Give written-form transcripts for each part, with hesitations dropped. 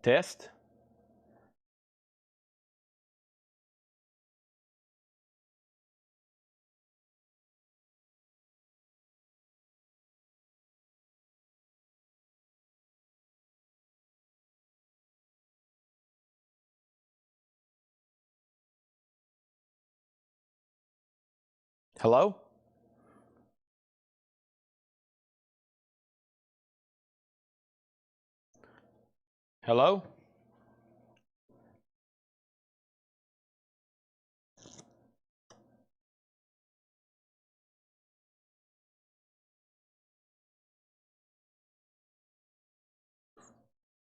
Test. Hello? Hello?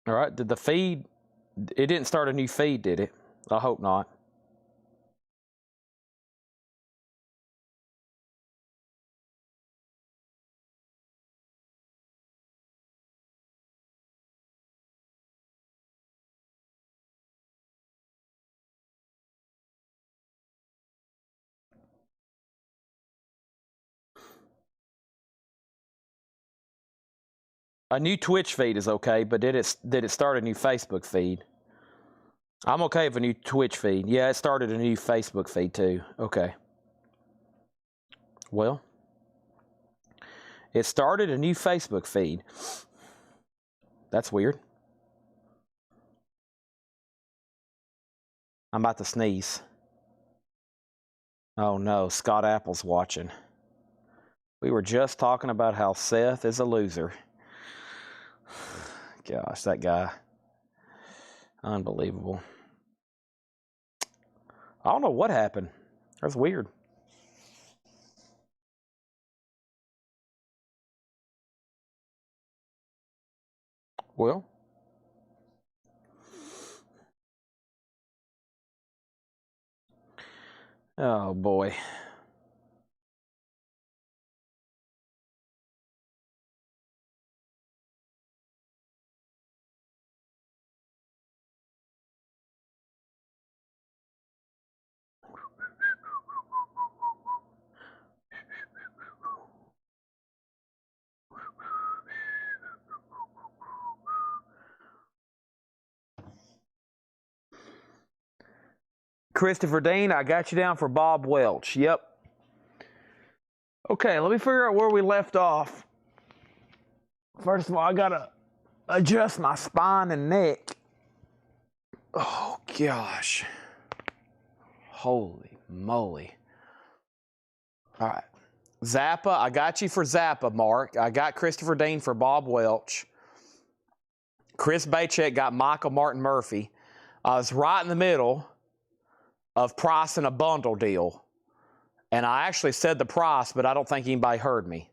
All right, did the feed, it didn't start a new feed, did it? I hope not. A new Twitch feed is okay, but did it start a new Facebook feed? I'm okay with a new Twitch feed. Yeah, it started a new Facebook feed too. Okay. Well, it started a new Facebook feed. That's weird. I'm about to sneeze. Oh no, Scott Apple's watching. We were just talking about how Seth is a loser. Gosh, that guy. Unbelievable. I don't know what happened. That's weird. Well, oh boy. Christopher Dean, I got you down for Bob Welch. Yep. Okay, let me figure out where we left off. First of all, I gotta adjust my spine and neck. Oh gosh. Holy moly. All right. Zappa, I got you for Zappa, Mark. I got Christopher Dean for Bob Welch. Chris Bachek got Michael Martin Murphy. I was right in the middle of pricing a bundle deal. And I actually said the price, but I don't think anybody heard me.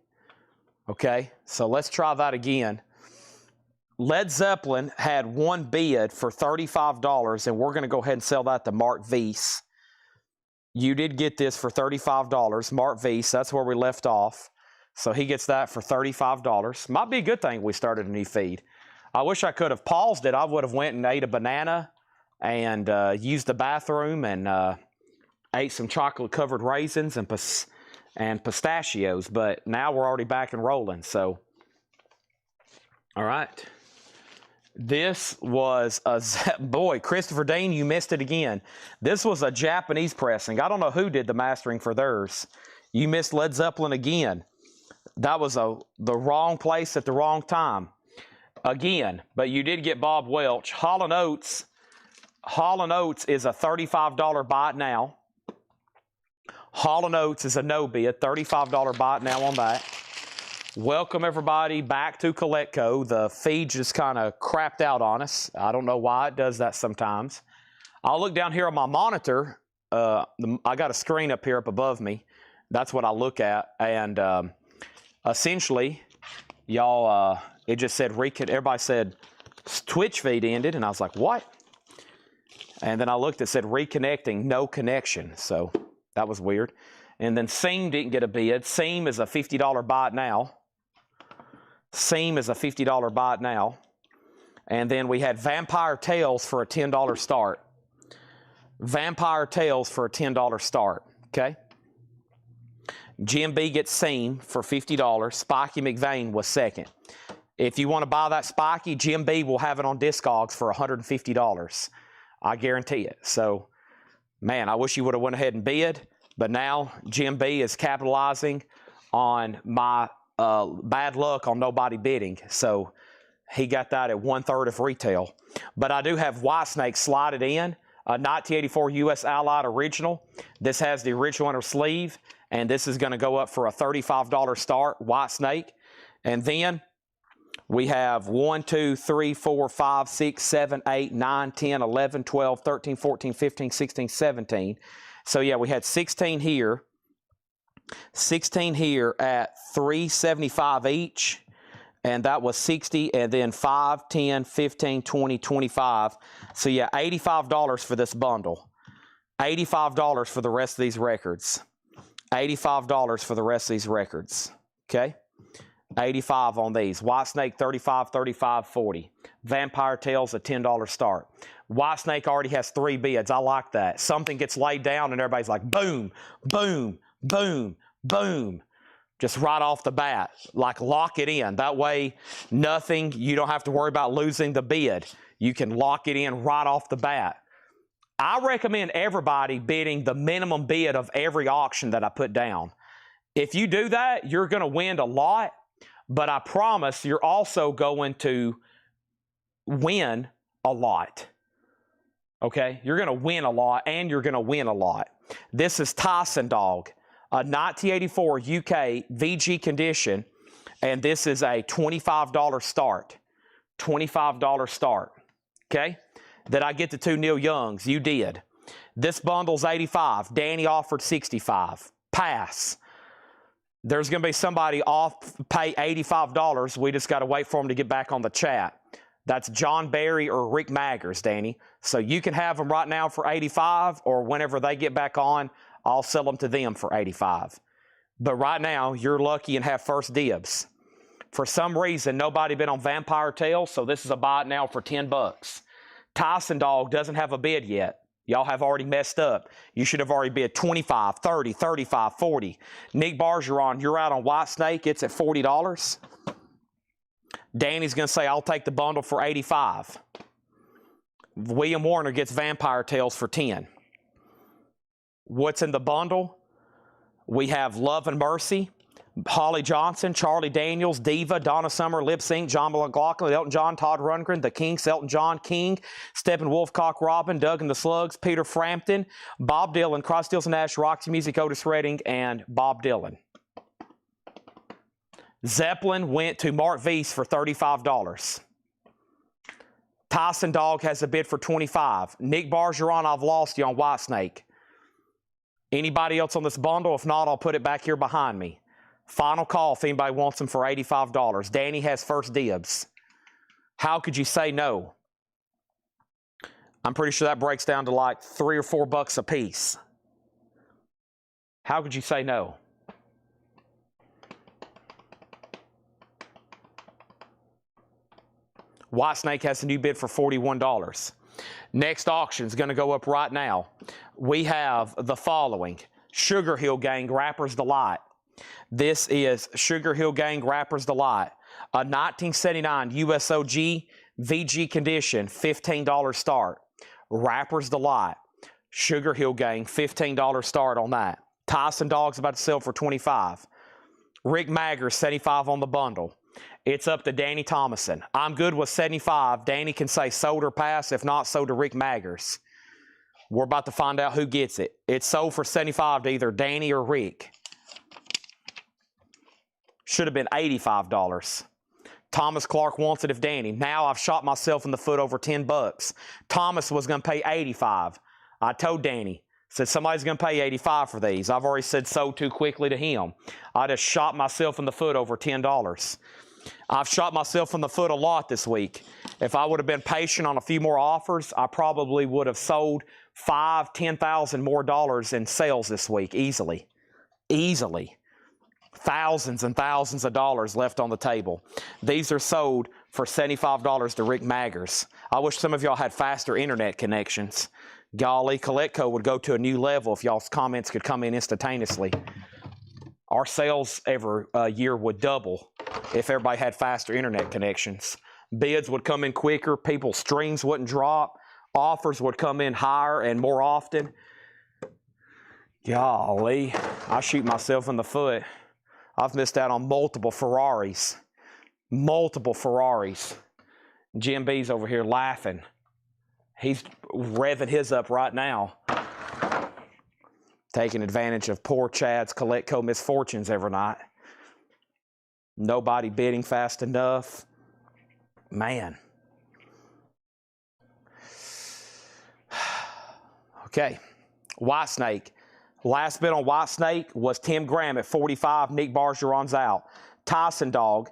Okay, so let's try that again. Led Zeppelin had one bid for $35, and we're going to go ahead and sell that to Mark Weiss. You did get this for $35, Mark Weiss. That's where we left off. So he gets that for $35. Might be a good thing we started a new feed. I wish I could have paused it. I would have went and ate a banana and used the bathroom and ate some chocolate-covered raisins and pistachios. But now we're already back and rolling. So, all right. This was boy, Christopher Dean, you missed it again. This was a Japanese pressing. I don't know who did the mastering for theirs. You missed Led Zeppelin again. That was the wrong place at the wrong time. Again, but you did get Bob Welch. Hall & Oates is a $35 buy it now. Hall & Oates is a no bid, $35 buy it now on that. Welcome everybody back to CollectCo. The feed just kind of crapped out on us. I don't know why it does that sometimes. I'll look down here on my monitor. I got a screen up here up above me. That's what I look at. And essentially, y'all, it just said, everybody said Twitch feed ended. And I was like, what? And then I looked, it said reconnecting, no connection. So that was weird. And then Seam didn't get a bid. Seam is a $50 buy it now. Seam is a $50 buy it now. And then we had Vampire Tales for a $10 start. Vampire Tales for a $10 start, okay? Jim B gets Seam for $50. Spiky McVeigh was second. If you want to buy that spiky, Jim B will have it on Discogs for $150. I guarantee it. So, man, I wish you would have went ahead and bid, but now Jim B is capitalizing on my bad luck on nobody bidding. So he got that at 1/3 of retail. But I do have Whitesnake slotted in, a 1984 U.S. Allied original. This has the original inner sleeve, and this is going to go up for a $35 start, Whitesnake. And then we have 1, 2, 3, 4, 5, 6, 7, 8, 9, 10, 11, 12, 13, 14, 15, 16, 17. So, yeah, we had 16 here. 16 here at $375 each. And that was 60, and then 5, 10, 15, 20, 25. So, yeah, $85 for this bundle. $85 for the rest of these records. $85 for the rest of these records. Okay? 85 on these. Whitesnake, 35, 35, 40. Vampire Tales, a $10 start. Whitesnake already has 3 bids. I like that. Something gets laid down, and everybody's like, boom, boom, boom, boom. Just right off the bat, like lock it in. That way, nothing, you don't have to worry about losing the bid. You can lock it in right off the bat. I recommend everybody bidding the minimum bid of every auction that I put down. If you do that, you're going to win a lot, but I promise you're also going to win a lot. Okay? You're going to win a lot, and you're going to win a lot. This is Tyson Dog. A 1984 UK VG condition, and this is a $25 start. $25 start. Okay? Did I get the 2 Neil Youngs? You did. This bundle's $85. Danny offered $65. Pass. There's going to be somebody pay $85. We just got to wait for them to get back on the chat. That's John Barry or Rick Maggers, Danny. So you can have them right now for $85, or whenever they get back on, I'll sell them to them for $85. But right now, you're lucky and have first dibs. For some reason, nobody bid on Vampire Tales, so this is a buy it now for $10. Tyson Dog doesn't have a bid yet. Y'all have already messed up. You should have already bid 25, 30, 35, 40. Nick Bargeron, you're out on Whitesnake. It's at $40. Danny's going to say, I'll take the bundle for $85. William Warner gets Vampire Tales for $10. What's in the bundle? We have Love and Mercy, Holly Johnson, Charlie Daniels, Diva, Donna Summer, Lip Sync, John McLaughlin, Elton John, Todd Rundgren, The Kinks, Elton John, King, Steppenwolf, Cock Robin, Doug and the Slugs, Peter Frampton, Bob Dylan, Cross Stills and Nash, Roxy Music, Otis Redding, and Bob Dylan. Zeppelin went to Mark Weiss for $35. Tyson Dog has a bid for $25. Nick Bargeron, I've lost you on Whitesnake. Anybody else on this bundle? If not, I'll put it back here behind me. Final call if anybody wants them for $85. Danny has first dibs. How could you say no? I'm pretty sure that breaks down to like $3 or $4 a piece. How could you say no? Whitesnake has a new bid for $41. Next auction is going to go up right now. We have the following. Sugar Hill Gang Rapper's Delight. This is Sugar Hill Gang Rapper's Delight. A 1979 USOG VG condition, $15 start. Rapper's Delight. Sugar Hill Gang, $15 start on that. Tyson Dog's about to sell for $25. Rick Maggers, $75 on the bundle. It's up to Danny Thomason. I'm good with $75. Danny can say sold or pass. If not, sold to Rick Maggers. We're about to find out who gets it. It's sold for $75 to either Danny or Rick. Should have been $85. Thomas Clark wants it if Danny. Now I've shot myself in the foot over $10. Thomas was going to pay $85. I told Danny, said somebody's going to pay $85 for these. I've already said sold too quickly to him. I just shot myself in the foot over $10. I've shot myself in the foot a lot this week. If I would have been patient on a few more offers, I probably would have sold $5,000, $10,000 more dollars in sales this week easily. Easily. Thousands and thousands of dollars left on the table. These are sold for $75 to Rick Maggers. I wish some of y'all had faster internet connections. Golly, CollectCo would go to a new level if y'all's comments could come in instantaneously. our sales every year would double if everybody had faster internet connections. Bids would come in quicker, people's streams wouldn't drop, offers would come in higher and more often. Golly, I shoot myself in the foot. I've missed out on multiple Ferraris. Multiple Ferraris. Jim B's over here laughing. He's revving his up right now. Taking advantage of poor Chad's Coletco misfortunes every night. Nobody bidding fast enough. Man. Okay. White Snake. Last bid on White Snake was Tim Graham at 45. Nick Bargeron's out. Tyson Dog.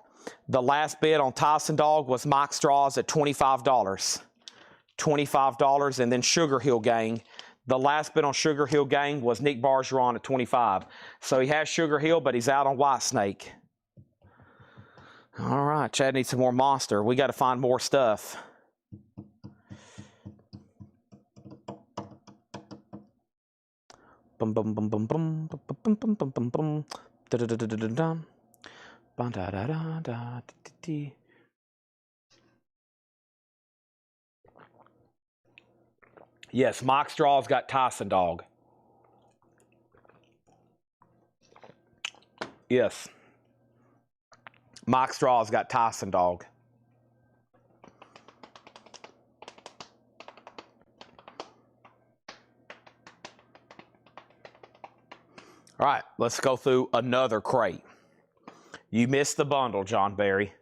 The last bid on Tyson Dog was Mike Straws at $25. $25. And then Sugar Hill Gang. The last bid on Sugar Hill Gang was Nick Bargeron at 25. So he has Sugar Hill, but he's out on White Snake. All right, Chad needs some more Monster. We got to find more stuff. Bum bum bum bum bum bum bum bum bum bum bum. Da da da da da da. Ba da da da da da. Yes, Mike Straw's got Tyson Dog. Yes. Mike Straw's got Tyson Dog. All right, let's go through another crate. You missed the bundle, John Barry.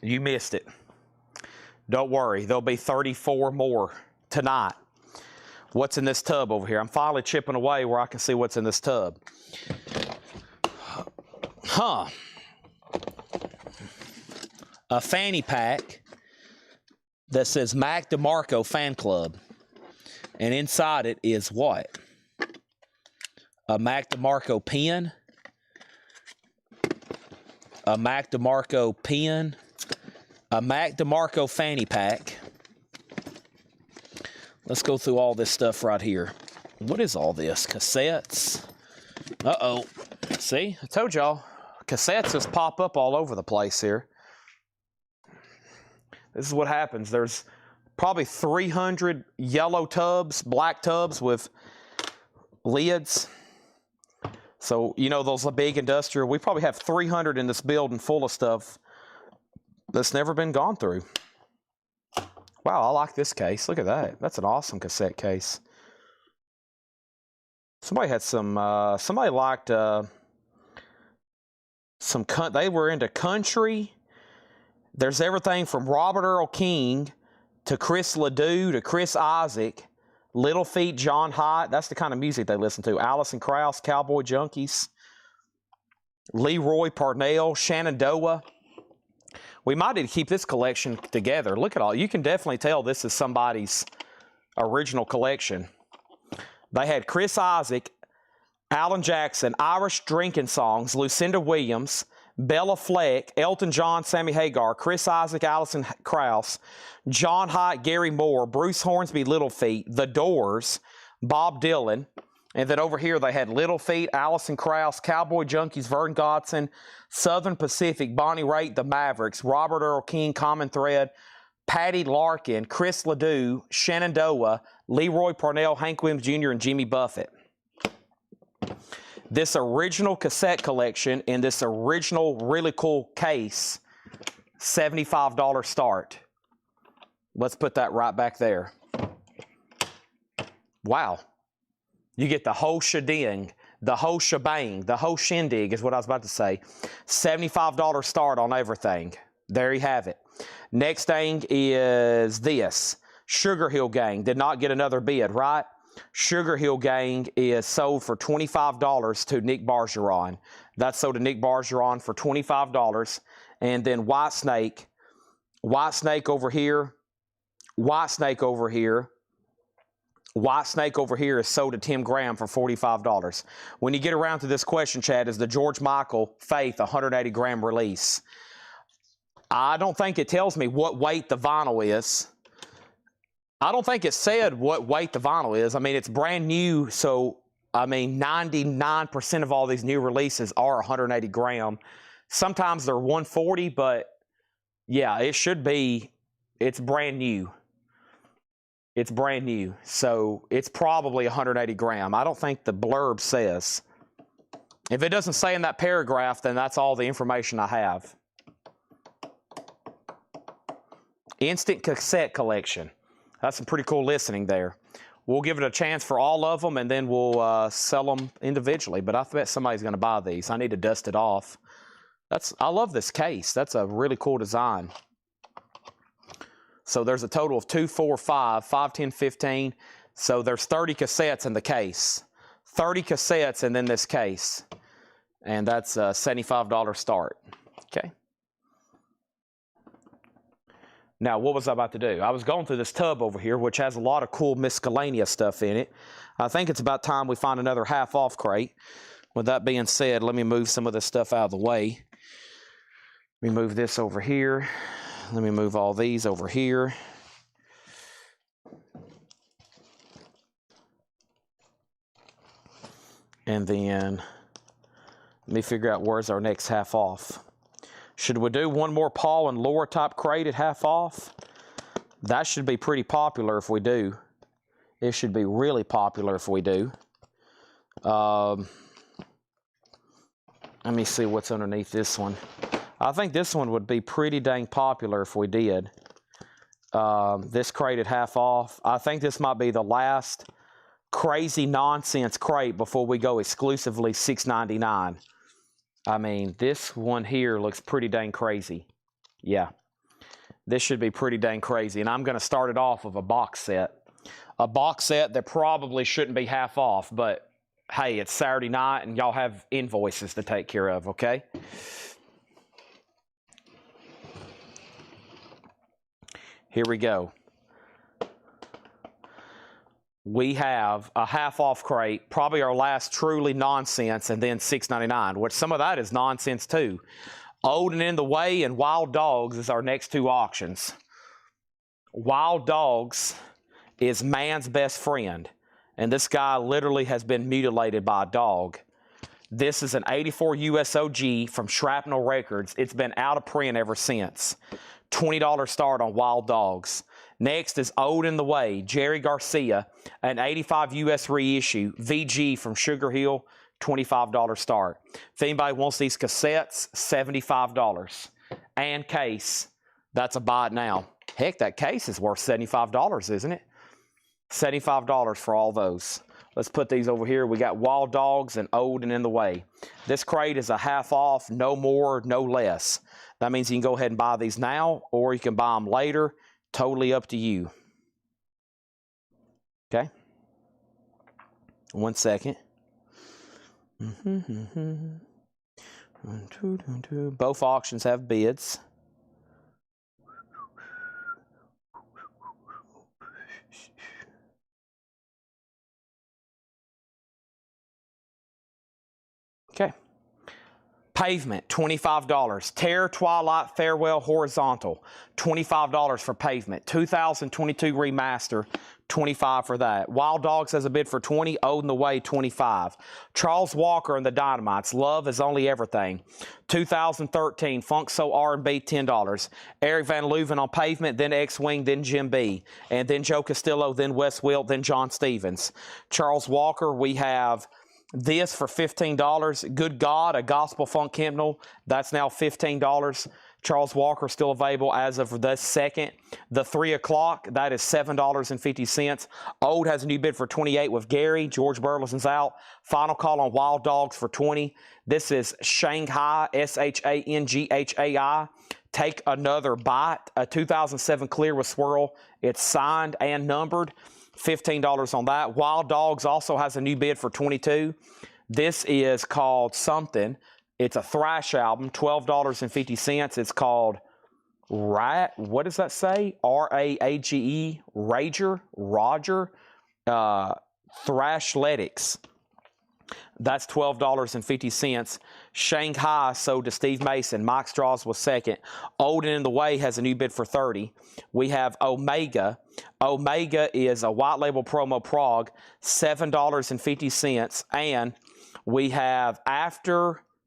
You missed it. Don't worry, there'll be 34 more tonight. What's in this tub over here? I'm finally chipping away where I can see what's in this tub. Huh. A fanny pack that says Mac DeMarco Fan Club. And inside it is what? A Mac DeMarco pen. A Mac DeMarco pen. A Mac DeMarco fanny pack. Let's go through all this stuff right here. What is all this? Cassettes. Uh-oh. See? I told y'all. Cassettes just pop up all over the place here. This is what happens. There's probably 300 yellow tubs, black tubs with lids. So, you know, those are big industrial. We probably have 300 in this building full of stuff that's never been gone through. Wow, I like this case. Look at that. That's an awesome cassette case. Somebody had some, somebody liked they were into country. There's everything from Robert Earl King to Chris Ledoux to Chris Isaac, Little Feat, John Hyatt. That's the kind of music they listen to. Alison Krauss, Cowboy Junkies, Leroy Parnell, Shenandoah. We might need to keep this collection together. Look at all. You can definitely tell this is somebody's original collection. They had Chris Isaac, Alan Jackson, Irish Drinking Songs, Lucinda Williams, Bella Fleck, Elton John, Sammy Hagar, Chris Isaac, Alison Krauss, John Hyatt, Gary Moore, Bruce Hornsby, Little Feat, The Doors, Bob Dylan. And then over here they had Little Feat, Alison Krauss, Cowboy Junkies, Vern Godson, Southern Pacific, Bonnie Raitt, The Mavericks, Robert Earl King, Common Thread, Patty Larkin, Chris Ledoux, Shenandoah, Leroy Parnell, Hank Williams Jr., and Jimmy Buffett. This original cassette collection in this original really cool case, $75 start. Let's put that right back there. Wow. You get the whole sheding, the whole shebang, the whole shindig is what I was about to say. $75 start on everything. There you have it. Next thing is this. Sugar Hill Gang did not get another bid, right? Sugar Hill Gang is sold for $25 to Nick Bargeron. That's sold to Nick Bargeron for $25. And then White Snake over here, White Snake over here, White Snake over here is sold to Tim Graham for $45. When you get around to this question, Chad, is the George Michael Faith 180 gram release. I don't think it tells me what weight the vinyl is. I don't think it said what weight the vinyl is. I mean, it's brand new, so I mean, 99% of all these new releases are 180 gram. Sometimes they're 140, but yeah, it should be, it's brand new. It's brand new. So it's probably 180 gram. I don't think the blurb says. If it doesn't say in that paragraph, then that's all the information I have. Instant cassette collection. That's some pretty cool listening there. We'll give it a chance for all of them, and then we'll sell them individually. But I bet somebody's going to buy these. I need to dust it off. I love this case. That's a really cool design. So there's a total of 2, 4, 5, 5, 10, 15. So there's 30 cassettes in the case. 30 cassettes and then this case. And that's a $75 start. Okay. Now, what was I about to do? I was going through this tub over here, which has a lot of cool miscellaneous stuff in it. I think it's about time we find another half-off crate. With that being said, let me move some of this stuff out of the way. Let me move this over here. Let me move all these over here. And then let me figure out where's our next half-off. Should we do one more Paul and Laura type crate at half off? That should be pretty popular if we do. It should be really popular if we do. Let me see what's underneath this one. I think this one would be pretty dang popular if we did. This crate at half off. I think this might be the last crazy nonsense crate before we go exclusively $6.99. I mean, this one here looks pretty dang crazy. Yeah, this should be pretty dang crazy. And I'm going to start it off with a box set. A box set that probably shouldn't be half off, but hey, it's Saturday night and y'all have invoices to take care of, okay? Here we go. We have a half-off crate, probably our last truly nonsense, and then $6.99, which some of that is nonsense too. Old and In the Way and Wild Dogs is our next two auctions. Wild Dogs is man's best friend, and this guy literally has been mutilated by a dog. This is an 84 USOG from Shrapnel Records. It's been out of print ever since. $20 start on Wild Dogs. Next is Old in the Way, Jerry Garcia, an 85 US reissue, VG from Sugar Hill, $25 start. If anybody wants these cassettes, $75. And case, that's a buy it now. Heck, that case is worth $75, isn't it? $75 for all those. Let's put these over here. We got Wild Dogs and Old and In the Way. This crate is a half off, no more, no less. That means you can go ahead and buy these now, or you can buy them later. Totally up to you. Okay. 1 second. Both auctions have bids. Okay. Pavement, $25. Terror Twilight Farewell Horizontal, $25 for Pavement. 2022 remaster, $25 for that. Wild Dogs has a bid for $20. Old in the Way, $25. Charles Walker and the Dynamites, Love is Only Everything. 2013 Funk Soul R&B, $10. Eric Van Leuven on Pavement, then X-Wing, then Jim B. And then Joe Castillo, then Wes Wilt, then John Stevens. Charles Walker, we have this for $15. Good God, a gospel funk hymnal. That's now $15. Charles Walker still available as of the second. The 3 o'clock, that is $7.50. Old has a new bid for $28 with Gary. George Burleson's out. Final call on Wild Dogs for $20. This is Shanghai, S-H-A-N-G-H-A-I. Take Another Bite, a 2007 clear with swirl. It's signed and numbered. $15 on that. Wild Dogs also has a new bid for $22. This is called Something. It's a thrash album, $12.50. It's called what does that say? R-A-A-G-E, Roger, Thrashletics. That's $12.50. Shanghai sold to Steve Mason. Mike Straws was second. Olden in the Way has a new bid for $30. We have Omega. Omega is a white label promo prog, $7.50. And we have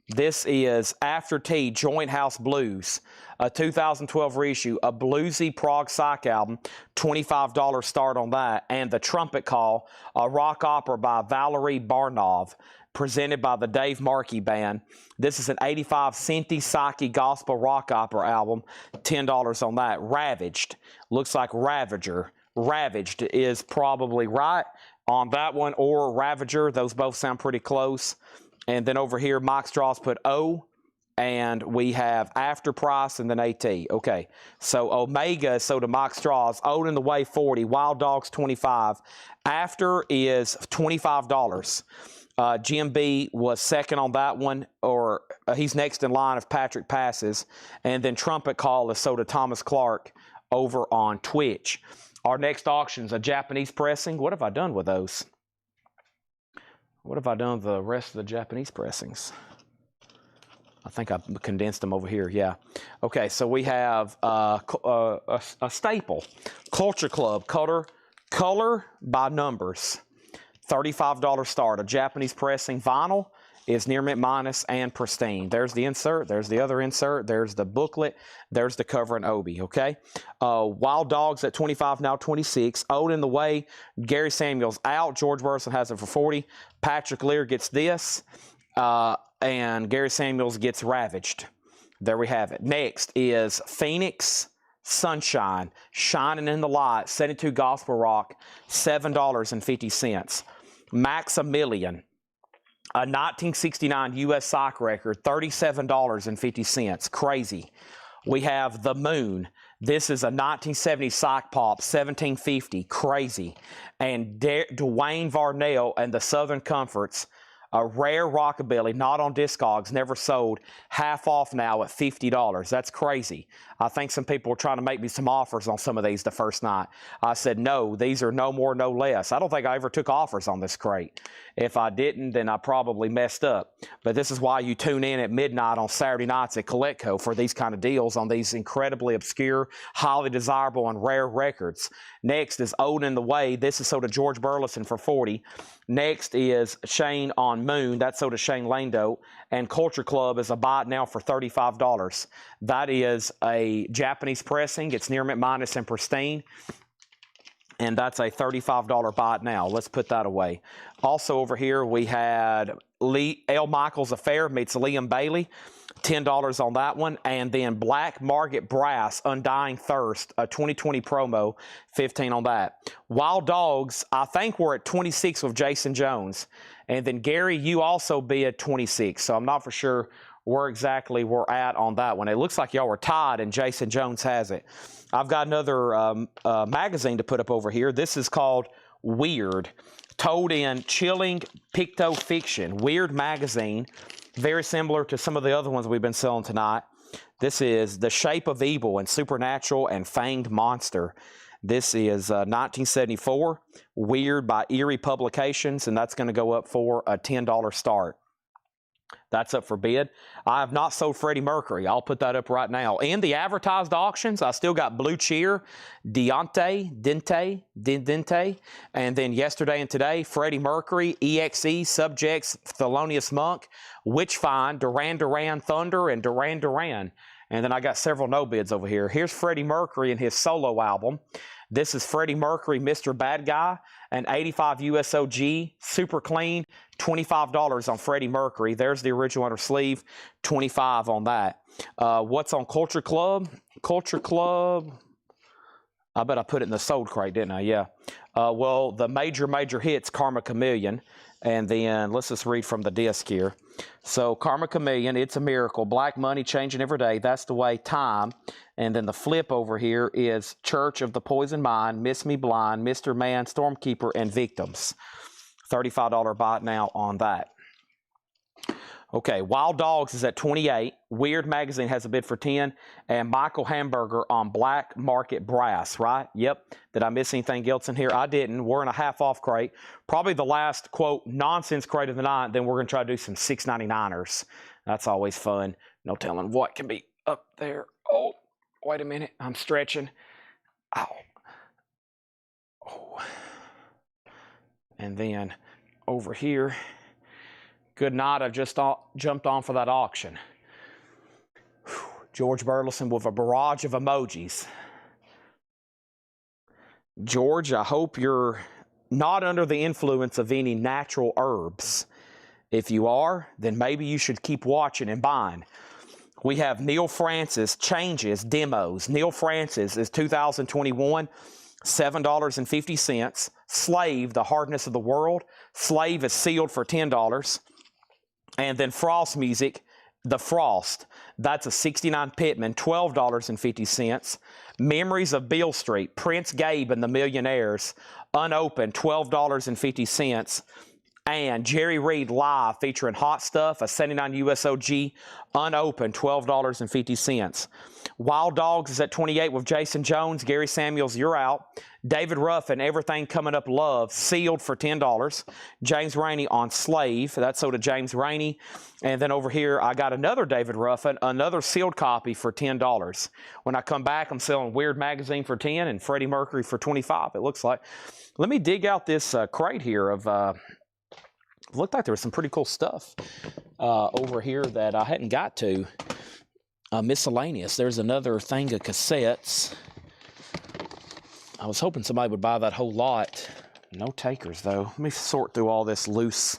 this is After Tea Joint House Blues, a 2012 reissue, a bluesy prog psych album, $25 start on that. And The Trumpet Call, a rock opera by Valerie Barnov, presented by the Dave Markey Band. This is an 85 Cinti Psyche gospel rock opera album, $10 on that. Ravaged, looks like Ravager. Ravaged is probably right on that one, or Ravager. Those both sound pretty close. And then over here, Mike Straws put O, and we have After Price and then AT. Okay, so Omega is sold to Mike Straws. Olden in the Way, 40. Wild Dogs, 25. After is $25. Jim B was second on that one, or he's next in line if Patrick passes. And then Trumpet Call is sold to Thomas Clark over on Twitch. Our next auction's a Japanese pressing. What have I done with those? What have I done with the rest of the Japanese pressings? I think I condensed them over here, yeah. Okay, so we have a staple. Culture Club, color by numbers. $35 start. A Japanese pressing. Vinyl is near mint minus and pristine. There's the insert. There's the other insert. There's the booklet. There's the cover and obi, okay? Wild Dogs at 25, now 26. Olden in the Way. Gary Samuels out. George Burleson has it for 40. Patrick Lear gets this. And Gary Samuels gets Ravaged. There we have it. Next is Phoenix Sunshine, Shining in the Light, 72 Gospel Rock, $7.50. Maximilian, a 1969 U.S. Psych record, $37.50. Crazy. We have The Moon. This is a 1970 Psych Pop, $17.50. Crazy. And Dwayne Varnell and the Southern Comforts, a rare rockabilly, not on Discogs, never sold, half off now at $50. That's crazy. I think some people were trying to make me some offers on some of these the first night. I said, no, these are no more, no less. I don't think I ever took offers on this crate. If I didn't, then I probably messed up. But this is why you tune in at midnight on Saturday nights at Coletco for these kind of deals on these incredibly obscure, highly desirable, and rare records. Next is Olden in the Way. This is sold to George Burleson for 40. Next is Shane on Moon. That's sold to Shane Lando. And Culture Club is a buy now for $35. That is a Japanese pressing. It's near mint minus and pristine. And that's a $35 buy now. Let's put that away. Also over here we had L. Michaels Affair meets Liam Bailey. $10 on that one. And then Black Market Brass, Undying Thirst, a 2020 promo, $15 on that. Wild Dogs, I think we're at 26 with Jason Jones. And then Gary, you also be at 26. So I'm not for sure where exactly we're at on that one. It looks like y'all were tied and Jason Jones has it. I've got another magazine to put up over here. This is called Weird, told in chilling picto fiction. Weird magazine, very similar to some of the other ones we've been selling tonight. This is The Shape of Evil and Supernatural and Fanged Monster. This is 1974, Weird by Eerie Publications, and that's going to go up for a $10 start. That's up for bid. I have not sold Freddie Mercury. I'll put that up right now. In the advertised auctions, I still got Blue Cheer, Dente, and then yesterday and today, Freddie Mercury, EXE, Subjects, Thelonious Monk, Witchfind, Duran Duran Thunder, and Duran Duran. And then I got several no bids over here. Here's Freddie Mercury and his solo album. This is Freddie Mercury, Mr. Bad Guy, an 85 USOG, super clean, $25 on Freddie Mercury. There's the original under sleeve, $25 on that. What's on Culture Club? Culture Club, I bet I put it in the sold crate, didn't I? Yeah. Well, the major hits, Karma Chameleon. And then let's just read from the disc here. So Karma Chameleon, It's a Miracle, Black Money Changing Every Day, That's the Way, Time. And then the flip over here is Church of the Poison Mind, Miss Me Blind, Mr. Man, Stormkeeper, and Victims. $35 buy now on that. Okay, Wild Dogs is at 28. Weird Magazine has a bid for 10. And Michael Hamburger on Black Market Brass, right? Yep. Did I miss anything else in here? I didn't. We're in a half-off crate. Probably the last, quote, nonsense crate of the night. Then we're going to try to do some 6.99ers. That's always fun. No telling what can be up there. Oh, wait a minute. I'm stretching. Ow. Oh. And then over here. Good night. I've just jumped on for that auction. Whew. George Burleson with a barrage of emojis. George, I hope you're not under the influence of any natural herbs. If you are, then maybe you should keep watching and buying. We have Neil Francis changes demos. Neil Francis is 2021, $7.50. Slave, The Hardness of the World. Slave is sealed for $10. And then Frost Music, The Frost. That's a 69 Pittman, $12.50. Memories of Beale Street, Prince Gabe and the Millionaires, unopened, $12.50. And Jerry Reed Live featuring Hot Stuff, a 79 USOG, unopened, $12.50. Wild Dogs is at 28 with Jason Jones. Gary Samuels, You're Out. David Ruffin, Everything Coming Up Love, sealed for $10. James Rainey on Slave. That's sold to James Rainey. And then over here, I got another David Ruffin, another sealed copy for $10. When I come back, I'm selling Weird Magazine for 10 and Freddie Mercury for 25, it looks like. Let me dig out this crate here of... looked like there was some pretty cool stuff over here that I hadn't got to. Miscellaneous. There's another thing of cassettes. I was hoping somebody would buy that whole lot. No takers, though. Let me sort through all this loose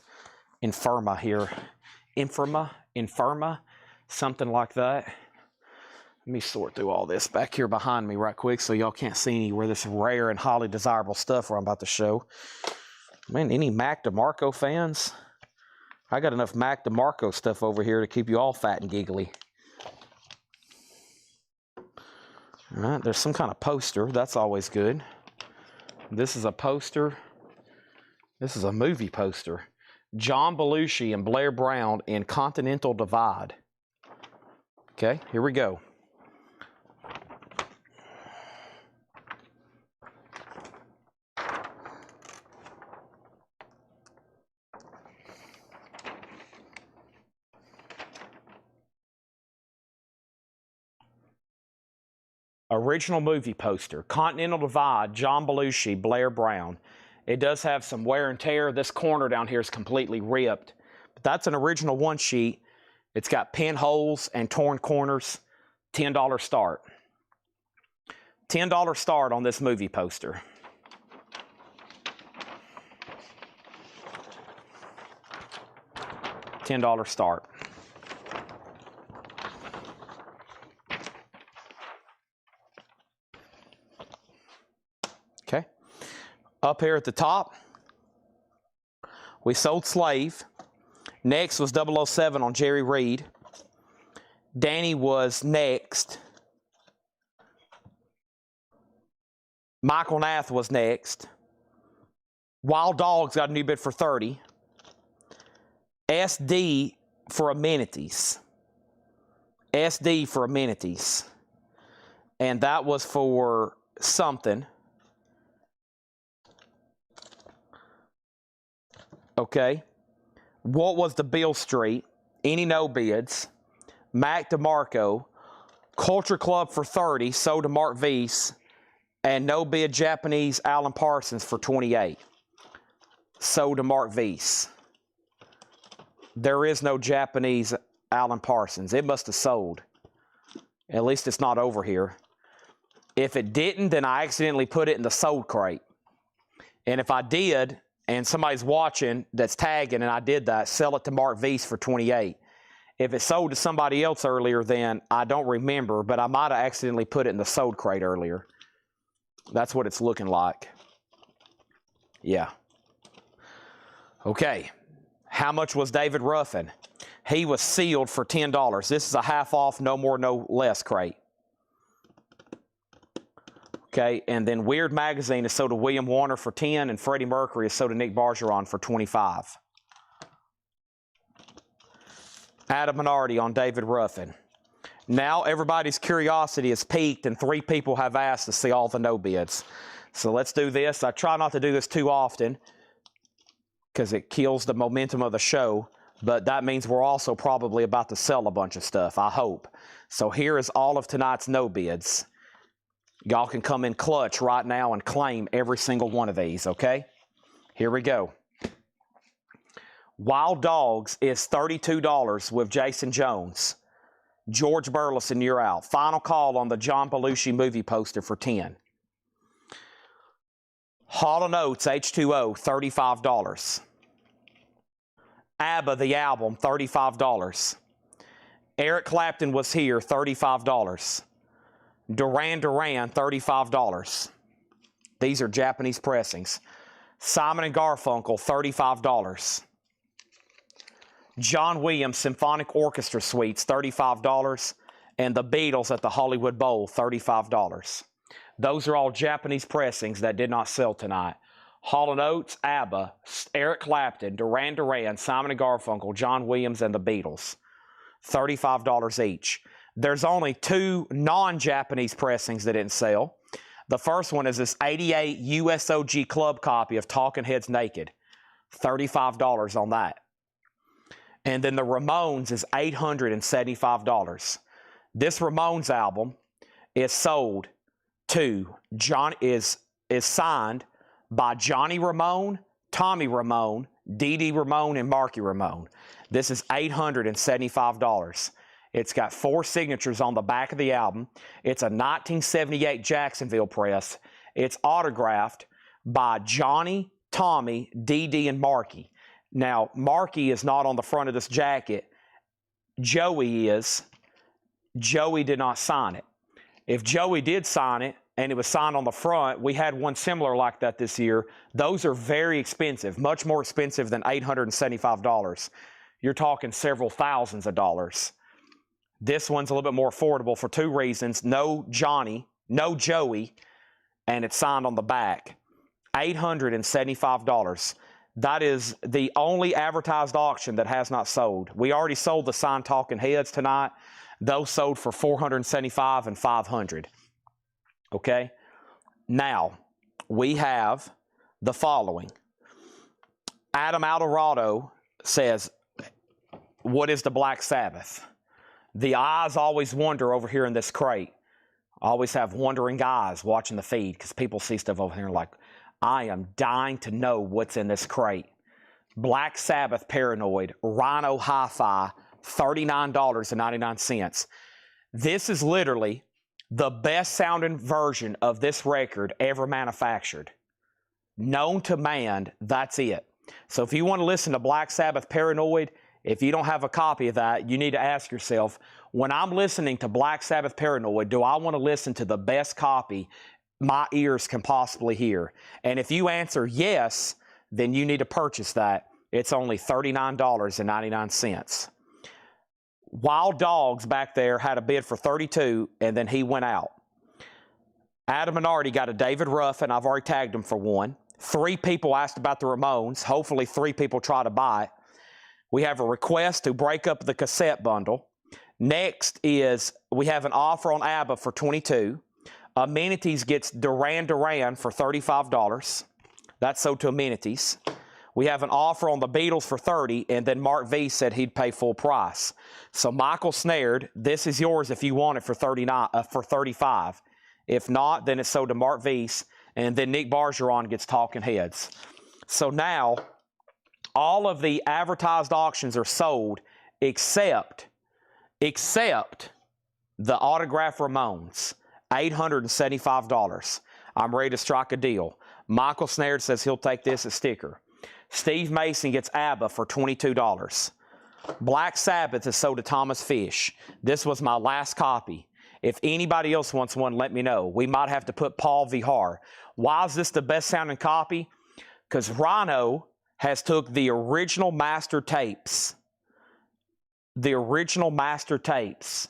Infirma here. Infirma, something like that. Let me sort through all this back here behind me right quick so y'all can't see any where this rare and highly desirable stuff where I'm about to show. Man, any Mac DeMarco fans? I got enough Mac DeMarco stuff over here to keep you all fat and giggly. All right, there's some kind of poster. That's always good. This is a poster. This is a movie poster. John Belushi and Blair Brown in Continental Divide. Okay, here we go. Original movie poster. Continental Divide, John Belushi, Blair Brown. It does have some wear and tear. This corner down here is completely ripped. But that's an original one sheet. It's got pinholes and torn corners. $10 start. $10 start on this movie poster. $10 start. Okay. Up here at the top, we sold Slave. Next was 007 on Jerry Reed. Danny was next. Michael Nath was next. Wild Dogs got a new bid for 30. SD for amenities. SD for amenities. And that was for something. Okay. What was the Beale Street? Any no bids. Mac DeMarco. Culture Club for 30, sold to Mark Weiss. And no bid Japanese Alan Parsons for 28. Sold to Mark Weiss. There is no Japanese Alan Parsons. It must have sold. At least it's not over here. If it didn't, then I accidentally put it in the sold crate. And if I did, and somebody's watching that's tagging and I did that, sell it to Mark Weiss for 28. If it sold to somebody else earlier, then I don't remember, but I might have accidentally put it in the sold crate earlier. That's what it's looking like. Yeah. Okay. How much was David Ruffin? He was sealed for $10. This is a half off, no more, no less crate. Okay, and then Weird Magazine is sold to William Warner for 10, and Freddie Mercury is sold to Nick Bargeron for 25. Adam Minardi on David Ruffin. Now everybody's curiosity is piqued, and 3 people have asked to see all the no bids. So let's do this. I try not to do this too often because it kills the momentum of the show, but that means we're also probably about to sell a bunch of stuff, I hope. So here is all of tonight's no bids. Y'all can come in clutch right now and claim every single one of these, okay? Here we go. Wild Dogs is $32 with Jason Jones. George Burleson, you're out. Final call on the John Belushi movie poster for 10. Hall & Oates H2O, $35. ABBA, the album, $35. Eric Clapton Was Here, $35. Duran Duran, $35. These are Japanese pressings. Simon & Garfunkel, $35. John Williams Symphonic Orchestra Suites, $35. And the Beatles at the Hollywood Bowl, $35. Those are all Japanese pressings that did not sell tonight. Hall & Oates, ABBA, Eric Clapton, Duran Duran, Simon & Garfunkel, John Williams, and the Beatles. $35 each. There's only 2 non-Japanese pressings that didn't sell. The first one is this 88 USOG Club copy of Talking Heads Naked. $35 on that. And then the Ramones is $875. This Ramones album is sold to is signed by Johnny Ramone, Tommy Ramone, Dee Dee Ramone, and Marky Ramone. This is $875. It's got 4 signatures on the back of the album. It's a 1978 Jacksonville press. It's autographed by Johnny, Tommy, Dee Dee, and Marky. Now, Marky is not on the front of this jacket. Joey is. Joey did not sign it. If Joey did sign it, and it was signed on the front, we had one similar like that this year. Those are very expensive, much more expensive than $875. You're talking several thousands of dollars. This one's a little bit more affordable for 2 reasons. No Johnny, no Joey, and it's signed on the back. $875. That is the only advertised auction that has not sold. We already sold the signed Talking Heads tonight. Those sold for $475 and $500. Okay? Now, we have the following. Adam Alvarado says, what is the Black Sabbath? The eyes always wonder over here in this crate. I always have wondering eyes watching the feed because people see stuff over here like, I am dying to know what's in this crate. Black Sabbath Paranoid, Rhino Hi-Fi, $39.99. This is literally the best sounding version of this record ever manufactured. Known to man, that's it. So if you want to listen to Black Sabbath Paranoid, if you don't have a copy of that, you need to ask yourself, when I'm listening to Black Sabbath Paranoid, do I want to listen to the best copy my ears can possibly hear? And if you answer yes, then you need to purchase that. It's only $39.99. Wild Dogs back there had a bid for $32, and then he went out. Adam Minardi got a David Ruffin. I've already tagged him for 1. 3 people asked about the Ramones. Hopefully 3 people try to buy it. We have a request to break up the cassette bundle. Next is we have an offer on ABBA for $22. Amenities gets Duran Duran for $35. That's sold to Amenities. We have an offer on the Beatles for $30, and then Mark V said he'd pay full price. So Michael Snared, this is yours if you want it for $35. If not, then it's sold to Mark V's, and then Nick Bargeron gets Talking Heads. So now, all of the advertised auctions are sold except the Autograph Ramones, $875. I'm ready to strike a deal. Michael Snared says he'll take this as sticker. Steve Mason gets ABBA for $22. Black Sabbath is sold to Thomas Fish. This was my last copy. If anybody else wants one, let me know. We might have to put Paul Vihar. Why is this the best sounding copy? Because Rhino has took the original master tapes. The original master tapes.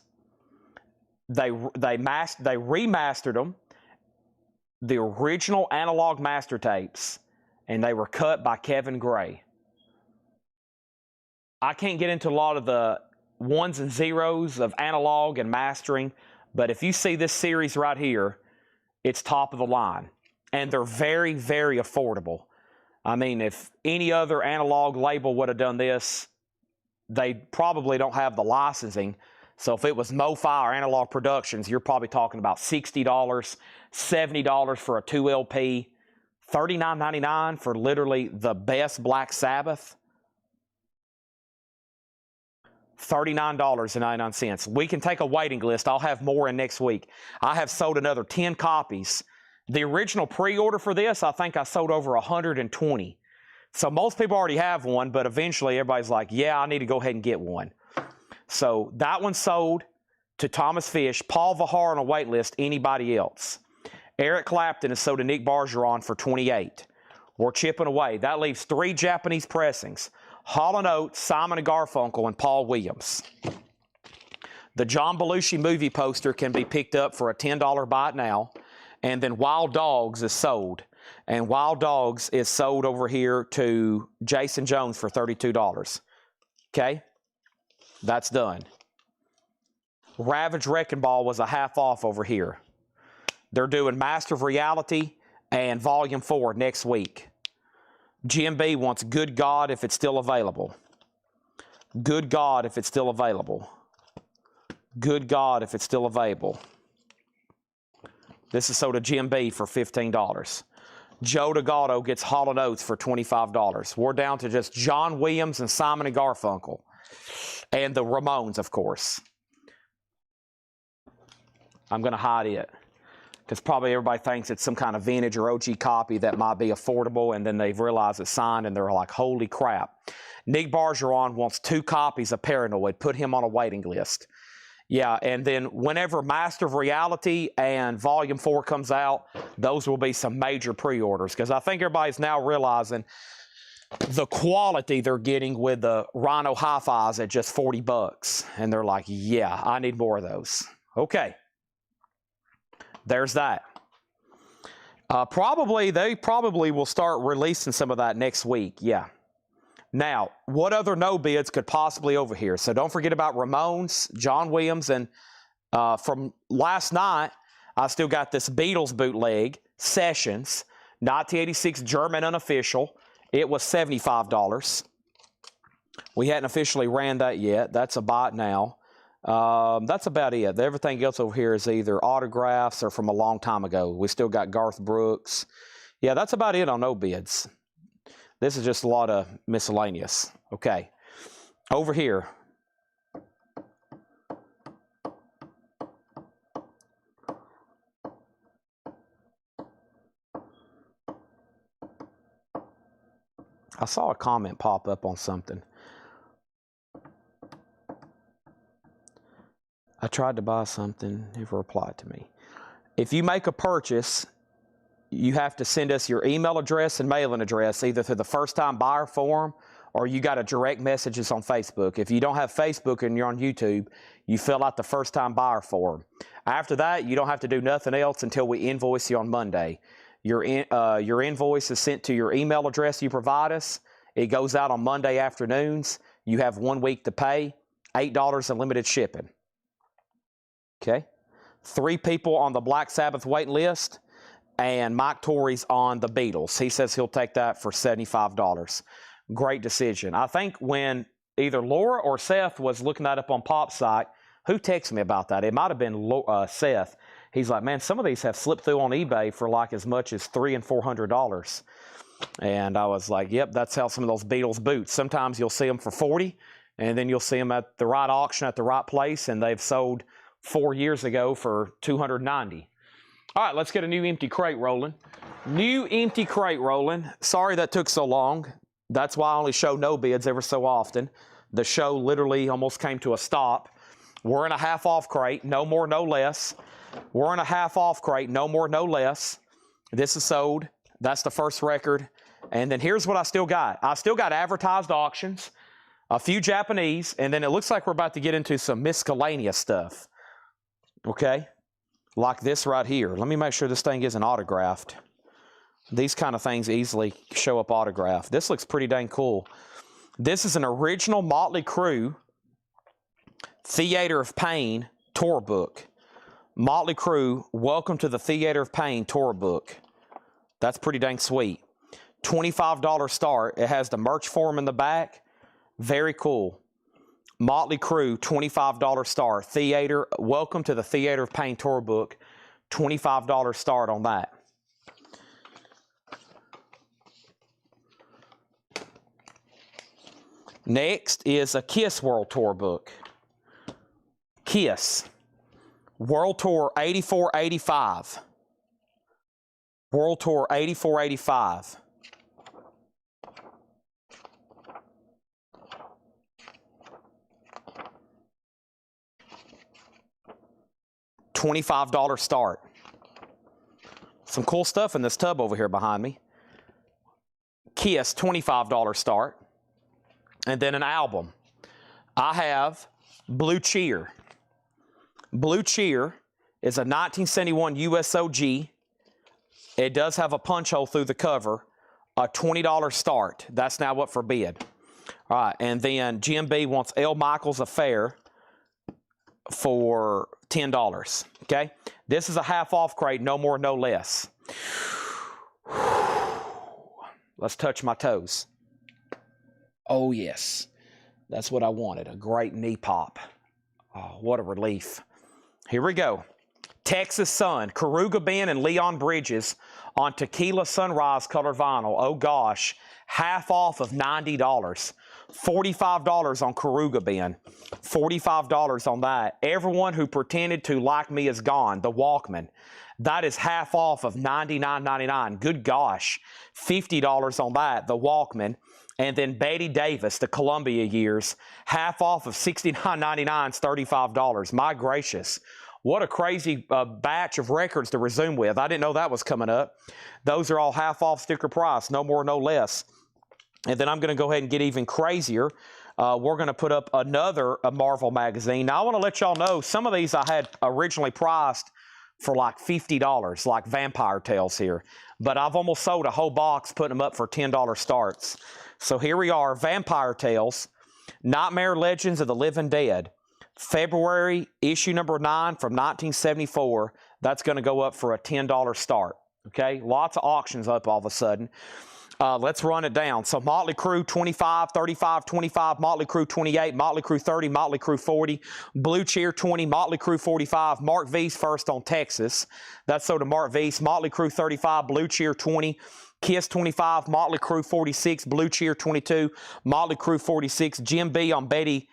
They remastered them. The original analog master tapes. And they were cut by Kevin Gray. I can't get into a lot of the ones and zeros of analog and mastering. But if you see this series right here, it's top of the line. And they're very, very affordable. I mean, if any other analog label would have done this, they probably don't have the licensing. So if it was MoFi or Analog Productions, you're probably talking about $60, $70 for a 2 LP, $39.99 for literally the best Black Sabbath. $39.99. We can take a waiting list. I'll have more in next week. I have sold another 10 copies. The original pre-order for this, I think I sold over 120. So most people already have one, but eventually everybody's like, yeah, I need to go ahead and get one. So that one sold to Thomas Fish, Paul Vihar on a wait list, anybody else. Eric Clapton is sold to Nick Bergeron for 28. We're chipping away. That leaves 3 Japanese pressings. Hall & Oates, Simon & Garfunkel, and Paul Williams. The John Belushi movie poster can be picked up for a $10 buy it now. And then Wild Dogs is sold. And Wild Dogs is sold over here to Jason Jones for $32. Okay? That's done. Ravage Wrecking Ball was a half off over here. They're doing Master of Reality and Volume 4 next week. Jim B wants Good God if it's still available. Good God if it's still available. Good God if it's still available. This is sold to Jim B for $15. Joe DeGato gets Hall & Oates for $25. We're down to just John Williams and Simon & Garfunkel. And the Ramones, of course. I'm going to hide it. Because probably everybody thinks it's some kind of vintage or OG copy that might be affordable, and then they've realized it's signed, and they're like, holy crap. Nick Bergeron wants 2 copies of Paranoid. Put him on a waiting list. Yeah, and then whenever Master of Reality and Volume 4 comes out, those will be some major pre-orders. Because I think everybody's now realizing the quality they're getting with the Rhino Hi-Fis at just $40. And they're like, yeah, I need more of those. Okay. There's that. They probably will start releasing some of that next week. Yeah. Now, what other no bids could possibly over here? So don't forget about Ramones, John Williams, and from last night, I still got this Beatles bootleg, Sessions, 1986 German unofficial. It was $75. We hadn't officially ran that yet. That's a buy it now. That's about it. Everything else over here is either autographs or from a long time ago. We still got Garth Brooks. Yeah, that's about it on no bids. This is just a lot of miscellaneous. Okay. Over here. I saw a comment pop up on something. I tried to buy something, never replied to me. If you make a purchase, you have to send us your email address and mailing address either through the first-time buyer form or you got to direct messages on Facebook. If you don't have Facebook and you're on YouTube, you fill out the first-time buyer form. After that, you don't have to do nothing else until we invoice you on Monday. Your invoice is sent to your email address you provide us. It goes out on Monday afternoons. You have 1 week to pay, $8 unlimited shipping. Okay, 3 people on the Black Sabbath wait list, and Mike Torrey's on the Beatles. He says he'll take that for $75. Great decision. I think when either Laura or Seth was looking that up on Pop's site, who texted me about that? It might have been Seth. He's like, man, some of these have slipped through on eBay for like as much as $300 and $400. And I was like, yep, that's how some of those Beatles boots. Sometimes you'll see them for $40, and then you'll see them at the right auction at the right place, and they've sold 4 years ago for $290. All right, let's get a new empty crate rolling. New empty crate rolling. Sorry that took so long. That's why I only show no bids ever so often. The show literally almost came to a stop. We're in a half off crate, no more, no less. We're in a half off crate, no more, no less. This is sold. That's the first record. And then here's what I still got. I still got advertised auctions, a few Japanese, and then it looks like we're about to get into some miscellaneous stuff. Okay? Like this right here. Let me make sure this thing isn't autographed. These kind of things easily show up autographed. This looks pretty dang cool. This is an original Motley Crue Theater of Pain tour book. Motley Crue, Welcome to the Theater of Pain tour book. That's pretty dang sweet. $25 start. It has the merch form in the back. Very cool. Motley Crue, $25 start. Theater, Welcome to the Theater of Pain tour book. $25 start on that. Next is a Kiss World Tour book. Kiss World Tour 84-85. World Tour 84-85. $25 start. Some cool stuff in this tub over here behind me. Kiss, $25 start. And then an album. I have Blue Cheer. Blue Cheer is a 1971 USOG. It does have a punch hole through the cover. A $20 start. That's now up for bid. All right, and then Jim B wants L. Michaels Affair for $10. Okay? This is a half-off crate, no more, no less. Let's touch my toes. Oh, yes. That's what I wanted, a great knee pop. Oh, what a relief. Here we go. Texas Sun, Karuga Ben and Leon Bridges on Tequila Sunrise colored vinyl. Oh, gosh. Half off of $90. $45 on Karuga Ben. $45 on that. Everyone Who Pretended to Like Me Is Gone, the Walkman. That is half off of $99.99. Good gosh. $50 on that, the Walkman. And then Betty Davis, the Columbia Years, half off of $69.99 is $35. My gracious. What a crazy batch of records to resume with. I didn't know that was coming up. Those are all half off sticker price, no more, no less. And then I'm going to go ahead and get even crazier. We're going to put up another Marvel magazine. Now, I want to let y'all know, some of these I had originally priced for like $50, like Vampire Tales here. But I've almost sold a whole box, putting them up for $10 starts. So here we are, Vampire Tales, Nightmare Legends of the Living Dead. February, issue number 9 from 1974. That's going to go up for a $10 start. Okay, lots of auctions up all of a sudden. Let's run it down. So Motley Crue 25, 35, 25, Motley Crue 28, Motley Crue 30, Motley Crue 40, Blue Cheer 20, Motley Crue 45, Mark V's first on Texas. That's so to Mark V's, Motley Crue 35, Blue Cheer 20, Kiss 25, Motley Crue 46, Blue Cheer 22, Motley Crue 46, Jim B on Betty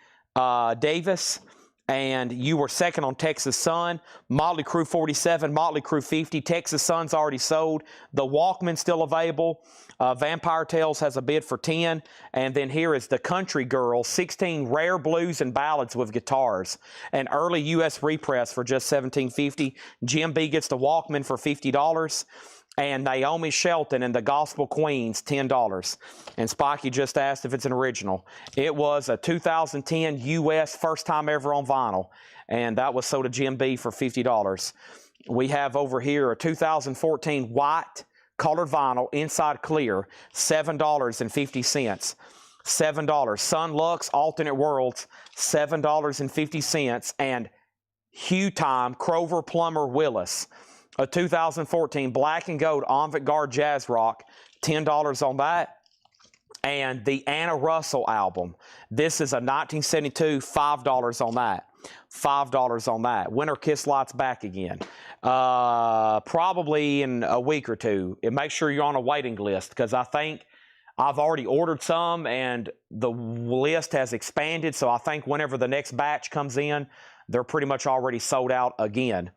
Davis. And you were second on Texas Sun. Motley Crue 47, Motley Crue 50. Texas Sun's already sold. The Walkman still available. Vampire Tales has a bid for 10. And then here is the Country Girl, 16 rare blues and ballads with guitars. An early U.S. repress for just $17.50. Jim B gets the Walkman for $50. And Naomi Shelton and the Gospel Queens, $10. And Spiky just asked if it's an original. It was a 2010 U.S. first time ever on vinyl. And that was sold to Jim B for $50. We have over here a 2014 white colored vinyl, inside clear, $7.50. $7. Sun Lux Alternate Worlds, $7.50. And Hue Time Crover Plummer Willis, a 2014 black and gold avant-garde jazz rock, $10 on that. And the Anna Russell album. This is a 1972, $5 on that. $5 on that. When are Kiss Lights back again? Probably in a week or two. And make sure you're on a waiting list, because I think I've already ordered some and the list has expanded. So I think whenever the next batch comes in, they're pretty much already sold out again.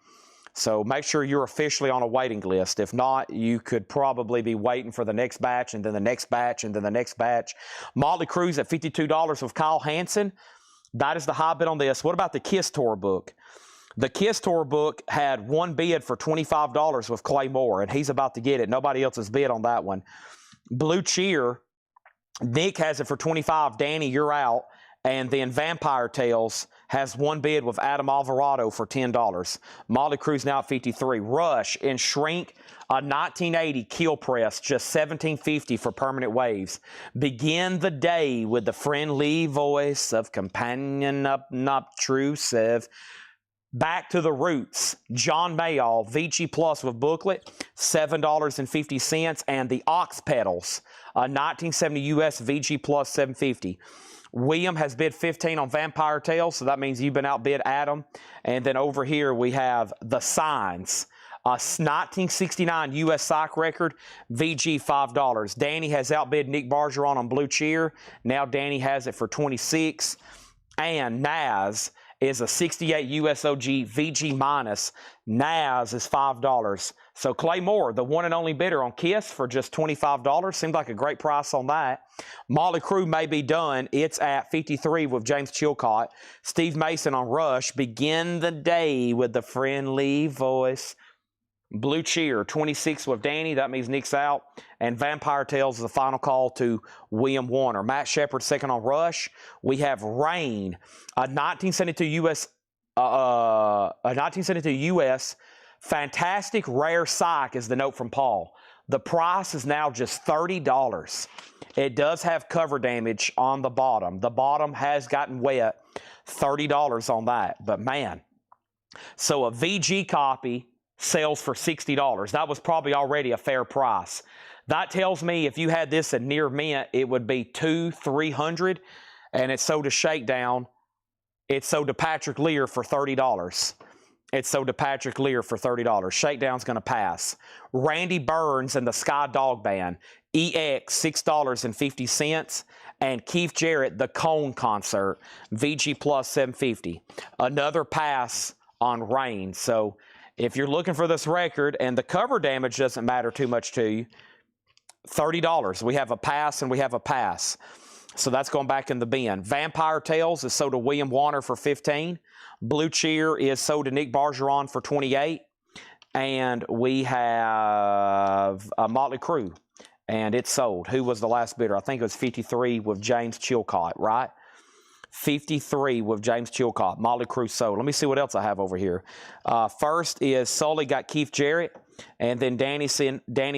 So make sure you're officially on a waiting list. If not, you could probably be waiting for the next batch, and then the next batch, and then the next batch. Motley Crue's at $52 with Kyle Hansen. That is the high bid on this. What about the Kiss Tour book? The Kiss Tour book had one bid for $25 with Clay Moore, and he's about to get it. Nobody else has bid on that one. Blue Cheer, Nick has it for $25. Danny, you're out. And then Vampire Tales has one bid with Adam Alvarado for $10. Motley Crue's now at 53. Rush in Shrink, a 1980 Kill Press, just $17.50 for permanent waves. Begin the day with the friendly voice of companion unobtrusive. Back to the Roots, John Mayall, VG Plus with booklet, $7.50. And the Ox Pedals, a 1970 US VG Plus, $7.50. William has bid 15 on Vampire Tales, so that means you've been outbid Adam. And then over here we have The Signs, a 1969 U.S. Psych record, VG $5. Danny has outbid Nick Bargeron on Blue Cheer. Now Danny has it for $26. And Naz is a 68 USOG VG minus. Naz is $5. So Clay Moore, the one and only bidder on Kiss for just $25. Seemed like a great price on that. Motley Crue may be done. It's at 53 with James Chilcott. Steve Mason on Rush. Begin the day with the friendly voice. Blue Cheer, 26 with Danny. That means Nick's out. And Vampire Tales is the final call to William Warner. Matt Shepard second on Rush. We have Rain, a 1972 U.S. Fantastic Rare Psych is the note from Paul. The price is now just $30. It does have cover damage on the bottom. The bottom has gotten wet. $30 on that. But man, so a VG copy sells for $60. That was probably already a fair price. That tells me if you had this at near mint, it would be $200-300, and it's sold to Shakedown. It's sold to Patrick Lear for $30. It's sold to Patrick Lear for $30. Shakedown's going to pass. Randy Burns and the Sky Dog Band, EX, $6.50. And Keith Jarrett, the Cone Concert, VG Plus, $7.50. Another pass on Rain. So if you're looking for this record and the cover damage doesn't matter too much to you, $30. We have a pass and we have a pass. So that's going back in the bin. Vampire Tales is sold to William Warner for $15. Blue Cheer is sold to Nick Bargeron for $28. And we have a Motley Crue, and it's sold. Who was the last bidder? I think it was 53 with James Chilcott, right? 53 with James Chilcott. Motley Crue sold. Let me see what else I have over here. First is Sully got Keith Jarrett, and then Danny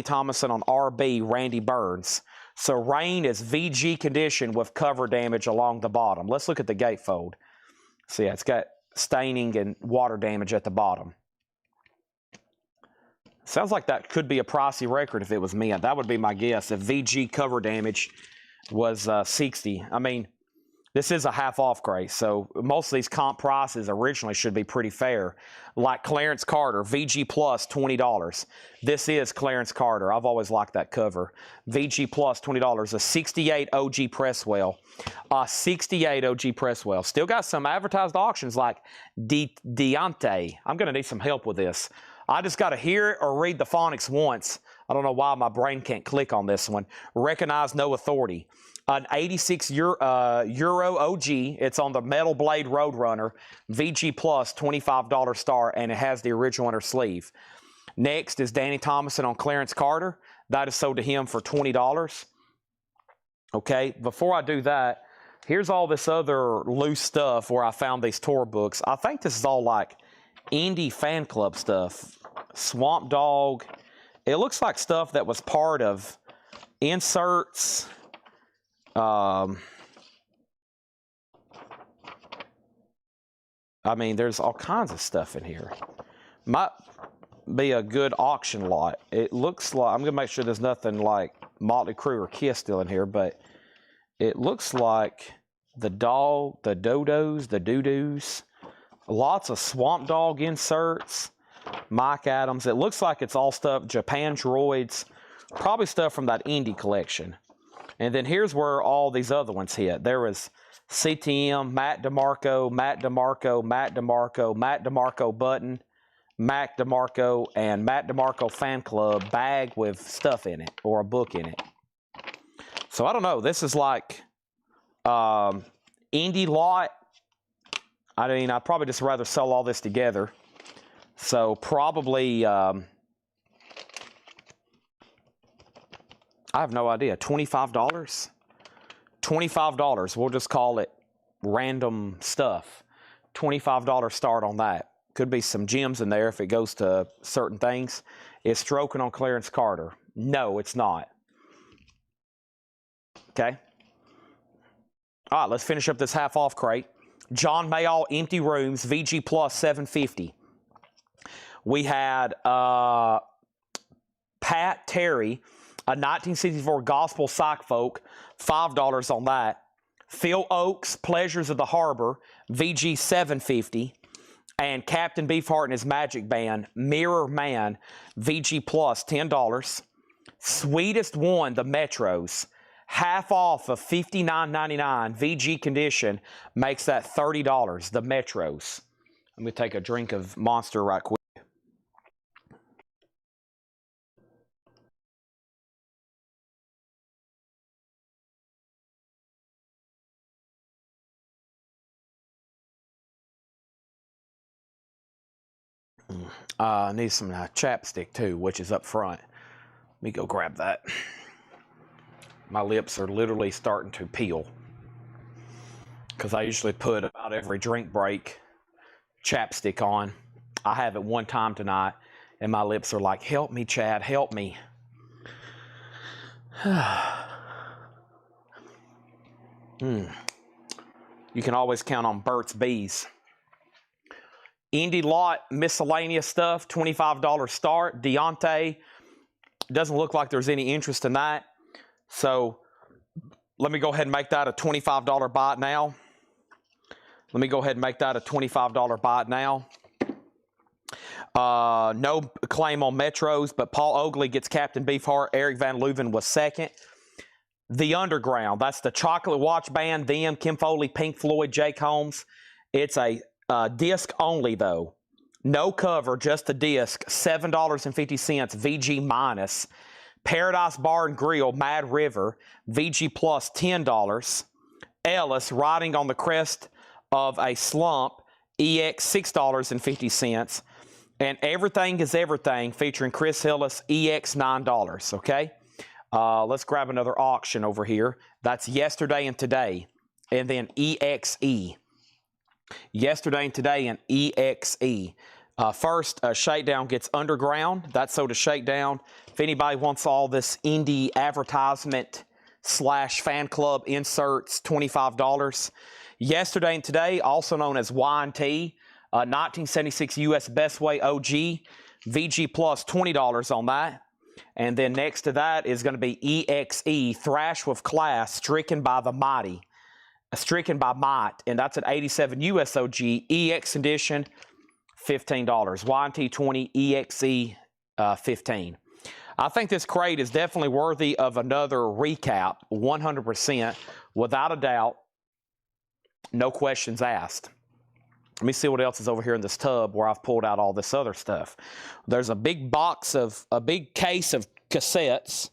Thomason on RB, Randy Burns. So Rain is VG condition with cover damage along the bottom. Let's look at the gatefold. See, it's got staining and water damage at the bottom. Sounds like that could be a pricey record if it was mint. That would be my guess if VG cover damage was 60. I mean, this is a half-off crate, so most of these comp prices originally should be pretty fair. Like Clarence Carter, VG Plus, $20. This is Clarence Carter. I've always liked that cover. VG Plus, $20. A 68 OG Presswell. A 68 OG Presswell. Still got some advertised auctions like Deontay. I'm going to need some help with this. I just got to hear it or read the phonics once. I don't know why my brain can't click on this one. Recognize no authority. An 86 Euro OG. It's on the Metal Blade Roadrunner. VG Plus, $25 star, and it has the original inner sleeve. Next is Danny Thomason on Clarence Carter. That is sold to him for $20. Okay, before I do that, here's all this other loose stuff where I found these tour books. I think this is all like indie fan club stuff. Swamp Dog. It looks like stuff that was part of inserts. I mean, there's all kinds of stuff in here. Might be a good auction lot. It looks like, I'm going to make sure there's nothing like Motley Crue or Kiss still in here, but it looks like the dog, the dodos, the doo-doos, lots of Swamp Dog inserts, Mike Adams. It looks like it's all stuff, Japan Droids, probably stuff from that indie collection. And then here's where all these other ones hit. There was CTM, Matt DeMarco, Matt DeMarco, Matt DeMarco, Matt DeMarco button, Matt DeMarco, and Matt DeMarco fan club bag with stuff in it or a book in it. So I don't know. This is like indie lot. I mean, I'd probably just rather sell all this together. So probably... I have no idea. $25? $25. We'll just call it random stuff. $25 start on that. Could be some gems in there if it goes to certain things. Is Stroking on Clarence Carter? No, it's not. Okay. All right, let's finish up this half-off crate. John Mayall, Empty Rooms, VG Plus, $7.50. We had Pat Terry, a 1964 gospel psych folk, $5 on that. Phil Oakes, Pleasures of the Harbor, VG $7.50. And Captain Beefheart and his Magic Band, Mirror Man, VG Plus, $10. Sweetest One, the Metros, half off of $59.99. VG Condition makes that $30, the Metros. Let me take a drink of Monster right quick. I need some chapstick too, which is up front. Let me go grab that. My lips are literally starting to peel because I usually put about every drink break chapstick on. I have it one time tonight, and my lips are like, help me, Chad, help me. You can always count on Burt's Bees. Indy Lot miscellaneous stuff, $25 start. Deontay, doesn't look like there's any interest in that. So let me go ahead and make that a $25 buy it now. Let me go ahead and make that a $25 buy it now. No claim on Metros, but Paul Oakley gets Captain Beefheart. Eric Van Leuven was second. The Underground, that's the Chocolate Watch Band, them, Kim Foley, Pink Floyd, Jake Holmes. It's a disc only though. No cover, just the disc, $7.50, VG minus. Paradise Bar and Grill, Mad River, VG plus, $10. Ellis, Riding on the Crest of a Slump, EX, $6.50. And Everything is Everything, featuring Chris Hillis, EX, $9, okay? Let's grab another auction over here. That's Yesterday and Today. And then EXE. Yesterday and Today and EXE. First, Shakedown gets Underground. That's sold to Shakedown. If anybody wants all this indie advertisement / fan club inserts, $25. Yesterday and Today, also known as Y&T, 1976 US Best Way OG, VG plus, $20 on that. And then next to that is going to be EXE, Thrash with Class, Stricken by the Mighty. Stricken by Might, and that's an 87 US OG, EX edition, $15. Y&T 20, EXE 15. I think this crate is definitely worthy of another recap, 100%, without a doubt, no questions asked. Let me see what else is over here in this tub where I've pulled out all this other stuff. There's a big big case of cassettes.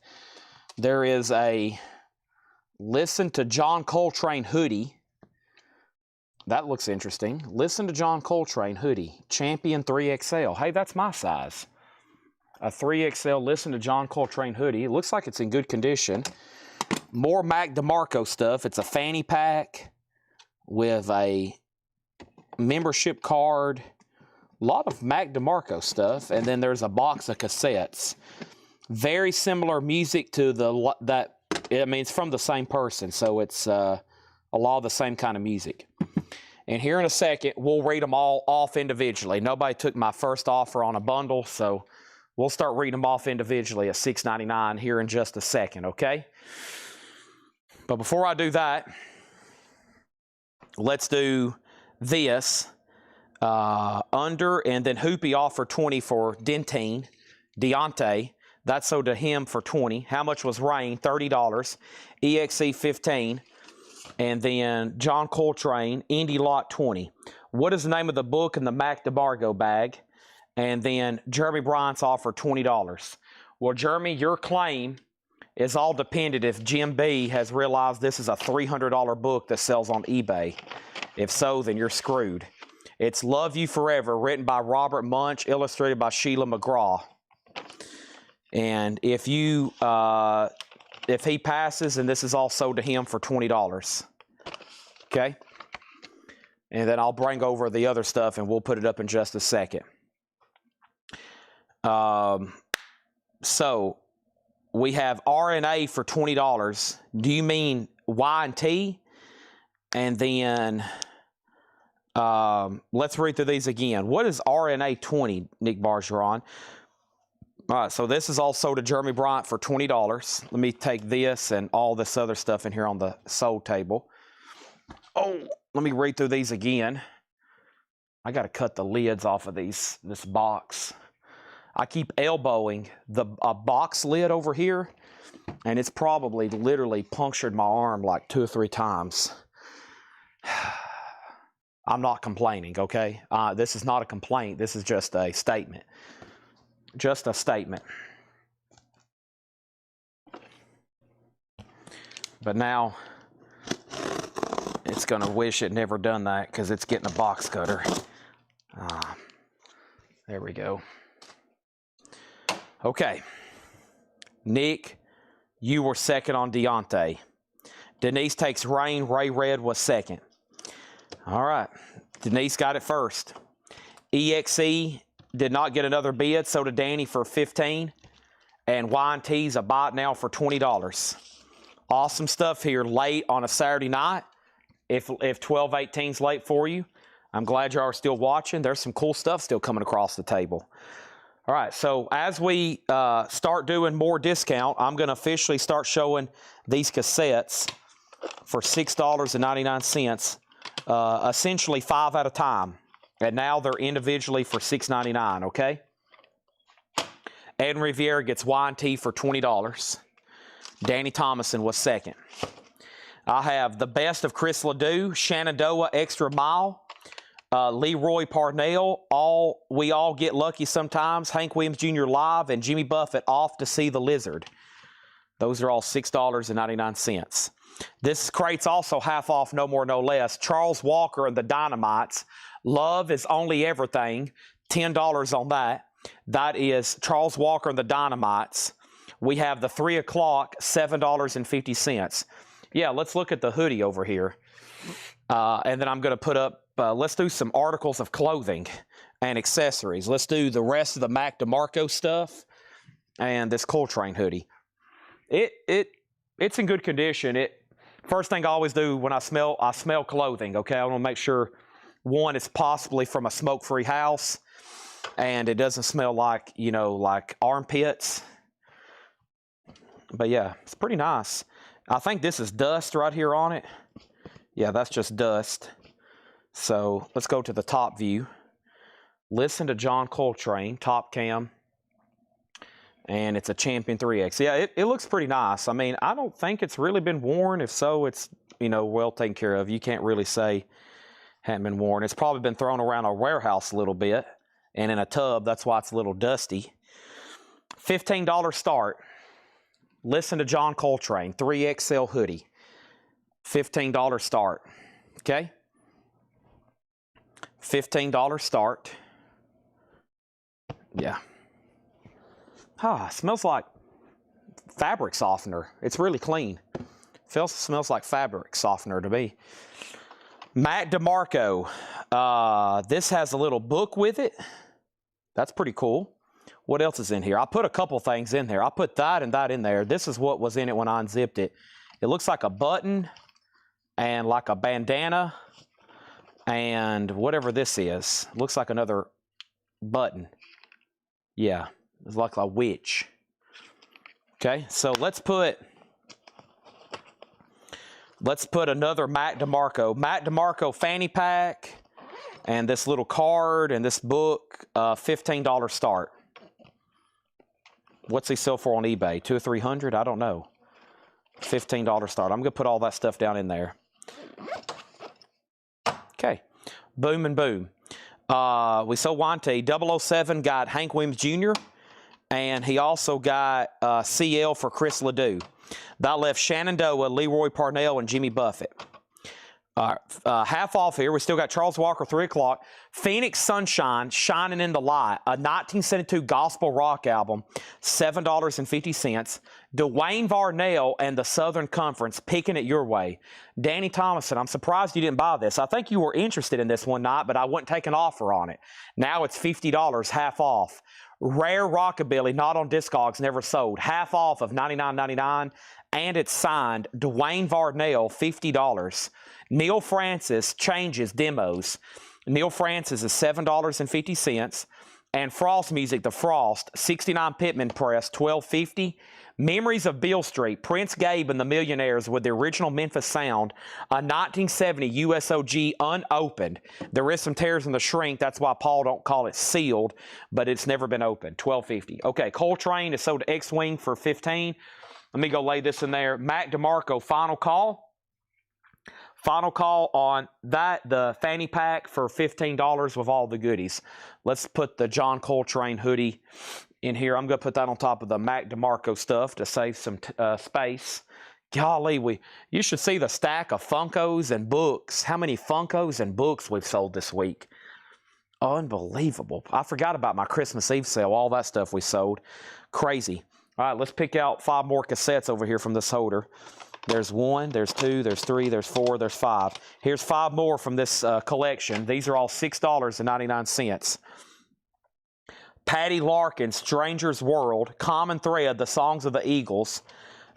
There is a Listen to John Coltrane hoodie. That looks interesting. Listen to John Coltrane hoodie. Champion 3XL. Hey, that's my size. A 3XL Listen to John Coltrane hoodie. It looks like it's in good condition. More Mac DeMarco stuff. It's a fanny pack with a membership card. A lot of Mac DeMarco stuff. And then there's a box of cassettes. Very similar music to it's from the same person, so it's a lot of the same kind of music. And here in a second, we'll read them all off individually. Nobody took my first offer on a bundle, so we'll start reading them off individually at $6.99 here in just a second, okay? But before I do that, let's do this. Under, and then Hoopy offered 20 for Dentine, Deontay. That's sold to him for 20. How much was Rain? $30. EXE 15. And then John Coltrane, Indy Lot 20. What is the name of the book in the Mac DeMarco bag? And then Jeremy Bryant's offered $20. Well, Jeremy, your claim is all dependent if Jim B has realized this is a $300 book that sells on eBay. If so, then you're screwed. It's Love You Forever, written by Robert Munch, illustrated by Sheila McGraw. And if he passes, and this is all sold to him for $20. Okay? And then I'll bring over the other stuff and we'll put it up in just a second. So we have RNA for $20. Do you mean Y&T? And then let's read through these again. What is RNA 20, Nick Bargeron? All right, so this is all sold to Jeremy Bryant for $20. Let me take this and all this other stuff in here on the sold table. Oh, let me read through these again. I got to cut the lids off of this box. I keep elbowing a box lid over here, and it's probably literally punctured my arm like 2 or 3 times. I'm not complaining, okay? This is not a complaint. This is just a statement. Just a statement. But now it's going to wish it never done that because it's getting a box cutter. There we go. Okay. Nick, you were second on Deontay. Denise takes Rain. Ray Red was second. All right. Denise got it first. EXE did not get another bid. So did Danny for $15. And Y&T's a bot now for $20. Awesome stuff here late on a Saturday night. If 12-18's late for you, I'm glad you are still watching. There's some cool stuff still coming across the table. All right, so as we start doing more discount, I'm going to officially start showing these cassettes for $6.99, essentially 5 at a time. And now they're individually for $6.99, okay? Ed Riviera gets Y&T for $20. Danny Thomason was second. I have the best of Chris Ledoux, Shenandoah Extra Mile, Leroy Parnell, We All Get Lucky Sometimes, Hank Williams Jr. Live, and Jimmy Buffett Off to See the Lizard. Those are all $6.99. This crate's also half off, no more, no less. Charles Walker and the Dynamites. Love is Only Everything, $10 on that. That is Charles Walker and the Dynamites. We have the 3 o'clock, $7.50. Yeah, let's look at the hoodie over here. And then I'm going to put up, let's do some articles of clothing and accessories. Let's do the rest of the Mac DeMarco stuff and this Coltrane hoodie. It's in good condition. First thing I always do when I smell clothing, okay? I want to make sure, one, it's possibly from a smoke-free house and it doesn't smell like, like armpits. But yeah, it's pretty nice. I think this is dust right here on it. Yeah, that's just dust. So let's go to the top view. Listen to John Coltrane, top cam. And it's a Champion 3X. Yeah, it looks pretty nice. I mean, I don't think it's really been worn. If so, it's, well taken care of. You can't really say hadn't been worn. It's probably been thrown around a warehouse a little bit. And in a tub, that's why it's a little dusty. $15 start. Listen to John Coltrane, 3XL hoodie. $15 start. Okay? $15 start. Yeah. Smells like fabric softener. It's really clean. Smells like fabric softener to me. Mac DeMarco. This has a little book with it. That's pretty cool. What else is in here? I put a couple things in there. I put that and that in there. This is what was in it when I unzipped it. It looks like a button and like a bandana and whatever this is. It looks like another button. Yeah, it's like a witch. Okay, so let's put another Mac DeMarco. Mac DeMarco fanny pack and this little card and this book, $15 start. What's he sell for on eBay? $200 or $300? I don't know. $15 start. I'm going to put all that stuff down in there. Okay. Boom and boom. We sold Y&T. 007 got Hank Williams Jr. And he also got CL for Chris Ledoux. That left Shenandoah, Leroy Parnell, and Jimmy Buffett. All right, half off here. We still got Charles Walker, 3 o'clock. Phoenix Sunshine, Shining in the Light, a 1972 gospel rock album, $7.50. Dwayne Varnell and the Southern Conference, Picking It Your Way. Danny Thomason, I'm surprised you didn't buy this. I think you were interested in this one night, but I wouldn't take an offer on it. Now it's $50, half off. Rare Rockabilly, not on Discogs, never sold. Half off of $99.99, and it's signed Dwayne Varnell, $50. Neil Francis, Changes, Demos. Neil Francis is $7.50. And Frost Music, The Frost, 69 Pittman Press, $12.50. Memories of Beale Street, Prince Gabe and the Millionaires with the original Memphis sound, a 1970 USOG unopened. There is some tears in the shrink, that's why Paul don't call it sealed, but it's never been opened, $12.50. Okay, Coltrane is sold to X-Wing for $15. Let me go lay this in there. Mac DeMarco, final call. Final call on that, the fanny pack for $15 with all the goodies. Let's put the John Coltrane hoodie in here. I'm going to put that on top of the Mac DeMarco stuff to save some space. Golly, you should see the stack of Funkos and books. How many Funkos and books we've sold this week. Unbelievable. I forgot about my Christmas Eve sale, all that stuff we sold. Crazy. All right, let's pick out 5 more cassettes over here from this holder. There's 1, there's 2, there's 3, there's 4, there's 5. Here's 5 more from this collection. These are all $6.99. Patty Larkin, Stranger's World, Common Thread, The Songs of the Eagles.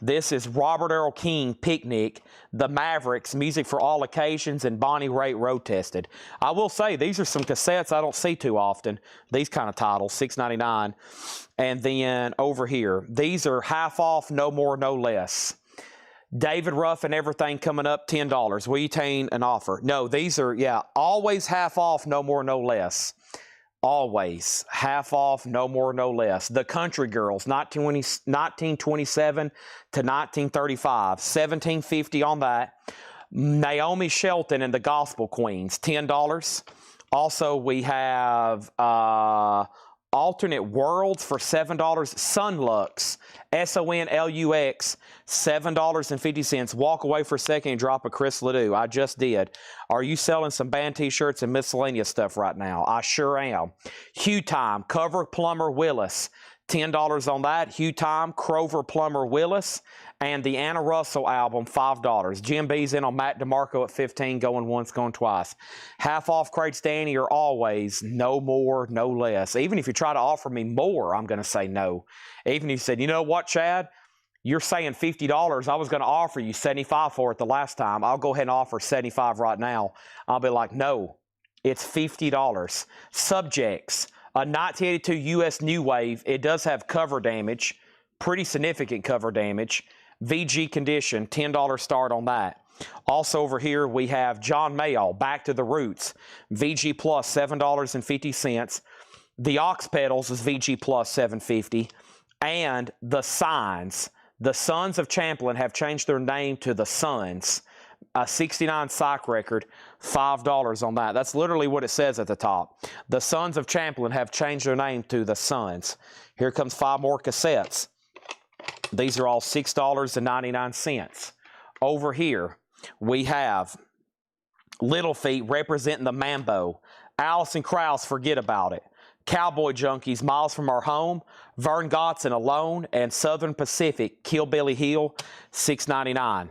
This is Robert Earl King, Picnic, The Mavericks, Music for All Occasions, and Bonnie Raitt, Road Tested. I will say, these are some cassettes I don't see too often. These kind of titles, $6.99. And then over here, these are half off, no more, no less. David Ruff and Everything coming up, $10. Will you attain an offer? No, these are, yeah, always half off, no more, no less. Always half off, no more, no less. The Country Girls, 1927 to 1935, $17.50 on that. Naomi Shelton and the Gospel Queens, $10. Also, we have Alternate Worlds for $7. Sunlux, Sonlux, $7.50. Walk away for a second and drop a Chris Ledoux. I just did. Are you selling some band t-shirts and miscellaneous stuff right now? I sure am. Hugh Time, Cover Plummer Willis, $10 on that. Hugh Time, Crover Plummer Willis, and the Anna Russell album, $5. Jim B's in on Matt DeMarco at $15, going once, going twice. Half off crates, Danny, are always no more, no less. Even if you try to offer me more, I'm going to say no. Even if you said, you know what, Chad? You're saying $50. I was going to offer you $75 for it the last time. I'll go ahead and offer $75 right now. I'll be like, no, it's $50. Subjects, a 1982 U.S. New Wave. It does have cover damage, pretty significant cover damage. VG condition, $10 start on that. Also over here, we have John Mayall, Back to the Roots. VG Plus, $7.50. The Ox Pedals is VG Plus, $7.50. And The Signs. The Sons of Champlin have changed their name to The Sons. A 69 psych record, $5 on that. That's literally what it says at the top. The Sons of Champlin have changed their name to The Sons. Here comes 5 more cassettes. These are all $6.99. Over here, we have Little Feat representing the Mambo. Alison Krauss, Forget About It. Cowboy Junkies, Miles from Our Home. Vern Gotson, Alone. And Southern Pacific, Kill Billy Hill, $6.99.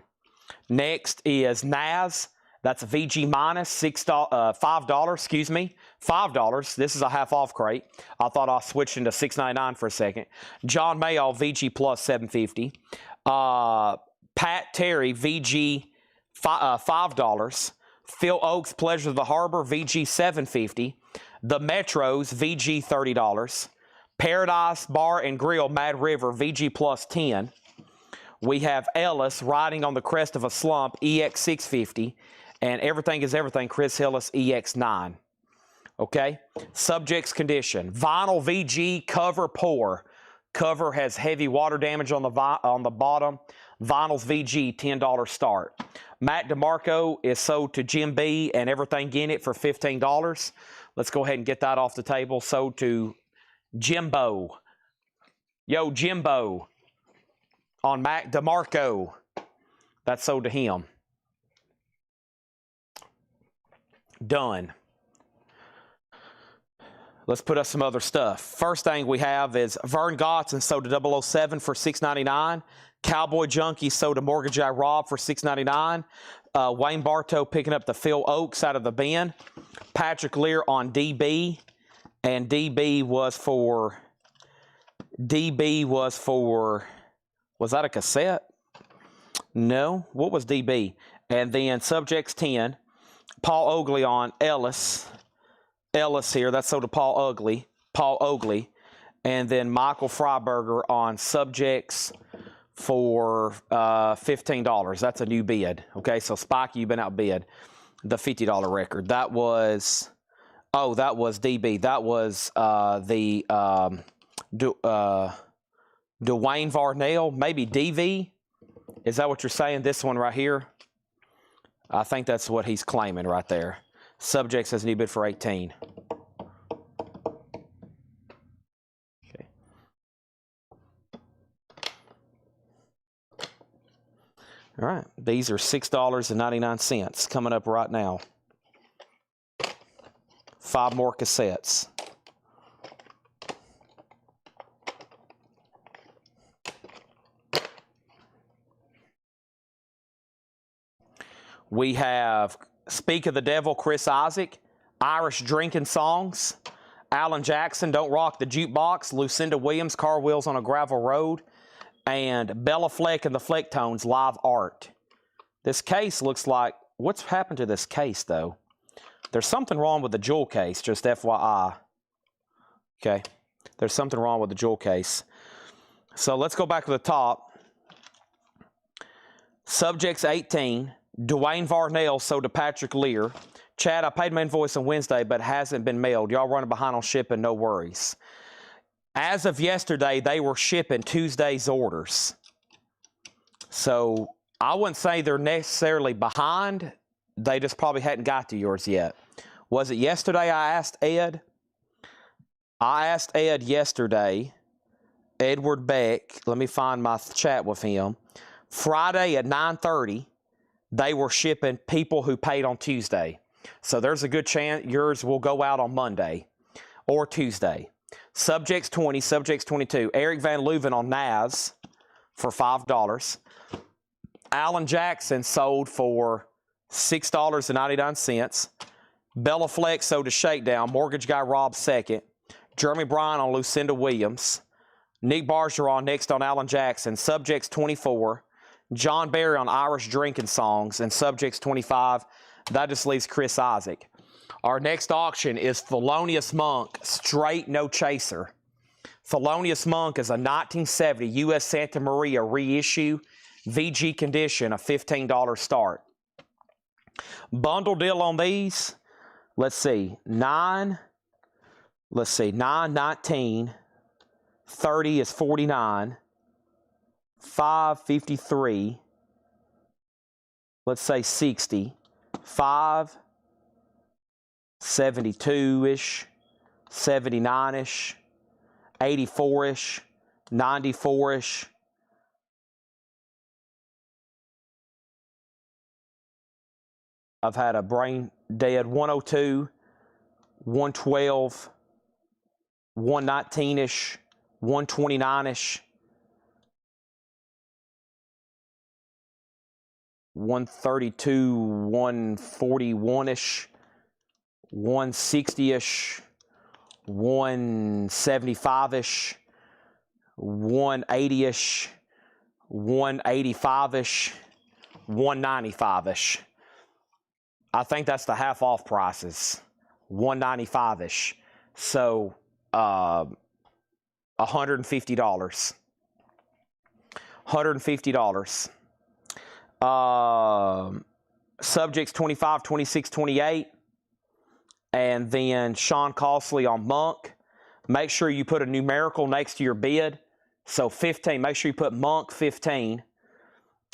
Next is Naz. That's a VG minus $5, excuse me. $5. This is a half off crate. I thought I switched into $6.99 for a second. John Mayall, VG plus $7.50. Pat Terry, VG $5. Phil Oakes, Pleasure of the Harbor, VG $7.50. The Metros, VG $30. Paradise Bar and Grill, Mad River, VG plus $10. We have Ellis, Riding on the Crest of a Slump, EX $6.50. And Everything is Everything, Chris Hillis, EX $9. Okay? Subjects condition. Vinyl VG, cover poor. Cover has heavy water damage on the bottom. Vinyl's VG, $10 start. Matt DeMarco is sold to Jim B and Everything in It for $15. Let's go ahead and get that off the table. Sold to Jimbo. Yo, Jimbo. On Mac DeMarco. That's sold to him. Done. Let's put up some other stuff. First thing we have is Vern Gotts sold to 007 for $6.99. Cowboy Junkie sold to Mortgage Guy Rob for $6.99. Wayne Bartow picking up the Phil Oakes out of the bin. Patrick Lear on DB. And DB was for, was that a cassette? No. What was DB? And then Subjects 10. Paul Oakley on Ellis. Ellis here. That's sold to Paul Oakley. And then Michael Freiberger on Subjects for $15. That's a new bid. Okay, so Spikey, you've been outbid. The $50 record. That was, that was DB. That was Dwayne Varnell, maybe DV. Is that what you're saying? This one right here? I think that's what he's claiming right there. Subjects has a new bid for 18. Okay. All right. These are $6.99 coming up right now. 5 more cassettes. We have Speak of the Devil, Chris Isaac, Irish Drinking Songs, Alan Jackson, Don't Rock the Jukebox, Lucinda Williams, Car Wheels on a Gravel Road, and Bella Fleck and the Flecktones, Live Art. This case looks like, what's happened to this case, though? There's something wrong with the jewel case, just FYI. Okay, there's something wrong with the jewel case. So let's go back to the top. Subjects 18. Dwayne Varnell sold to Patrick Lear. Chad, I paid my invoice on Wednesday, but hasn't been mailed. Y'all running behind on shipping, no worries. As of yesterday, they were shipping Tuesday's orders. So I wouldn't say they're necessarily behind. They just probably hadn't got to yours yet. Was it yesterday I asked Ed? I asked Ed yesterday, Edward Beck, let me find my chat with him. Friday at 9:30. They were shipping people who paid on Tuesday. So there's a good chance yours will go out on Monday or Tuesday. Subjects 20, Subjects 22. Eric Van Leuven on Naz for $5. Alan Jackson sold for $6.99. Bella Flex sold to Shakedown. Mortgage Guy Rob second. Jeremy Bryan on Lucinda Williams. Nick Bargeron next on Alan Jackson. Subjects 24. John Barry on Irish Drinking Songs, and Subjects 25. That just leaves Chris Isaac. Our next auction is Thelonious Monk, straight no chaser. Thelonious Monk is a 1970 U.S. Santa Maria reissue, VG condition, a $15 start. Bundle deal on these, let's see, 9, 19, 30 is 49. 553, let's say 60, 5, 72-ish, 79-ish, 84-ish, 94-ish. I've had a brain dead 102, 112, 119-ish, 129-ish. 132, 141-ish, 160-ish, 175-ish, 180-ish, 185-ish, 195-ish. I think that's the half off prices, 195-ish. So, $150. $150. Subjects 25, 26, 28. And then Sean Costley on Monk. Make sure you put a numerical next to your bid. So 15, make sure you put Monk 15.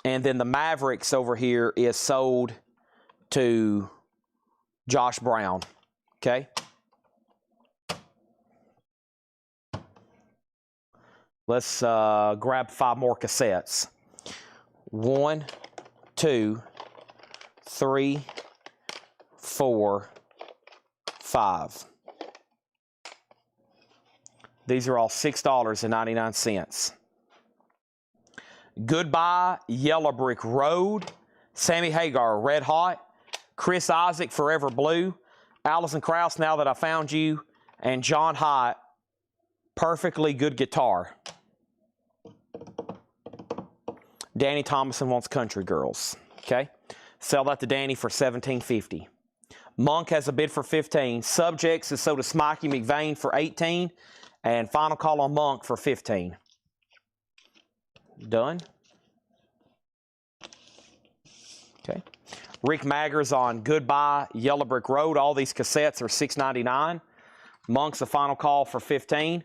And then the Mavericks over here is sold to Josh Brown. Okay? Let's grab 5 more cassettes. 1, 2, 3, 4, 5. These are all $6.99. Goodbye, Yellow Brick Road. Sammy Hagar, Red Hot. Chris Isaac, Forever Blue. Alison Krauss, Now That I Found You. And John Hyatt, Perfectly Good Guitar. Danny Thomason Wants Country Girls. Okay. Sell that to Danny for $17.50. Monk has a bid for $15. Subjects is sold to Smikey McVeigh for $18. And final call on Monk for $15. Done. Okay. Rick Maggers on Goodbye, Yellow Brick Road. All these cassettes are $6.99. Monk's a final call for $15.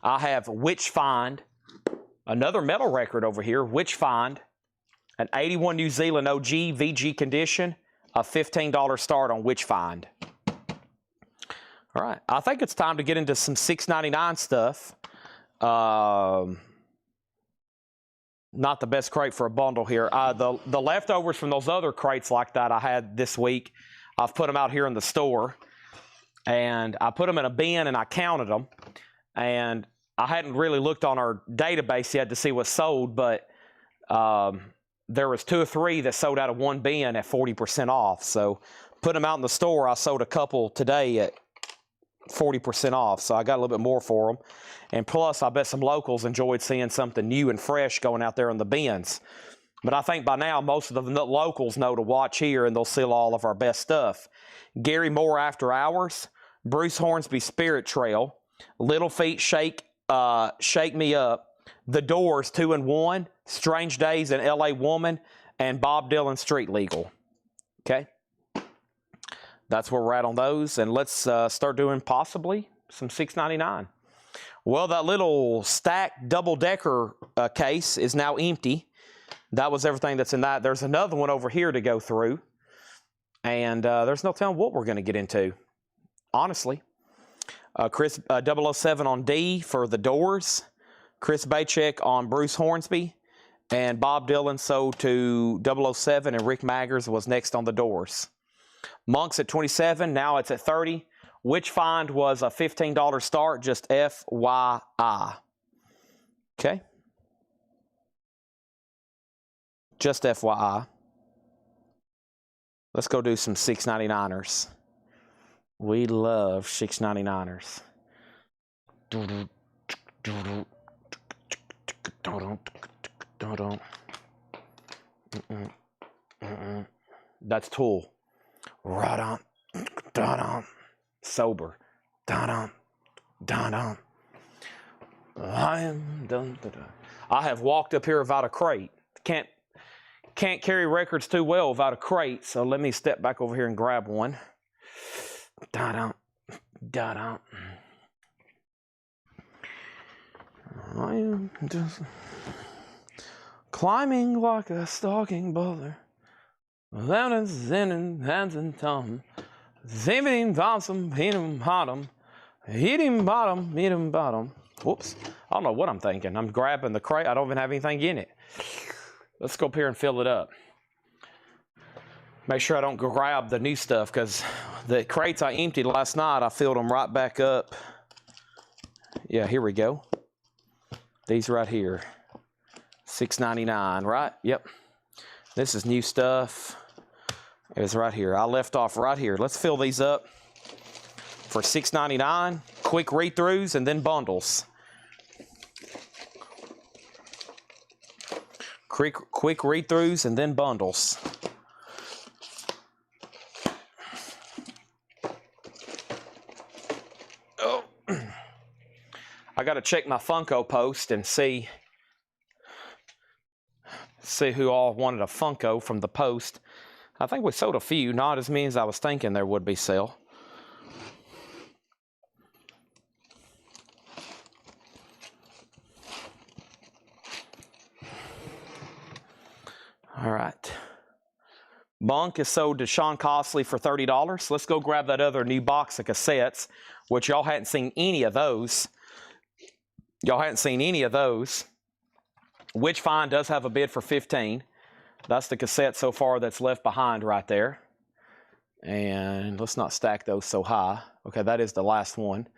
I have Witch Find, another metal record over here. Witch Find, an 81 New Zealand OG VG condition, a $15 start on Witch Find. All right, I think it's time to get into some $6.99 stuff. Not the best crate for a bundle here. The leftovers from those other crates like that I had this week, I've put them out here in the store. And I put them in a bin and I counted them. And I hadn't really looked on our database yet to see what sold, but there was 2 or 3 that sold out of one bin at 40% off. So put them out in the store. I sold a couple today at 40% off. So I got a little bit more for them. And plus, I bet some locals enjoyed seeing something new and fresh going out there in the bins. But I think by now, most of the locals know to watch here, and they'll see all of our best stuff. Gary Moore After Hours, Bruce Hornsby Spirit Trail, Little Feat Shake Me Up, The Doors 2 and 1, Strange Days and L.A. Woman, and Bob Dylan Street Legal. Okay? That's where we're at on those. And let's start doing possibly some $6.99. Well, that little stacked double-decker case is now empty. That was everything that's in that. There's another one over here to go through. And there's no telling what we're going to get into, honestly. Chris 007 on D for The Doors. Chris Bachek on Bruce Hornsby. And Bob Dylan sold to 007, and Rick Maggers was next on The Doors. Monk's at 27. Now it's at 30. Witch Find was a $15 start, just FYI. Okay? Just FYI. Let's go do some $6.99ers. We love $6.99ers. That's Tool. Right on. Sober. I am done. I have walked up here without a crate. Can't carry records too well without a crate, so let me step back over here and grab one. I am just climbing like a stalking boulder. Without a zen and hands and thumb. Zimming bottom, hit him bottom. Hit him bottom. Whoops. I don't know what I'm thinking. I'm grabbing the crate. I don't even have anything in it. Let's go up here and fill it up. Make sure I don't grab the new stuff, because the crates I emptied last night, I filled them right back up. Yeah, here we go. These right here. $6.99, right? Yep. This is new stuff. It's right here. I left off right here. Let's fill these up for $6.99. Quick read-throughs and then bundles. Quick read-throughs and then bundles. Oh. I got to check my Funko post and see who all wanted a Funko from the post. I think we sold a few, not as many as I was thinking there would be sale. All right. Monk is sold to Sean Costley for $30. Let's go grab that other new box of cassettes, which y'all hadn't seen any of those. Witch Find does have a bid for $15. That's the cassette so far that's left behind right there. And let's not stack those so high. Okay, that is the last one.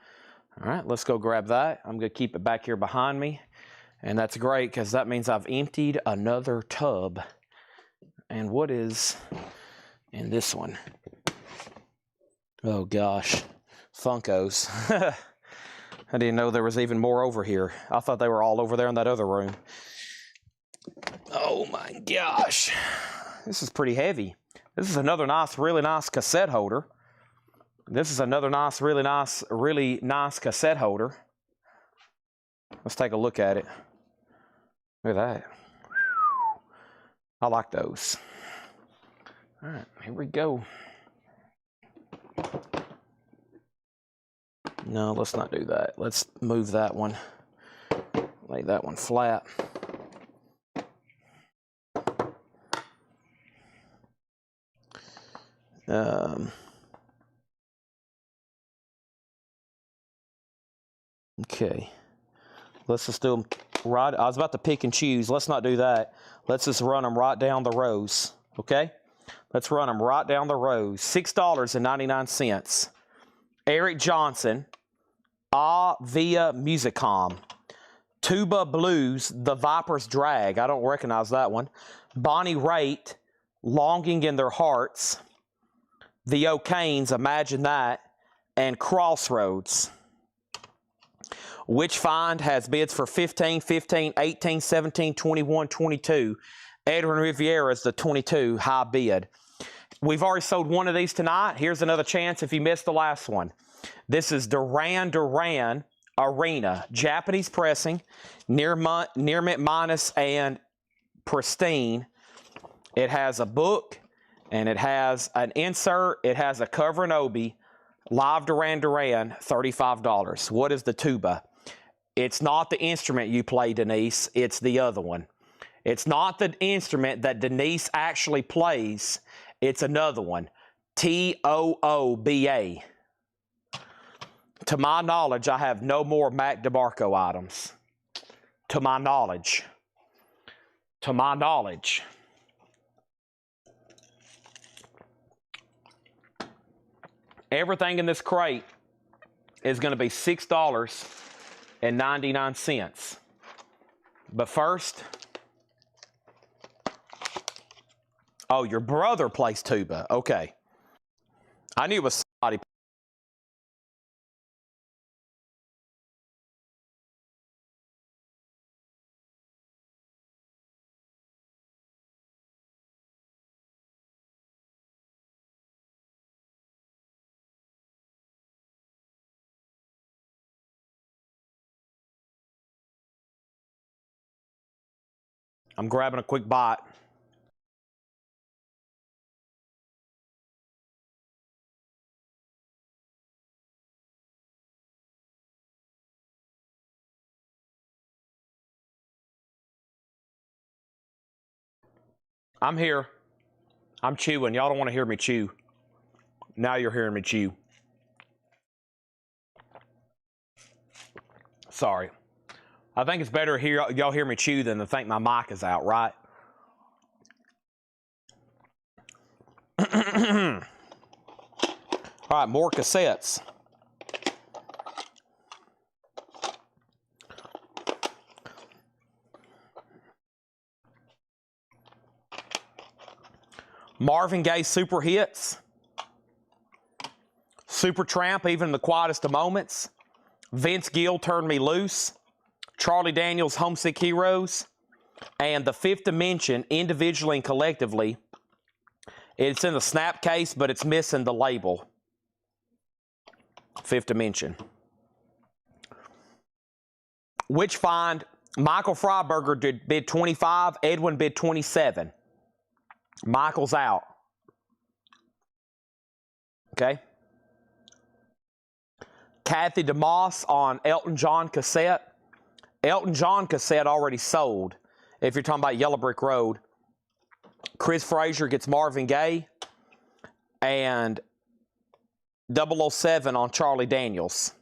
All right, let's go grab that. I'm going to keep it back here behind me. And that's great because that means I've emptied another tub. And what is in this one? Oh, gosh. Funkos. I didn't know there was even more over here. I thought they were all over there in that other room. Oh, my gosh. This is pretty heavy. This is another nice, really nice cassette holder. This is another nice, really nice cassette holder. Let's take a look at it. Look at that. I like those. All right, here we go. No, let's not do that. Let's move that one. Lay that one flat. Okay. Let's just do them right. I was about to pick and choose. Let's not do that. Let's just run them right down the rows. Okay? Let's run them right down the rows. $6.99. Eric Johnson, Via Musicom. Tuba Blues, The Viper's Drag. I don't recognize that one. Bonnie Raitt, Longing in Their Hearts. The O'Kanes, Imagine That. And Crossroads. Which Find has bids for 15, 15, 18, 17, 21, 22. Edwin Riviera's the 22 high bid. We've already sold one of these tonight. Here's another chance if you missed the last one. This is Duran Duran Arena. Japanese pressing, near mint minus and pristine. It has a book and it has an insert. It has a cover and obi. Live Duran Duran, $35. What is the tuba? It's not the instrument you play, Denise. It's the other one. It's not the instrument that Denise actually plays. It's another one. T-O-O-B-A. To my knowledge, I have no more Mac DeMarco items. To my knowledge. To my knowledge. Everything in this crate is going to be $6.99. But first, oh, your brother plays tuba. Okay. I knew it was somebody. I'm grabbing a quick bite. I'm here. I'm chewing. Y'all don't want to hear me chew. Now you're hearing me chew. Sorry. I think it's better y'all hear me chew than to think my mic is out, right? All right, more cassettes. Marvin Gaye Super Hits. Supertramp, Even in the Quietest of Moments. Vince Gill, Turn Me Loose. Charlie Daniels, Homesick Heroes. And The Fifth Dimension, individually and collectively. It's in the snap case, but it's missing the label. Fifth Dimension. Which Find, Michael Freiberger did bid 25, Edwin bid 27. Michael's out. Okay. Kathy DeMoss on Elton John cassette. Elton John cassette already sold. If you're talking about Yellow Brick Road. Chris Frazier gets Marvin Gaye. And 007 on Charlie Daniels.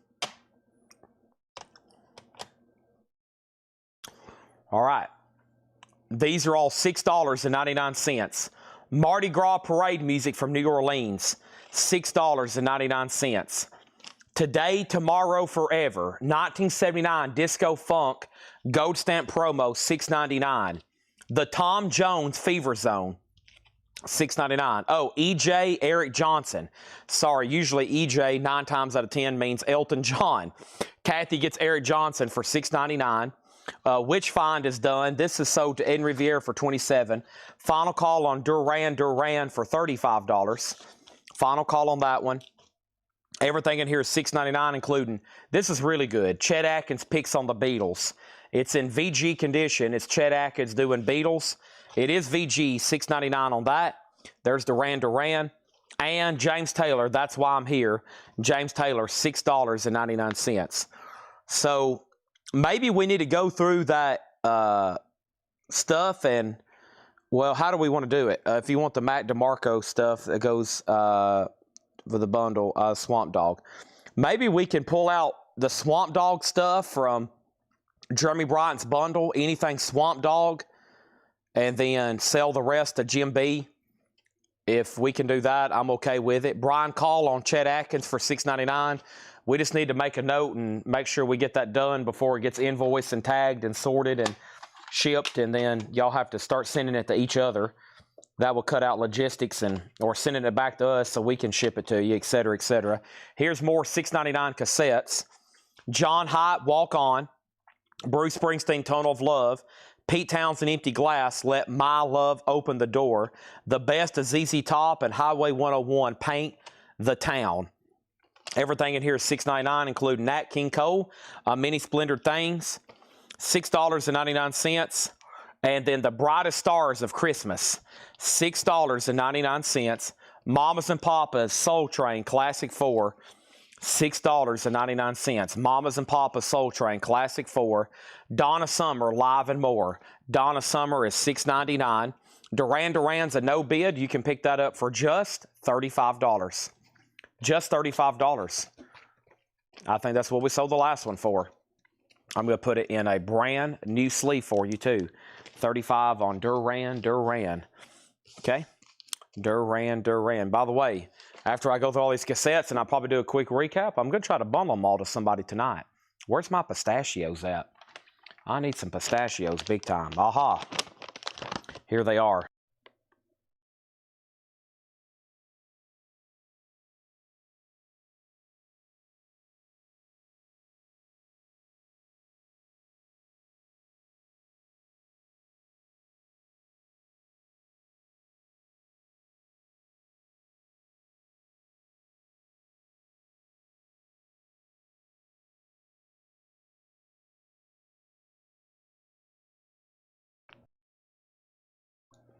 All right. These are all $6.99. Mardi Gras parade music from New Orleans, $6.99. Today, Tomorrow, Forever, 1979 Disco Funk Gold Stamp promo, $6.99. The Tom Jones Fever Zone, $6.99. Oh, EJ Eric Johnson. Sorry, usually EJ 9 times out of 10 means Elton John. Kathy gets Eric Johnson for $6.99. Which find is done? This is sold to Eden Riviere for $27. Final call on Duran Duran for $35. Final call on that one. Everything in here is $6.99, including, this is really good, Chet Atkins picks on the Beatles. It's in VG condition. It's Chet Atkins doing Beatles. It is VG, $6.99 on that. There's Duran Duran. And James Taylor, That's Why I'm Here. James Taylor, $6.99. So maybe we need to go through that stuff and, well, how do we want to do it? If you want the Mac DeMarco stuff that goes for the bundle, Swamp Dog. Maybe we can pull out the Swamp Dog stuff from Jeremy Bryant's bundle, anything Swamp Dog, and then sell the rest to Jim B. If we can do that, I'm okay with it. Brian Call on Chet Atkins for $6.99. We just need to make a note and make sure we get that done before it gets invoiced and tagged and sorted and shipped, and then y'all have to start sending it to each other. That will cut out logistics or sending it back to us so we can ship it to you, et cetera, et cetera. Here's more $6.99 cassettes. John Hyatt, Walk On. Bruce Springsteen, Tunnel of Love. Pete Townsend, Empty Glass, Let My Love Open the Door. The Best of ZZ Top and Highway 101, Paint the Town. Everything in here is $6.99, including Nat King Cole, Many Splendid Things, $6.99. And then The Brightest Stars of Christmas, $6.99. Mamas and Papas, Soul Train, Classic 4, $6.99. Mamas and Papas, Soul Train, Classic 4. Donna Summer, Live and More. Donna Summer is $6.99. Duran Duran's a no bid. You can pick that up for just $35. Just $35. I think that's what we sold the last one for. I'm going to put it in a brand new sleeve for you, too. $35 on Duran Duran. Okay? Duran Duran. By the way, after I go through all these cassettes and I'll probably do a quick recap, I'm going to try to bundle them all to somebody tonight. Where's my pistachios at? I need some pistachios big time. Aha. Here they are.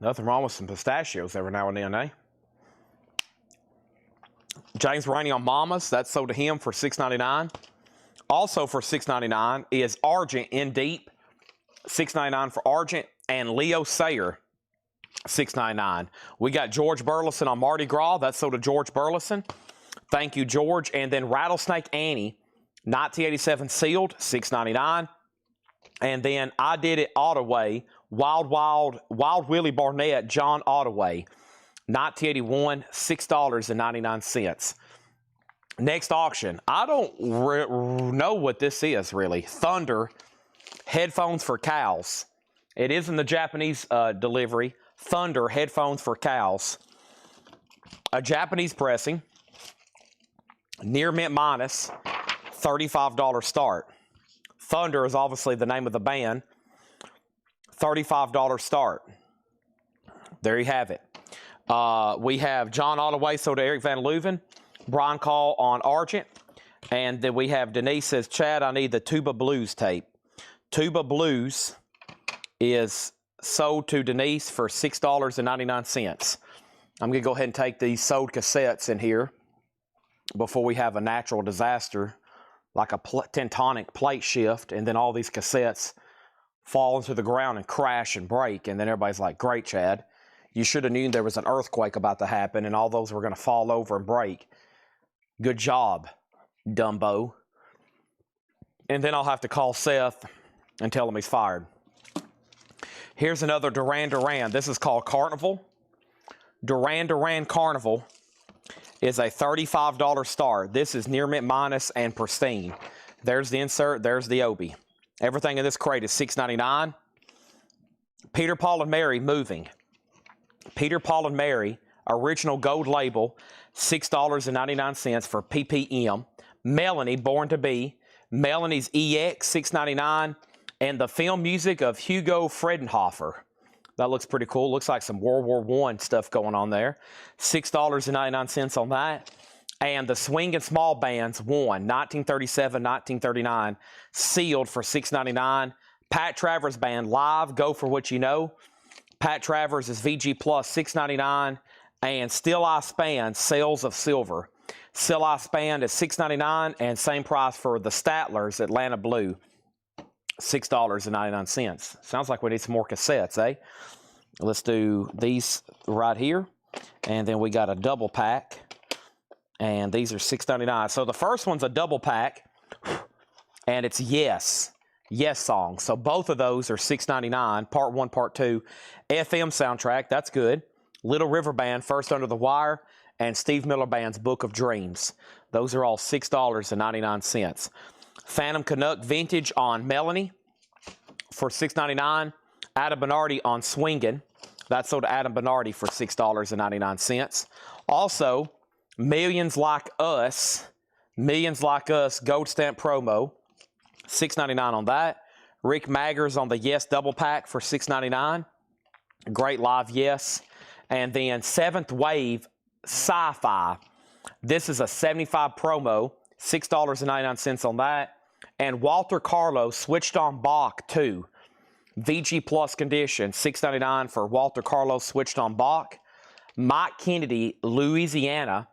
Nothing wrong with some pistachios every now and then, eh? James Rainey on Mamas. That's sold to him for $6.99. Also for $6.99 is Argent in Deep. $6.99 for Argent. And Leo Sayer, $6.99. We got George Burleson on Mardi Gras. That's sold to George Burleson. Thank you, George. And then Rattlesnake Annie, 1987 sealed, $6.99. And then I Did It Ottaway, Wild Willie Barnett, John Ottaway, 1981, $6.99. Next auction. I don't know what this is, really. Thunder headphones for cows. It is in the Japanese delivery. Thunder headphones for cows. A Japanese pressing. Near mint minus. $35 start. Thunder is obviously the name of the band. $35 start. There you have it. We have John Ottaway sold to Eric Van Leuven. Brian Call on Argent. And then we have Denise says, Chad, I need the Tuba Blues tape. Tuba Blues is sold to Denise for $6.99. I'm going to go ahead and take these sold cassettes in here before we have a natural disaster like a tectonic plate shift, and then all these cassettes fall into the ground and crash and break, and then everybody's like, great, Chad. You should have known there was an earthquake about to happen and all those were going to fall over and break. Good job, Dumbo. And then I'll have to call Seth and tell him he's fired. Here's another Duran Duran. This is called Carnival. Duran Duran Carnival is a $35 start. This is near mint minus and pristine. There's the insert. There's the Obi. Everything in this crate is $6.99. Peter, Paul, and Mary moving. Peter, Paul, and Mary, original gold label, $6.99 for PPM. Melanie, Born to Be. Melanie's EX, $6.99. And the film music of Hugo Friedenhofer. That looks pretty cool. Looks like some World War I stuff going on there. $6.99 on that. And the Swing and Small Bands, 1937, 1939, sealed for $6.99. Pat Travers Band, live, Go For What You Know. Pat Travers is VG Plus, $6.99. And Still I Span, Sales of Silver. Still I Span is $6.99, and same price for the Statlers, Atlanta Blue, $6.99. Sounds like we need some more cassettes, eh? Let's do these right here. And then we got a double pack. And these are $6.99. So the first one's a double pack. And it's Yes. Yes song. So both of those are $6.99. Part 1, Part 2. FM soundtrack. That's good. Little River Band, First Under the Wire. And Steve Miller Band's Book of Dreams. Those are all $6.99. Phantom Canuck Vintage on Melanie for $6.99. Adam Bernardi on Swingin'. That's sold to Adam Bernardi for $6.99. Also, Millions Like Us Gold Stamp Promo, $6.99 on that. Rick Maggers on the Yes Double Pack for $6.99. Great live Yes. And then Seventh Wave Sci-Fi. This is a 75 promo, $6.99 on that. And Walter Carlos Switched on Bach 2. VG Plus condition, $6.99 for Walter Carlos Switched on Bach. Mike Kennedy, Louisiana,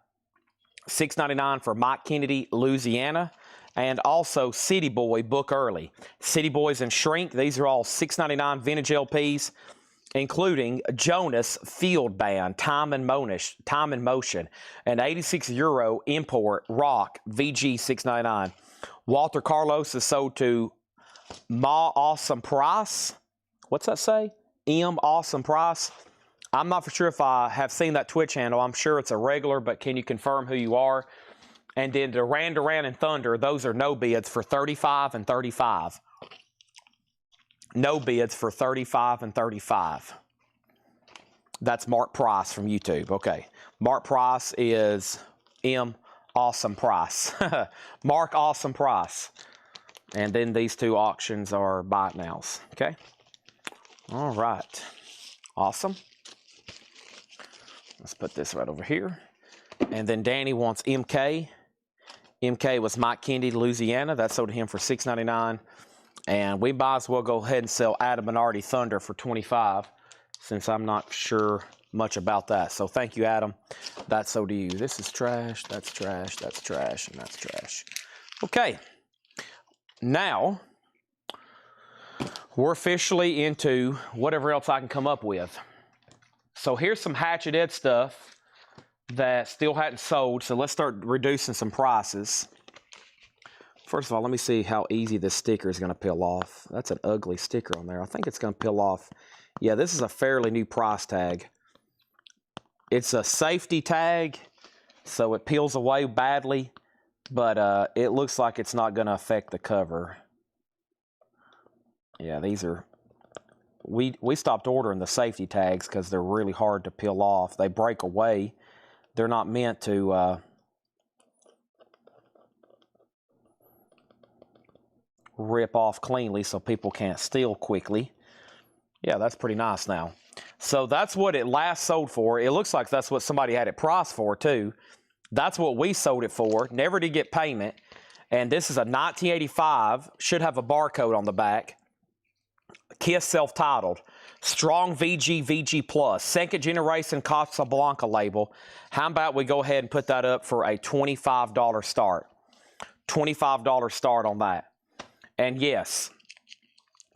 $6.99 for Mike Kennedy, Louisiana. And also City Boy, Book Early. City Boys and Shrink, these are all $6.99 vintage LPs, including Jonas Field Band, Time and Motion, an 86 euro import rock, VG $6.99. Walter Carlos is sold to Ma Awesome Price. What's that say? M Awesome Price. I'm not for sure if I have seen that Twitch handle. I'm sure it's a regular, but can you confirm who you are? And then Duran Duran and Thunder, those are no bids for $35 and $35. No bids for $35 and $35. That's Mark Price from YouTube. Okay. Mark Price is M Awesome Price. Mark Awesome Price. And then these two auctions are buy it nows. Okay. All right. Awesome. Let's put this right over here. And then Danny wants MK. MK was Mike Kennedy, Louisiana. That sold to him for $6.99. And we might as well go ahead and sell Adam Bernardi Thunder for $25, since I'm not sure much about that. So thank you, Adam. That's sold to you. This is trash, that's trash, that's trash, and that's trash. Okay. Now, we're officially into whatever else I can come up with. So here's some Hatchet Ed stuff that still hadn't sold. So let's start reducing some prices. First of all, let me see how easy this sticker is going to peel off. That's an ugly sticker on there. I think it's going to peel off. Yeah, this is a fairly new price tag. It's a safety tag, so it peels away badly, but it looks like it's not going to affect the cover. Yeah, these are... We stopped ordering the safety tags because they're really hard to peel off. They break away. They're not meant to... rip off cleanly so people can't steal quickly. Yeah, that's pretty nice now. So that's what it last sold for. It looks like that's what somebody had it priced for too. That's what we sold it for. Never did get payment. And this is a 1985. Should have a barcode on the back. Kiss self-titled. Strong VG Plus. Second generation Casablanca label. How about we go ahead and put that up for a $25 start. $25 start on that. And yes,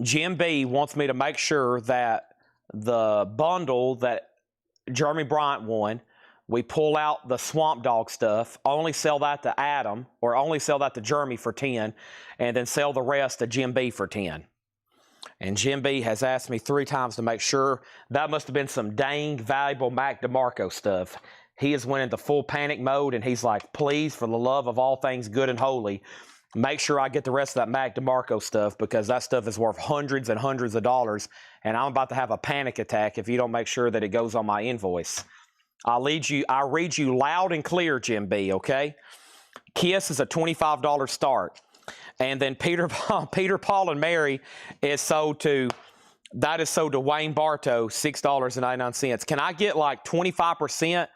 Jim B wants me to make sure that the bundle that Jeremy Bryant won, we pull out the Swamp Dog stuff, only sell that to Adam, or only sell that to Jeremy for $10, and then sell the rest to Jim B for $10. And Jim B has asked me 3 times to make sure. That must have been some dang valuable Mac DeMarco stuff. He has went into full panic mode, and he's like, please, for the love of all things good and holy, make sure I get the rest of that Mac DeMarco stuff, because that stuff is worth hundreds and hundreds of dollars, and I'm about to have a panic attack if you don't make sure that it goes on my invoice. I'll read you loud and clear, Jim B, okay? Kiss is a $25 start. And then Peter, Paul, and Mary is sold to, that is sold to Wayne Bartow, $6.99. Can I get like 25%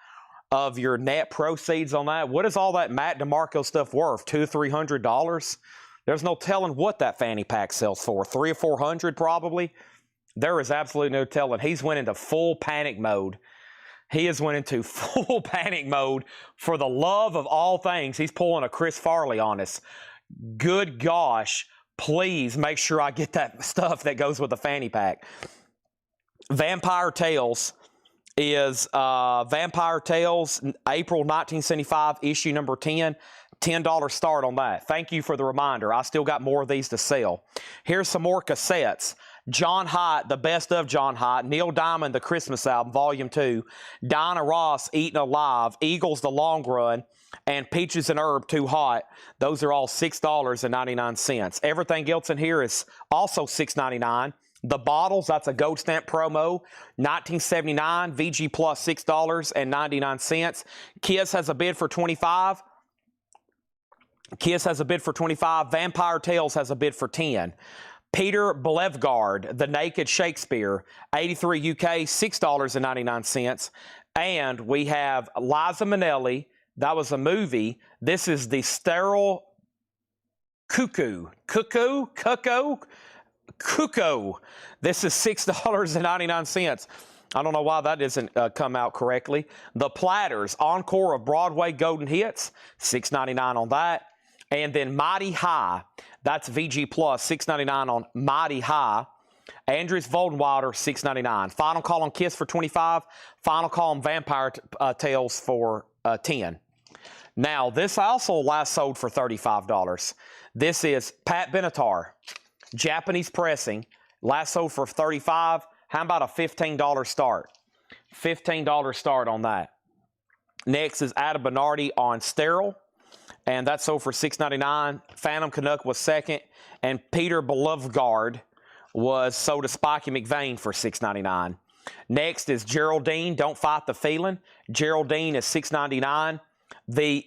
of your net proceeds on that? What is all that Matt DeMarco stuff worth? $200 or $300? There's no telling what that fanny pack sells for. $300 or $400 probably. There is absolutely no telling. He's went into full panic mode. He has went into full panic mode. For the love of all things, he's pulling a Chris Farley on us. Good gosh, please make sure I get that stuff that goes with the fanny pack. Vampire Tales is Vampire Tales, April 1975, issue number 10. $10 start on that. Thank you for the reminder. I still got more of these to sell. Here's some more cassettes. John Hott, the best of John Hott. Neil Diamond, the Christmas album, Volume 2. Diana Ross, Eaten Alive. Eagles, The Long Run. And Peaches and Herb, Too Hot. Those are all $6.99. Everything else in here is also $6.99. The bottles, that's a gold stamp promo. 1979, VG Plus, $6.99. Kiss has a bid for $25. Kiss has a bid for $25. Vampire Tales has a bid for $10. Peter Belevgard, The Naked Shakespeare, 83 UK, $6.99. And we have Liza Minnelli. That was a movie. This is The Sterile Cuckoo. Cuckoo. This is $6.99. I don't know why that doesn't come out correctly. The Platters, Encore of Broadway Golden Hits, $6.99 on that. And then Mighty High, that's VG Plus, $6.99 on Mighty High. Andreas Voldenweider, $6.99. Final call on Kiss for $25. Final call on Vampire Tales for $10. Now, this also last sold for $35. This is Pat Benatar, Japanese pressing, last sold for $35. How about a $15 start? $15 start on that. Next is Adam Bernardi on Sterile, and that sold for $6.99. Phantom Canuck was second, and Peter Belevgard was sold to Spiky McVeigh for $6.99. Next is Geraldine, Don't Fight the Feeling. Geraldine is $6.99. They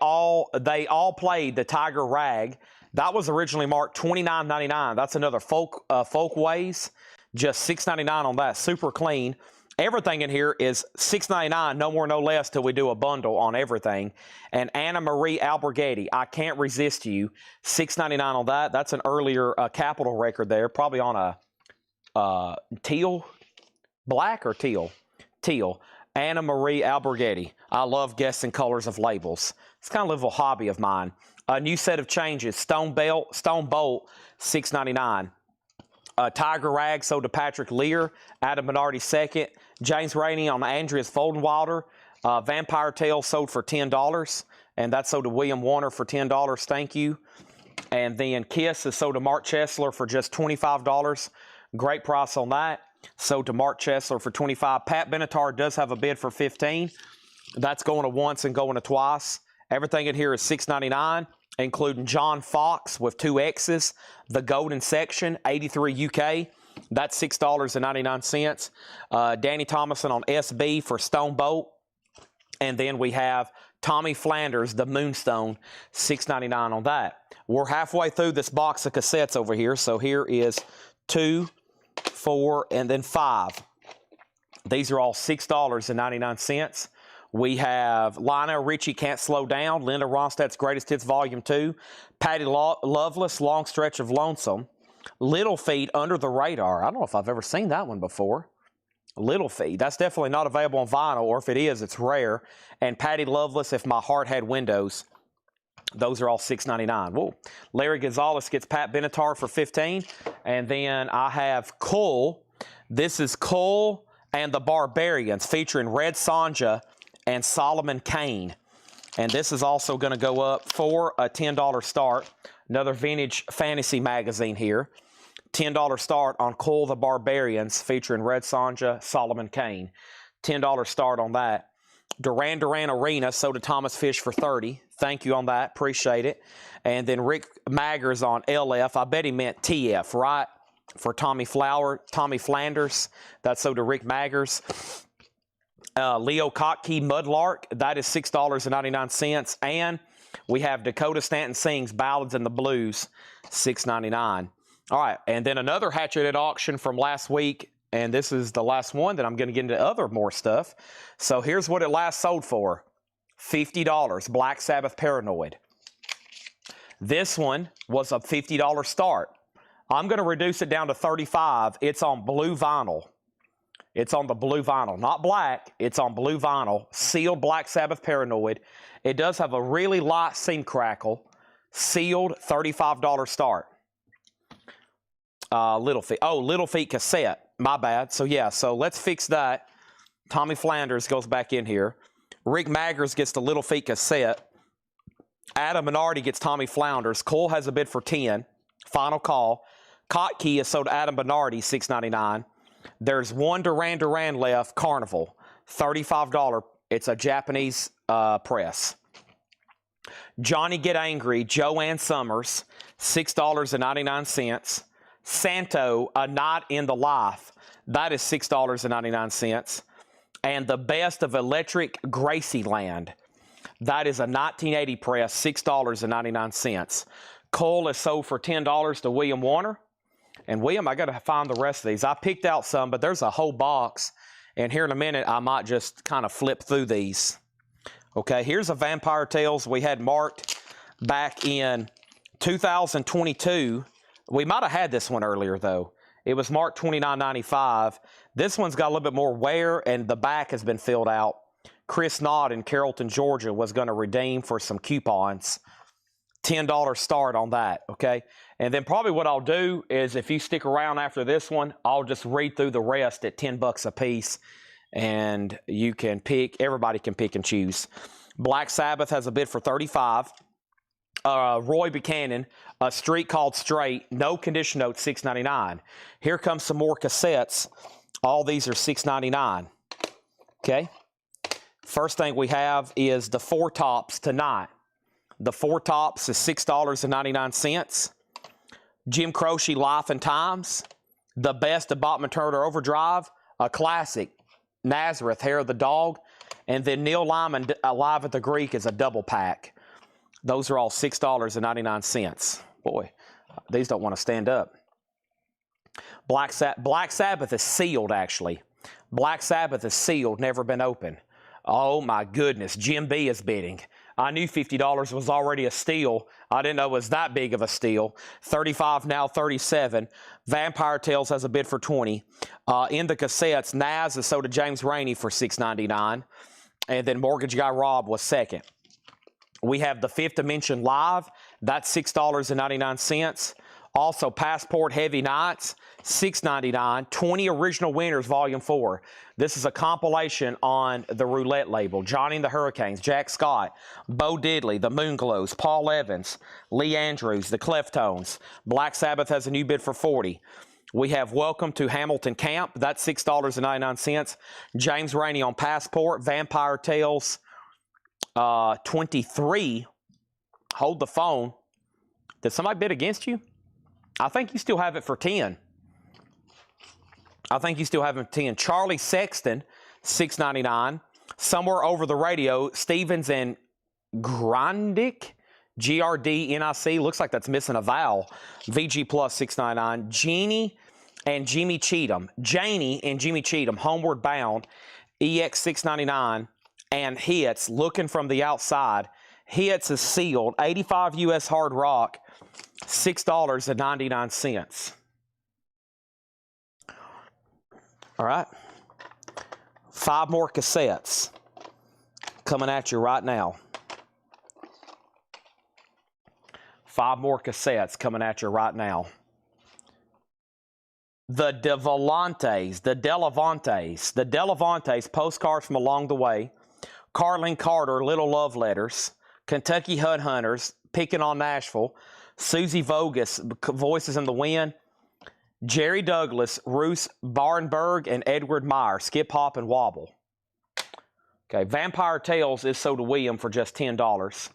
all played the Tiger Rag. That was originally marked $29.99. That's another Folkways, just $6.99 on that. Super clean. Everything in here is $6.99, no more, no less, till we do a bundle on everything. And Anna Marie Alberghetti, I Can't Resist You, $6.99 on that. That's an earlier Capitol record there, probably on a teal, black or teal? Teal. Anna Marie Alberghetti. I love guessing colors of labels. It's kind of a little hobby of mine. A New Set of Changes. Stone Bolt, $6.99. Tiger Rag sold to Patrick Lear. Adam Bernardi second. James Rainey on Andreas Voldenweider. Vampire Tales sold for $10. And that sold to William Warner for $10. Thank you. And then Kiss is sold to Mark Chesler for just $25. Great price on that. Sold to Mark Chesler for $25. Pat Benatar does have a bid for $15. That's going to once and going to twice. Everything in here is $6.99, including John Fox with 2 X's. The Golden Section, 83 UK. That's $6.99. Danny Thomason on SB for Stone Bolt. And then we have Tommy Flanders, The Moonstone, $6.99 on that. We're halfway through this box of cassettes over here. So here is 2, 4, and then 5. These are all $6.99. We have Lionel Richie, Can't Slow Down, Linda Ronstadt's Greatest Hits Volume 2, Patty Loveless, Long Stretch of Lonesome, Little Feat, Under the Radar. I don't know if I've ever seen that one before. Little Feat. That's definitely not available on vinyl, or if it is, it's rare. And Patty Loveless, If My Heart Had Windows. Those are all $6.99. Whoa. Larry Gonzalez gets Pat Benatar for $15. And then I have Cole. This is Cole and the Barbarians featuring Red Sonja and Solomon Kane. And this is also going to go up for a $10 start. Another vintage fantasy magazine here. $10 start on Cole the Barbarians featuring Red Sonja, Solomon Kane. $10 start on that. Duran Duran Arena sold to Thomas Fish for $30. Thank you on that. Appreciate it. And then Rick Maggers on LF. I bet he meant TF, right? For Tommy Flanders. That's sold to Rick Maggers. Leo Kottke Mudlark. That is $6.99. And we have Dakota Stanton Sings Ballads and the Blues. $6.99. All right. And then another hatchet at auction from last week. And this is the last one that I'm going to get into other more stuff. So here's what it last sold for. $50. Black Sabbath Paranoid. This one was a $50 start. I'm going to reduce it down to $35. It's on blue vinyl. It's on the blue vinyl. Not black. It's on blue vinyl. Sealed Black Sabbath Paranoid. It does have a really light seam crackle. Sealed $35 start. Little Feat. Oh, Little Feat cassette. My bad. So, yeah. So, let's fix that. Tommy Flanders goes back in here. Rick Maggers gets the Little Feat cassette. Adam Minardi gets Tommy Flounders. Cole has a bid for 10. Final call. Kottke is sold to Adam Minardi, $6.99. There's one Duran Duran left. Carnival. $35. It's a Japanese press. Johnny Get Angry. Joanne Summers. $6.99. Santo, A Night in the Life. That is $6.99. And the Best of Electric Gracieland. That is a 1980 press, $6.99. Cole is sold for $10 to William Warner. And William, I got to find the rest of these. I picked out some, but there's a whole box. And here in a minute, I might just kind of flip through these. Okay, here's a Vampire Tales we had marked back in 2022. We might have had this one earlier, though. It was marked $29.95. This one's got a little bit more wear, and the back has been filled out. Chris Knott in Carrollton, Georgia, was going to redeem for some coupons. $10 start on that, okay? And then probably what I'll do is if you stick around after this one, I'll just read through the rest at $10 a piece, and you can pick. Everybody can pick and choose. Black Sabbath has a bid for $35. Roy Buchanan, A Street Called Straight, no condition note, $6.99. Here comes some more cassettes. All these are $6.99. Okay. First thing we have is the Four Tops Tonight. The Four Tops is $6.99. Jim Croce, Life and Times. The Best of Bachman Turner Overdrive. A classic, Nazareth, Hair of the Dog. And then Neil Lyman, Live at the Greek is a double pack. Those are all $6.99. Boy, these don't want to stand up. Black Sabbath is sealed, actually. Black Sabbath is sealed, never been opened. Oh, my goodness. Jim B is bidding. I knew $50 was already a steal. I didn't know it was that big of a steal. $35, now $37. Vampire Tales has a bid for $20. In the cassettes, Naz is sold to James Rainey for $6.99. And then Mortgage Guy Rob was second. We have the Fifth Dimension Live. That's $6.99. Also, Passport Heavy Nights, $6.99. 20 Original Winners, Volume 4. This is a compilation on the Roulette label. Johnny and the Hurricanes, Jack Scott, Bo Diddley, the Moonglows, Paul Evans, Lee Andrews, the Cleftones. Black Sabbath has a new bid for $40. We have Welcome to Hamilton Camp. That's $6.99. James Rainey on Passport. Vampire Tales, 23. Hold the phone. Did somebody bid against you? I think you still have it for 10. I think you still have it for 10. Charlie Sexton, $6.99. Somewhere Over the Radio, Stevens and Grondick, Grdnic. Looks like that's missing a vowel. VG Plus, $6.99. Janie and Jimmy Cheatham. Janie and Jimmy Cheatham, Homeward Bound, EX, $6.99. And Hits, Looking from the Outside. Hits is sealed. 85 US Hard Rock, $6.99. All right. 5 more cassettes coming at you right now. 5 more cassettes coming at you right now. The Delavantes, Postcards from Along the Way. Carlin Carter, Little Love Letters. Kentucky Hunters, Picking on Nashville. Susie Vogus, Voices in the Wind. Jerry Douglas, Ruth Barnberg, and Edward Meyer. Skip, hop, and wobble. Okay, Vampire Tales is Soda William for just $10.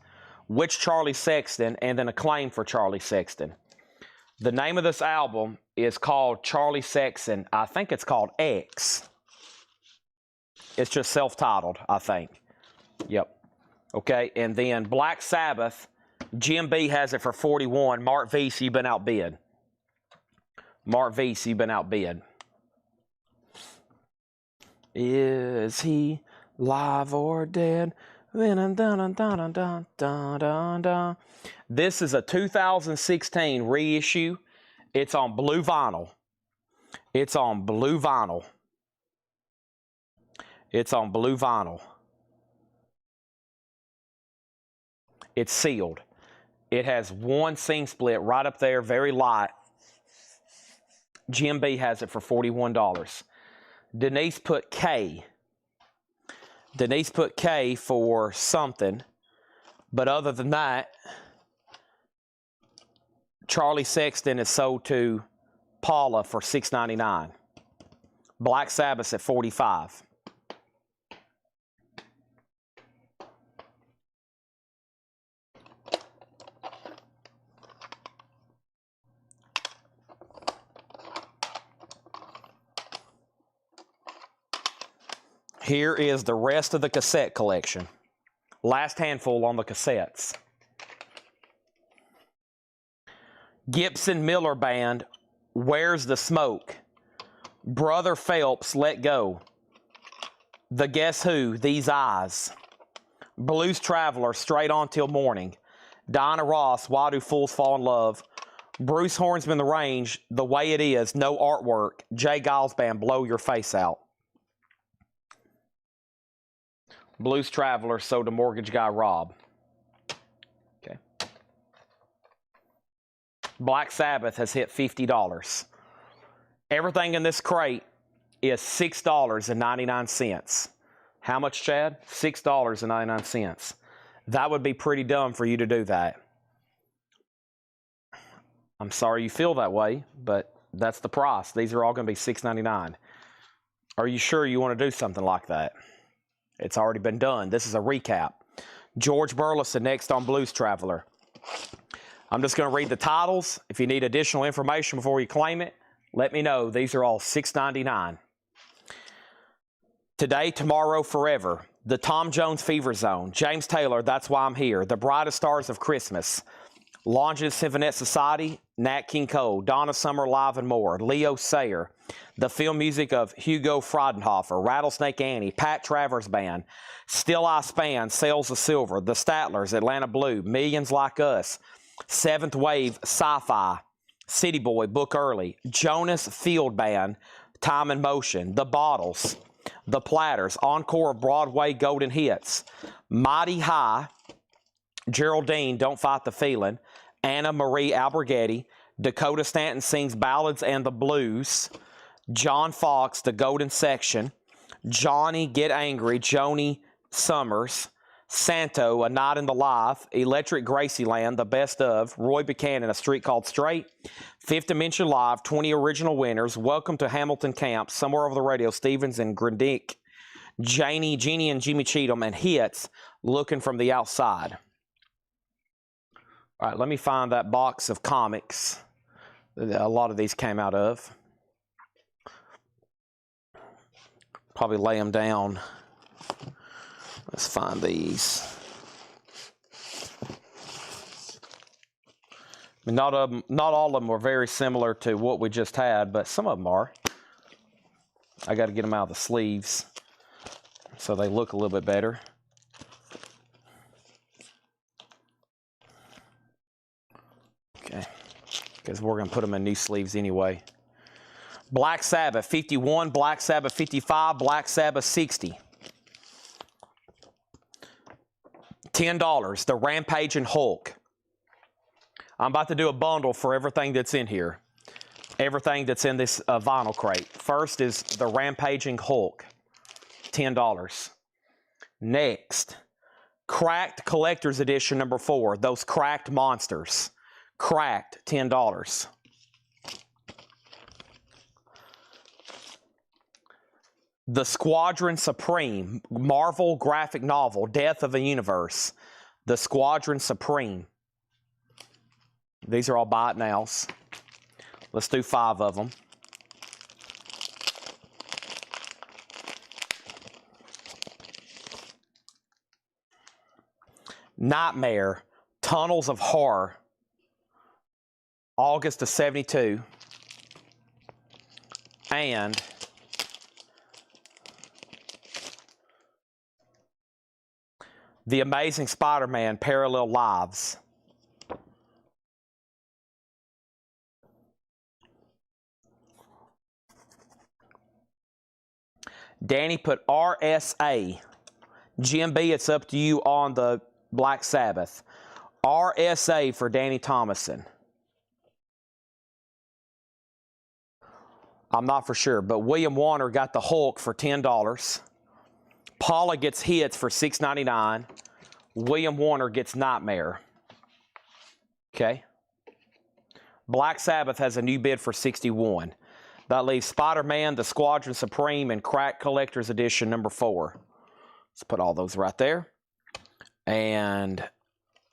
Which Charlie Sexton, and then a claim for Charlie Sexton. The name of this album is called Charlie Sexton. I think it's called X. It's just self-titled, I think. Yep. Okay, and then Black Sabbath, Jim B has it for $41. Mark Veese, you've been outbid. Mark Veese, you've been outbid. Is he live or dead? This is a 2016 reissue. It's on blue vinyl. It's on blue vinyl. It's on blue vinyl. It's sealed. It has one seam split right up there, very light. Jim B has it for $41. Denise put K. Denise put K for something. But other than that, Charlie Sexton is sold to Paula for $6.99. Black Sabbath at $45. Here is the rest of the cassette collection. Last handful on the cassettes. Gibson Miller Band, Where's the Smoke? Brother Phelps, Let Go. The Guess Who, These Eyes. Blues Traveler, Straight On Till Morning. Diana Ross, Why Do Fools Fall in Love? Bruce Hornsman, The Range, The Way It Is, No Artwork. Jay Giles Band, Blow Your Face Out. Blues Traveler, sold to Mortgage Guy Rob. Okay. Black Sabbath has hit $50. Everything in this crate is $6.99. How much, Chad? $6.99. That would be pretty dumb for you to do that. I'm sorry you feel that way, but that's the price. These are all going to be $6.99. Are you sure you want to do something like that? It's already been done. This is a recap. George Burleson next on Blues Traveler. I'm just going to read the titles. If you need additional information before you claim it, let me know. These are all $6.99. Today, Tomorrow, Forever. The Tom Jones Fever Zone. James Taylor, That's Why I'm Here. The Brightest Stars of Christmas. Longitude Symphonette Society. Nat King Cole. Donna Summer Live and More. Leo Sayer. The film music of Hugo Friedenhofer. Rattlesnake Annie. Pat Travers Band. Still I Span. Sails of Silver. The Statlers. Atlanta Blue. Millions Like Us. Seventh Wave Sci-Fi. City Boy. Book Early. Jonas Field Band. Time and Motion. The Bottles. The Platters. Encore of Broadway Golden Hits. Mighty High. Geraldine, Don't Fight the Feeling. Anna Marie Alberghetti. Dakota Stanton Sings Ballads and the Blues. John Fox, The Golden Section. Johnny, Get Angry. Joni Summers. Santo, A Night in the Life. Electric Gracieland, The Best Of. Roy Buchanan, A Street Called Straight. Fifth Dimension Live, 20 original winners. Welcome to Hamilton Camp. Somewhere Over the Radio, Stevens and Grindick. Jeannie and Jimmy Cheatham. And Hits, Looking from the Outside. All right, let me find that box of comics that a lot of these came out of. Probably lay them down. Let's find these. I mean, not all of them were very similar to what we just had, but some of them are. I got to get them out of the sleeves so they look a little bit better. Okay, because we're going to put them in new sleeves anyway. Black Sabbath 51, Black Sabbath 55, Black Sabbath 60. $10, the Rampage and Hulk. I'm about to do a bundle for everything that's in here. Everything that's in this vinyl crate. First is the Rampaging Hulk. $10. Next, Cracked Collector's Edition number 4. Those Cracked Monsters. Cracked, $10. The Squadron Supreme, Marvel graphic novel, Death of a Universe. The Squadron Supreme. These are all buy it nows. Let's do 5 of them. Nightmare, Tunnels of Horror, August of '72. And The Amazing Spider-Man, Parallel Lives. Danny put RSA. GMB, it's up to you on the Black Sabbath. RSA for Danny Thomason. I'm not for sure, but William Warner got the Hulk for $10. Paula gets Hits for $6.99. William Warner gets Nightmare. Okay. Black Sabbath has a new bid for $61. That leaves Spider-Man, The Squadron Supreme, and Crack Collector's Edition number 4. Let's put all those right there. And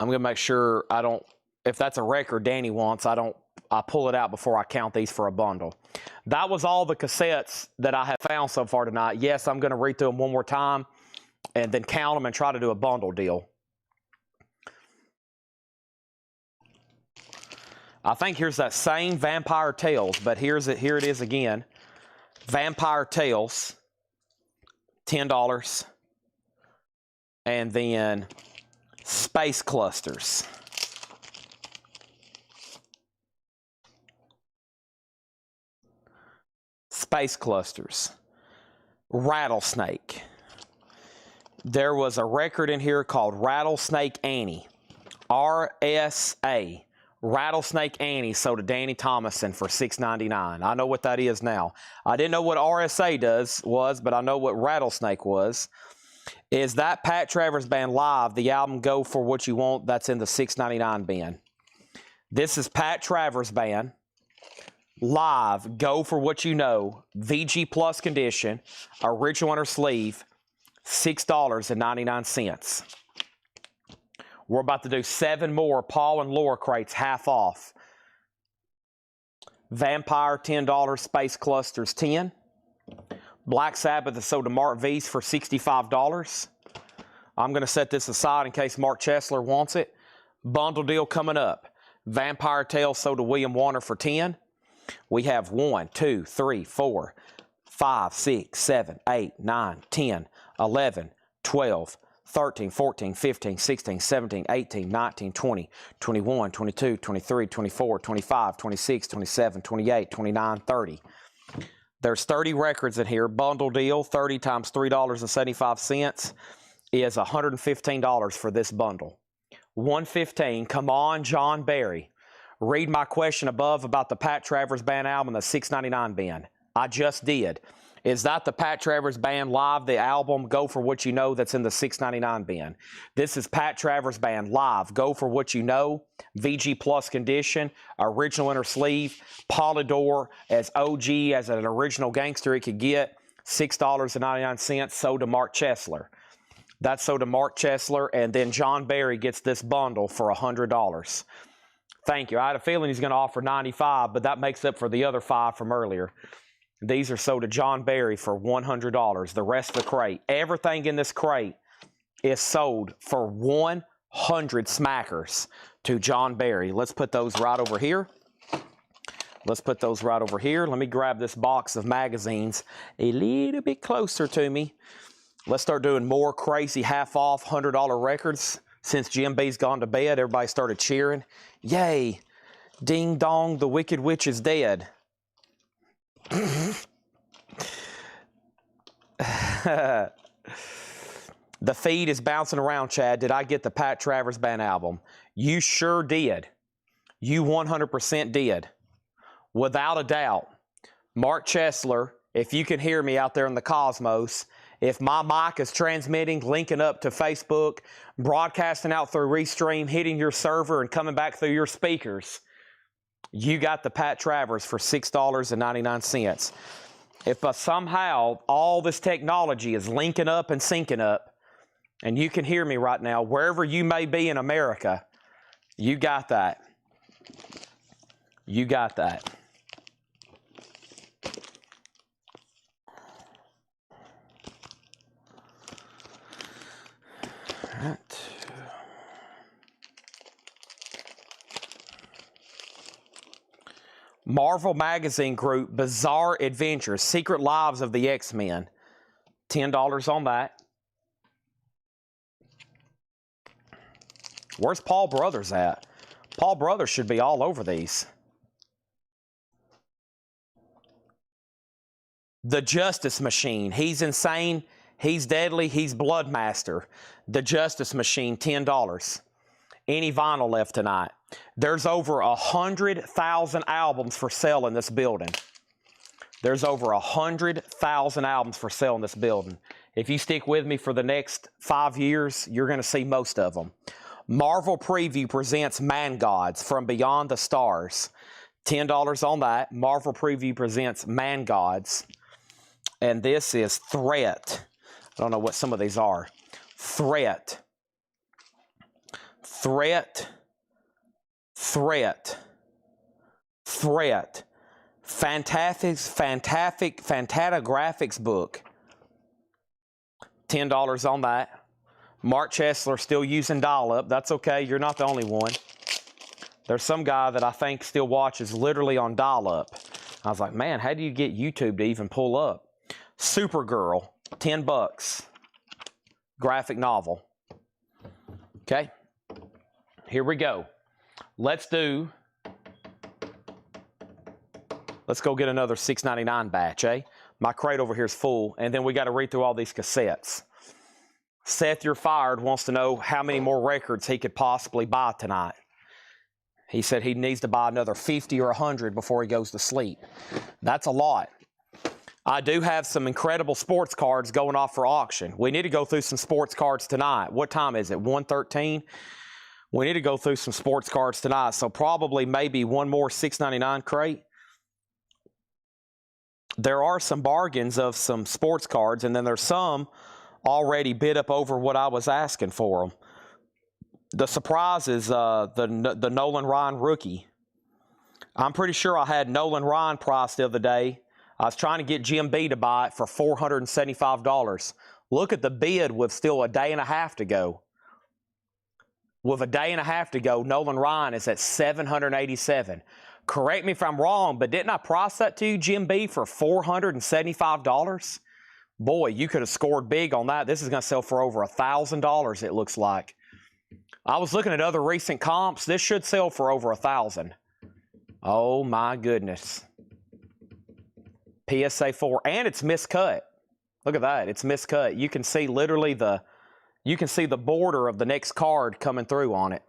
I'm going to make sure I don't, if that's a record Danny wants, I pull it out before I count these for a bundle. That was all the cassettes that I have found so far tonight. Yes, I'm going to read through them one more time and then count them and try to do a bundle deal. I think here's that same Vampire Tales, but here it is again. Vampire Tales, $10. And then Space Clusters. Space Clusters. Rattlesnake. There was a record in here called Rattlesnake Annie. RSA. Rattlesnake Annie sold to Danny Thomason for $6.99. I know what that is now. I didn't know what RSA was, but I know what Rattlesnake was. Is that Pat Travers Band Live, the album Go For What You Want, that's in the $6.99 bin. This is Pat Travers Band Live, Go For What You Know, VG Plus condition, original inner sleeve, $6.99. We're about to do 7 more Paul and Laura crates, half off. Vampire, $10. Space Clusters, $10. Black Sabbath is sold to Mark V's for $65. I'm going to set this aside in case Mark Chesler wants it. Bundle deal coming up. Vampire Tales sold to William Warner for $10. We have 1, 2, 3, 4, 5, 6, 7, 8, 9, 10, 11, 12, 13, 14, 15, 16, 17, 18, 19, 20, 21, 22, 23, 24, 25, 26, 27, 28, 29, 30. There's 30 records in here. Bundle deal, 30 times $3.75 is $115 for this bundle. $115. Come on, John Barry. Read my question above about the Pat Travers Band album, the $6.99 bin. I just did. Is that the Pat Travers Band Live, the album Go For What You Know, that's in the $6.99 bin? This is Pat Travers Band Live, Go For What You Know, VG Plus condition, original inner sleeve, Polydor as OG, as an original gangster it could get, $6.99, sold to Mark Chesler. That's sold to Mark Chesler, and then John Barry gets this bundle for $100. Thank you. I had a feeling he's going to offer $95, but that makes up for the other 5 from earlier. These are sold to John Barry for $100. The rest of the crate, everything in this crate is sold for 100 smackers to John Barry. Let's put those right over here. Let's put those right over here. Let me grab this box of magazines a little bit closer to me. Let's start doing more crazy half-off $100 records. Since GMB's gone to bed, everybody started cheering. Yay! Ding dong, the Wicked Witch is dead. The feed is bouncing around, Chad. Did I get the Pat Travers Band album? You sure did. You 100% did. Without a doubt. Mark Chesler, if you can hear me out there in the cosmos, if my mic is transmitting, linking up to Facebook, broadcasting out through Restream, hitting your server and coming back through your speakers, you got the Pat Travers for $6.99. If somehow all this technology is linking up and syncing up, and you can hear me right now, wherever you may be in America, you got that. You got that. All right. Marvel Magazine Group, Bizarre Adventures, Secret Lives of the X-Men. $10 on that. Where's Paul Brothers at? Paul Brothers should be all over these. The Justice Machine. He's insane. He's deadly. He's Bloodmaster. The Justice Machine, $10. Any vinyl left tonight? There's over 100,000 albums for sale in this building. There's over 100,000 albums for sale in this building. If you stick with me for the next 5 years, you're going to see most of them. Marvel Preview presents Man Gods from Beyond the Stars. $10 on that. Marvel Preview presents Man Gods. And this is Threat. I don't know what some of these are. Threat. Threat. Threat. Threat. Fantagraphics book. $10 on that. Mark Chesler still using dial-up. That's okay. You're not the only one. There's some guy that I think still watches literally on dial-up. I was like, man, how do you get YouTube to even pull up? Supergirl, $10. Graphic novel. Okay. Here we go. Let's go get another $6.99 batch, eh? My crate over here is full, and then we got to read through all these cassettes. Seth, You're Fired wants to know how many more records he could possibly buy tonight. He said he needs to buy another 50 or 100 before he goes to sleep. That's a lot. I do have some incredible sports cards going off for auction. We need to go through some sports cards tonight. What time is it? 1:13? We need to go through some sports cards tonight, so probably maybe one more $6.99 crate. There are some bargains of some sports cards, and then there's some already bid up over what I was asking for them. The surprise is the Nolan Ryan rookie. I'm pretty sure I had Nolan Ryan priced the other day. I was trying to get Jim B to buy it for $475. Look at the bid with still a day and a half to go. With a day and a half to go, Nolan Ryan is at $787. Correct me if I'm wrong, but didn't I price that to you, Jim B, for $475? Boy, you could have scored big on that. This is going to sell for over $1,000, it looks like. I was looking at other recent comps. This should sell for over $1,000. Oh, my goodness. PSA 4, and it's miscut. Look at that. It's miscut. You can see literally the border of the next card coming through on it.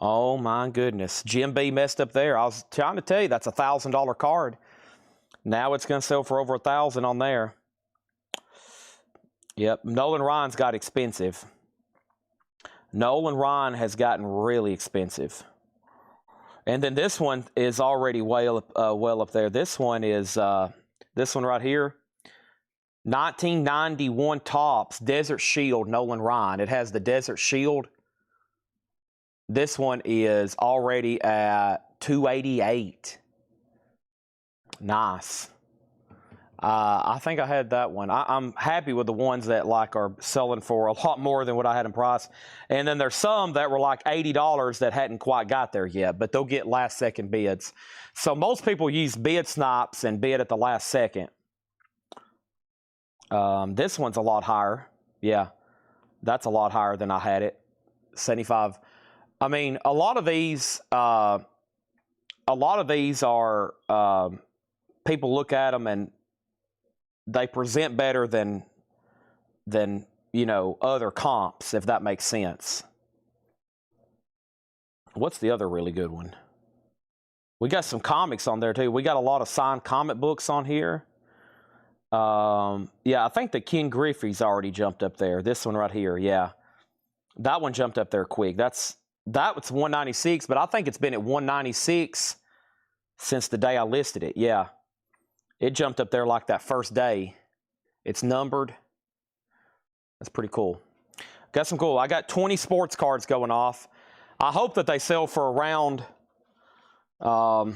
Oh, my goodness. Jim B messed up there. I was trying to tell you that's a $1,000 card. Now it's going to sell for over $1,000 on there. Yep. Nolan Ryan's got expensive. Nolan Ryan has gotten really expensive. And then this one is already well up there. This one is this one right here. 1991 Topps Desert Shield Nolan Ryan. It has the Desert Shield. This one is already at $288. Nice. I think I had that one. I'm happy with the ones that like are selling for a lot more than what I had in price. And then there's some that were like $80 that hadn't quite got there yet, but they'll get last second bids. So most people use bid snipes and bid at the last second. This one's a lot higher. Yeah, that's a lot higher than I had it. 75. I mean, a lot of these are people look at them and they present better than you know, other comps, if that makes sense. What's the other really good one? We got some comics on there too. We got a lot of signed comic books on here. Yeah, I think the Ken Griffey's already jumped up there. This one right here, yeah. That one jumped up there quick. That was 196, but I think it's been at 196 since the day I listed it. Yeah. It jumped up there like that first day. It's numbered. That's pretty cool. Got some cool. I got 20 sports cards going off. I hope that they sell for around, I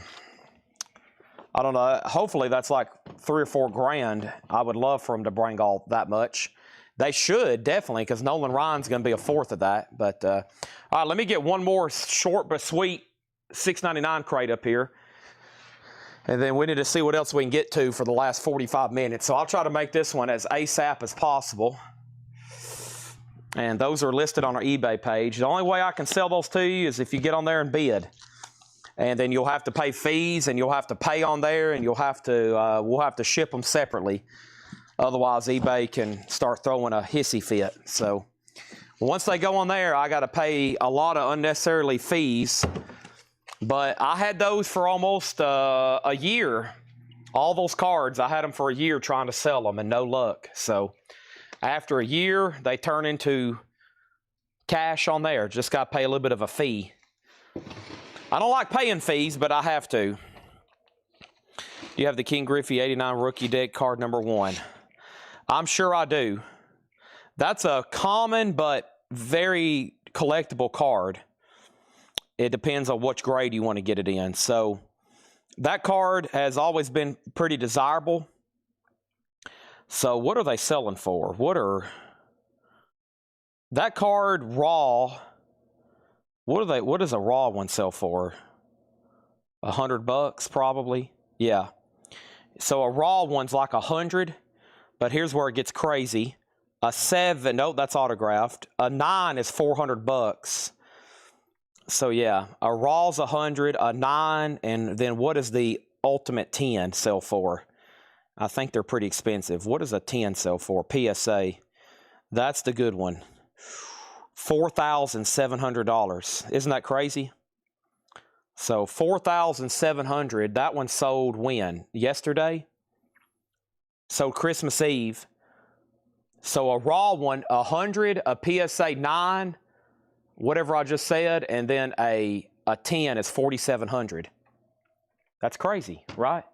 don't know, hopefully that's like $3 or $4 grand. I would love for them to bring all that much. They should, definitely, because Nolan Ryan's going to be a fourth of that. But, all right, let me get one more short but sweet $6.99 crate up here. And then we need to see what else we can get to for the last 45 minutes. So I'll try to make this one as ASAP as possible. And those are listed on our eBay page. The only way I can sell those to you is if you get on there and bid. And then you'll have to pay fees, and you'll have to pay on there, and you'll have to, we'll have to ship them separately. Otherwise, eBay can start throwing a hissy fit. So once they go on there, I got to pay a lot of unnecessarily fees. But I had those for almost a year. All those cards, I had them for a year trying to sell them, and no luck. So after a year, they turn into cash on there. Just got to pay a little bit of a fee. I don't like paying fees, but I have to. You have the King Griffey 89 rookie deck card number 1. I'm sure I do. That's a common but very collectible card. It depends on which grade you want to get it in. So that card has always been pretty desirable. So what are they selling for? That card raw, what does a raw one sell for? $100 probably? Yeah. So a raw one's like 100, but here's where it gets crazy. A 7, no, that's autographed. A 9 is $400. So yeah, a raw's 100, a 9, and then what does the ultimate 10 sell for? I think they're pretty expensive. What does a 10 sell for? PSA. That's the good one. $4,700. Isn't that crazy? So $4,700. That one sold when? Yesterday? Sold Christmas Eve. So a raw one, 100, a PSA 9, whatever I just said, and then a 10 is $4,700. That's crazy, right?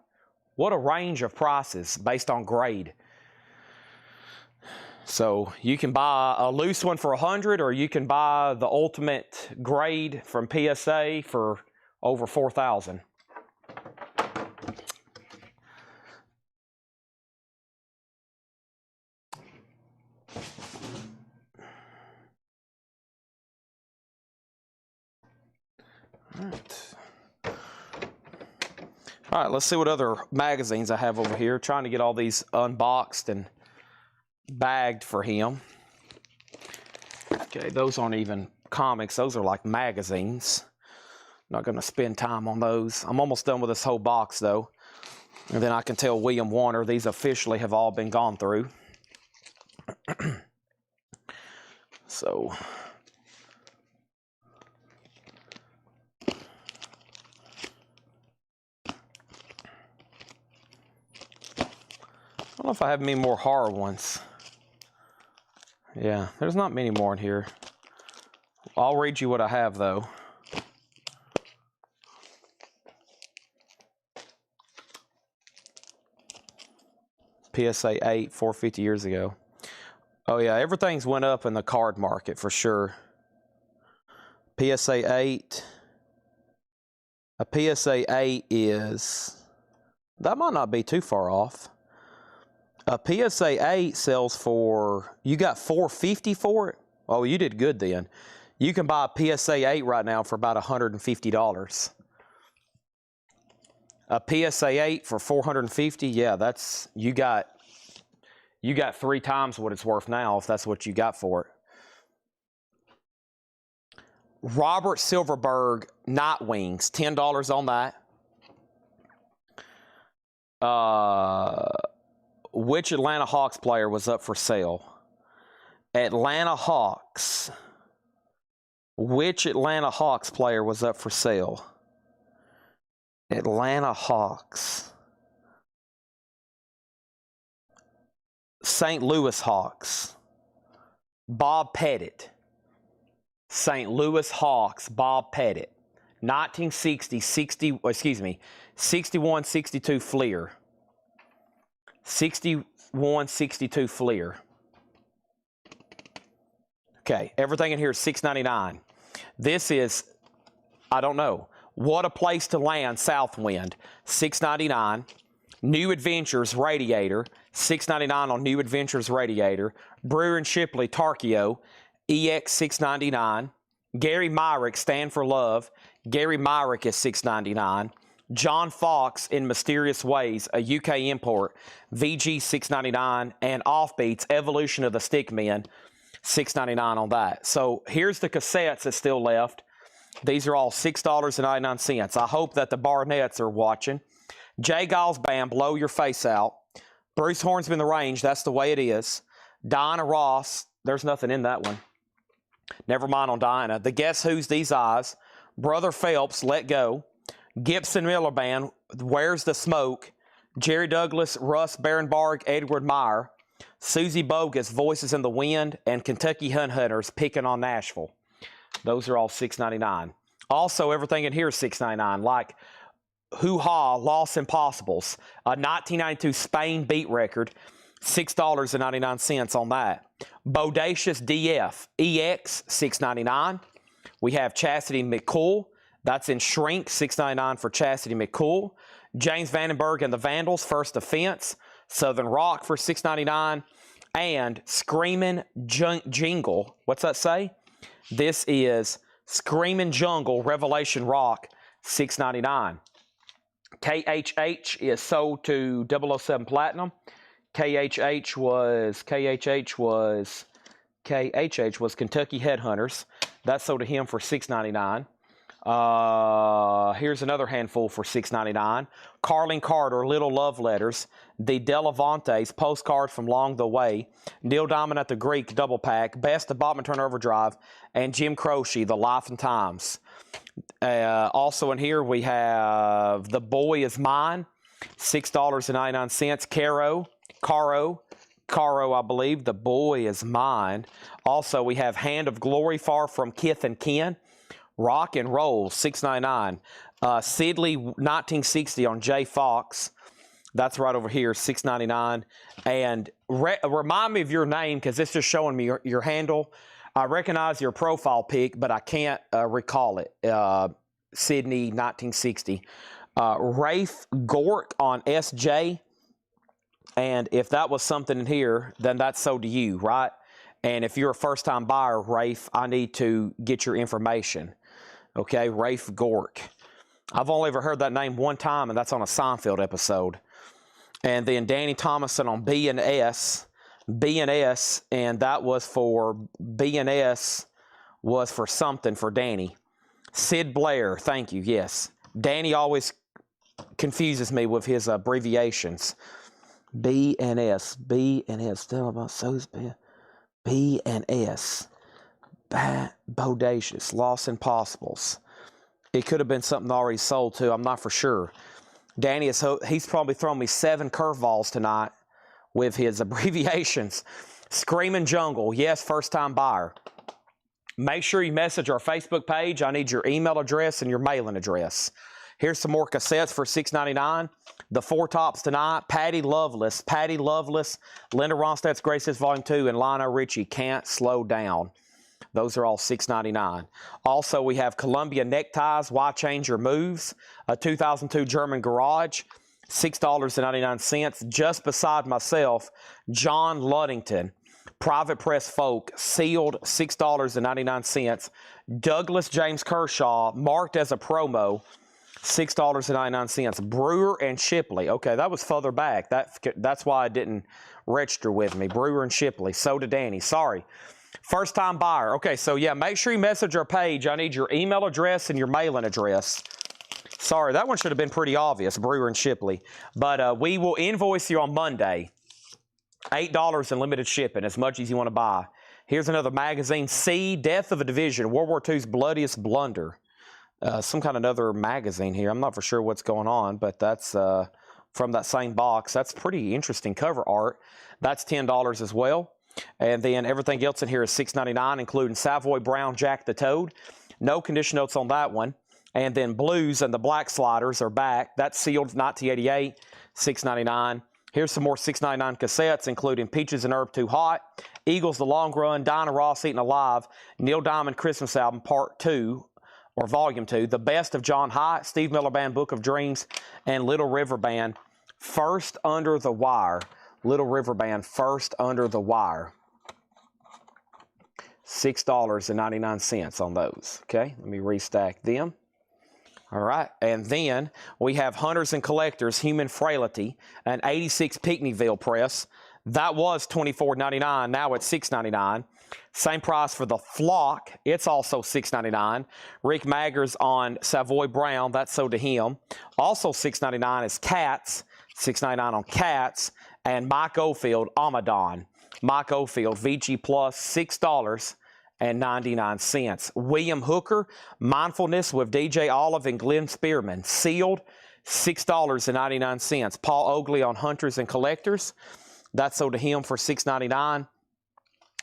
What a range of prices based on grade. So you can buy a loose one for 100, or you can buy the ultimate grade from PSA for over $4,000. All right, let's see what other magazines I have over here. Trying to get all these unboxed and bagged for him. Okay, those aren't even comics. Those are like magazines. Not going to spend time on those. I'm almost done with this whole box, though. And then I can tell William Warner these officially have all been gone through. So... I don't know if I have many more horror ones. Yeah, there's not many more in here. I'll read you what I have, though. PSA 8, 450 years ago. Oh, yeah, everything's went up in the card market for sure. PSA 8. A PSA 8 is... That might not be too far off. A PSA 8 sells for, you got $450 for it? Oh, you did good then. You can buy a PSA 8 right now for about $150. A PSA 8 for $450, yeah, that's, you got 3 times what it's worth now if that's what you got for it. Robert Silverberg Night Wings, $10 on that. Which Atlanta Hawks player was up for sale? Atlanta Hawks. Which Atlanta Hawks player was up for sale? Atlanta Hawks. St. Louis Hawks. Bob Pettit. St. Louis Hawks, Bob Pettit. 1960, 61, 62 Fleer. 6162 Fleer. Okay, everything in here is $6.99. This is, I don't know, What a Place to Land Southwind, $6.99. New Adventures Radiator, $6.99 on New Adventures Radiator. Brewer and Shipley Tarkio, EX $6.99. Gary Myrick Stand for Love. Gary Myrick is $6.99. John Fox in Mysterious Ways, a UK import, VG $6.99. And Offbeats Evolution of the Stickmen, $6.99 on that. So here's the cassettes that's still left. These are all $6.99. I hope that the Barnetts are watching. Jay Giles Band, Blow Your Face Out. Bruce Hornsby in the Range, that's the way it is. Diana Ross, there's nothing in that one. Never mind on Diana. The Guess Who's These Eyes. Brother Phelps, Let Go. Gibson Miller Band, Where's the Smoke. Jerry Douglas, Russ Barenbarg, Edward Meyer. Susie Bogus, Voices in the Wind, and Kentucky Hunt Hunters, Picking on Nashville. Those are all $6.99. Also, everything in here is $6.99, like Hoo Ha, Lost Impossibles, a 1992 Spain beat record, $6.99 on that. Bodacious DF, EX, $6.99. We have Chastity McCool, that's in Shrink, $6.99 for Chastity McCool. James Vandenberg and the Vandals, First Offense, Southern Rock for $6.99. And Screamin' Jingle, what's that say? This is Screamin' Jungle, Revelation Rock, $6.99. KHH is sold to 007 Platinum. KHH was Kentucky Headhunters. That's sold to him for $6.99. Here's another handful for $6.99. Carlene Carter, Little Love Letters. The Delavantes, Postcard from Long the Way. Neil Diamond at the Greek, double pack. Best of Bachman Turner Overdrive. And Jim Croce, The Life and Times. Also in here we have The Boy Is Mine, $6.99. Caro, I believe. The Boy Is Mine. Also we have Hand of Glory, Far From Kith and Kin. Rock and Roll, $6.99. Sidley 1960 on J Fox. That's right over here, $6.99. And remind me of your name, because it's just showing me your handle. I recognize your profile pic, but I can't recall it. Sydney 1960. Rafe Gork on SJ. And if that was something in here, then that's sold to you, right? And if you're a first-time buyer, Rafe, I need to get your information. Okay, Rafe Gork. I've only ever heard that name one time, and that's on a Seinfeld episode. And then Danny Thomason on B&S. B&S, and that was for B&S was for something for Danny. Sid Blair, thank you, yes. Danny always confuses me with his abbreviations. B&S, tell about so's B&S. Bodacious, Lost Impossibles. It could have been something already sold too, I'm not for sure. Danny, he's probably thrown me 7 curveballs tonight with his abbreviations. Screamin' Jungle, yes, first-time buyer. Make sure you message our Facebook page. I need your email address and your mailing address. Here's some more cassettes for $6.99. The 4 tops tonight, Patty Loveless, Linda Ronstadt's Greatest Hits Volume 2, and Lionel Richie, Can't Slow Down. Those are all $6.99. Also, we have Columbia Neckties, Why Change Your Moves, a 2002 German Garage, $6.99. Just Beside Myself, John Luddington, Private Press Folk, sealed, $6.99. Douglas James Kershaw, marked as a promo, $6.99. Brewer and Shipley. Okay, that was further back. That's why it didn't register with me. Brewer and Shipley. So did Danny. Sorry. First time buyer. Okay, so yeah, make sure you message our page. I need your email address and your mailing address. Sorry, that one should have been pretty obvious, Brewer and Shipley. But we will invoice you on Monday. $8 in limited shipping, as much as you want to buy. Here's another magazine, C, Death of a Division, World War II's Bloodiest Blunder. Some kind of another magazine here. I'm not for sure what's going on, but that's from that same box. That's pretty interesting cover art. That's $10 as well. And then everything else in here is $6.99, including Savoy Brown Jack the Toad. No condition notes on that one. And then Blues and the Black Sliders are back. That's sealed 1988, $6.99. Here's some more $6.99 cassettes, including Peaches and Herb Too Hot, Eagles The Long Run, Dinah Ross Eaten Alive, Neil Diamond Christmas Album Part 2, or Volume 2, The Best of John Hyatt, Steve Miller Band Book of Dreams, and Little River Band First Under the Wire. Little River Band First Under the Wire. $6.99 on those. Okay, let me restack them. All right, and then we have Hunters and Collectors Human Frailty, an 86 Pinckneyville press. That was $24.99. Now it's $6.99. Same price for the Flock. It's also $6.99. Rick Maggers on Savoy Brown. That's sold to him. Also $6.99 is Cats. $6.99 on Cats. And Mike Oldfield, Amadon. Mike Oldfield, VG Plus, $6.99. William Hooker, Mindfulness with DJ Olive and Glenn Spearman. Sealed, $6.99. Paul Oakley on Hunters and Collectors. That's sold to him for $6.99.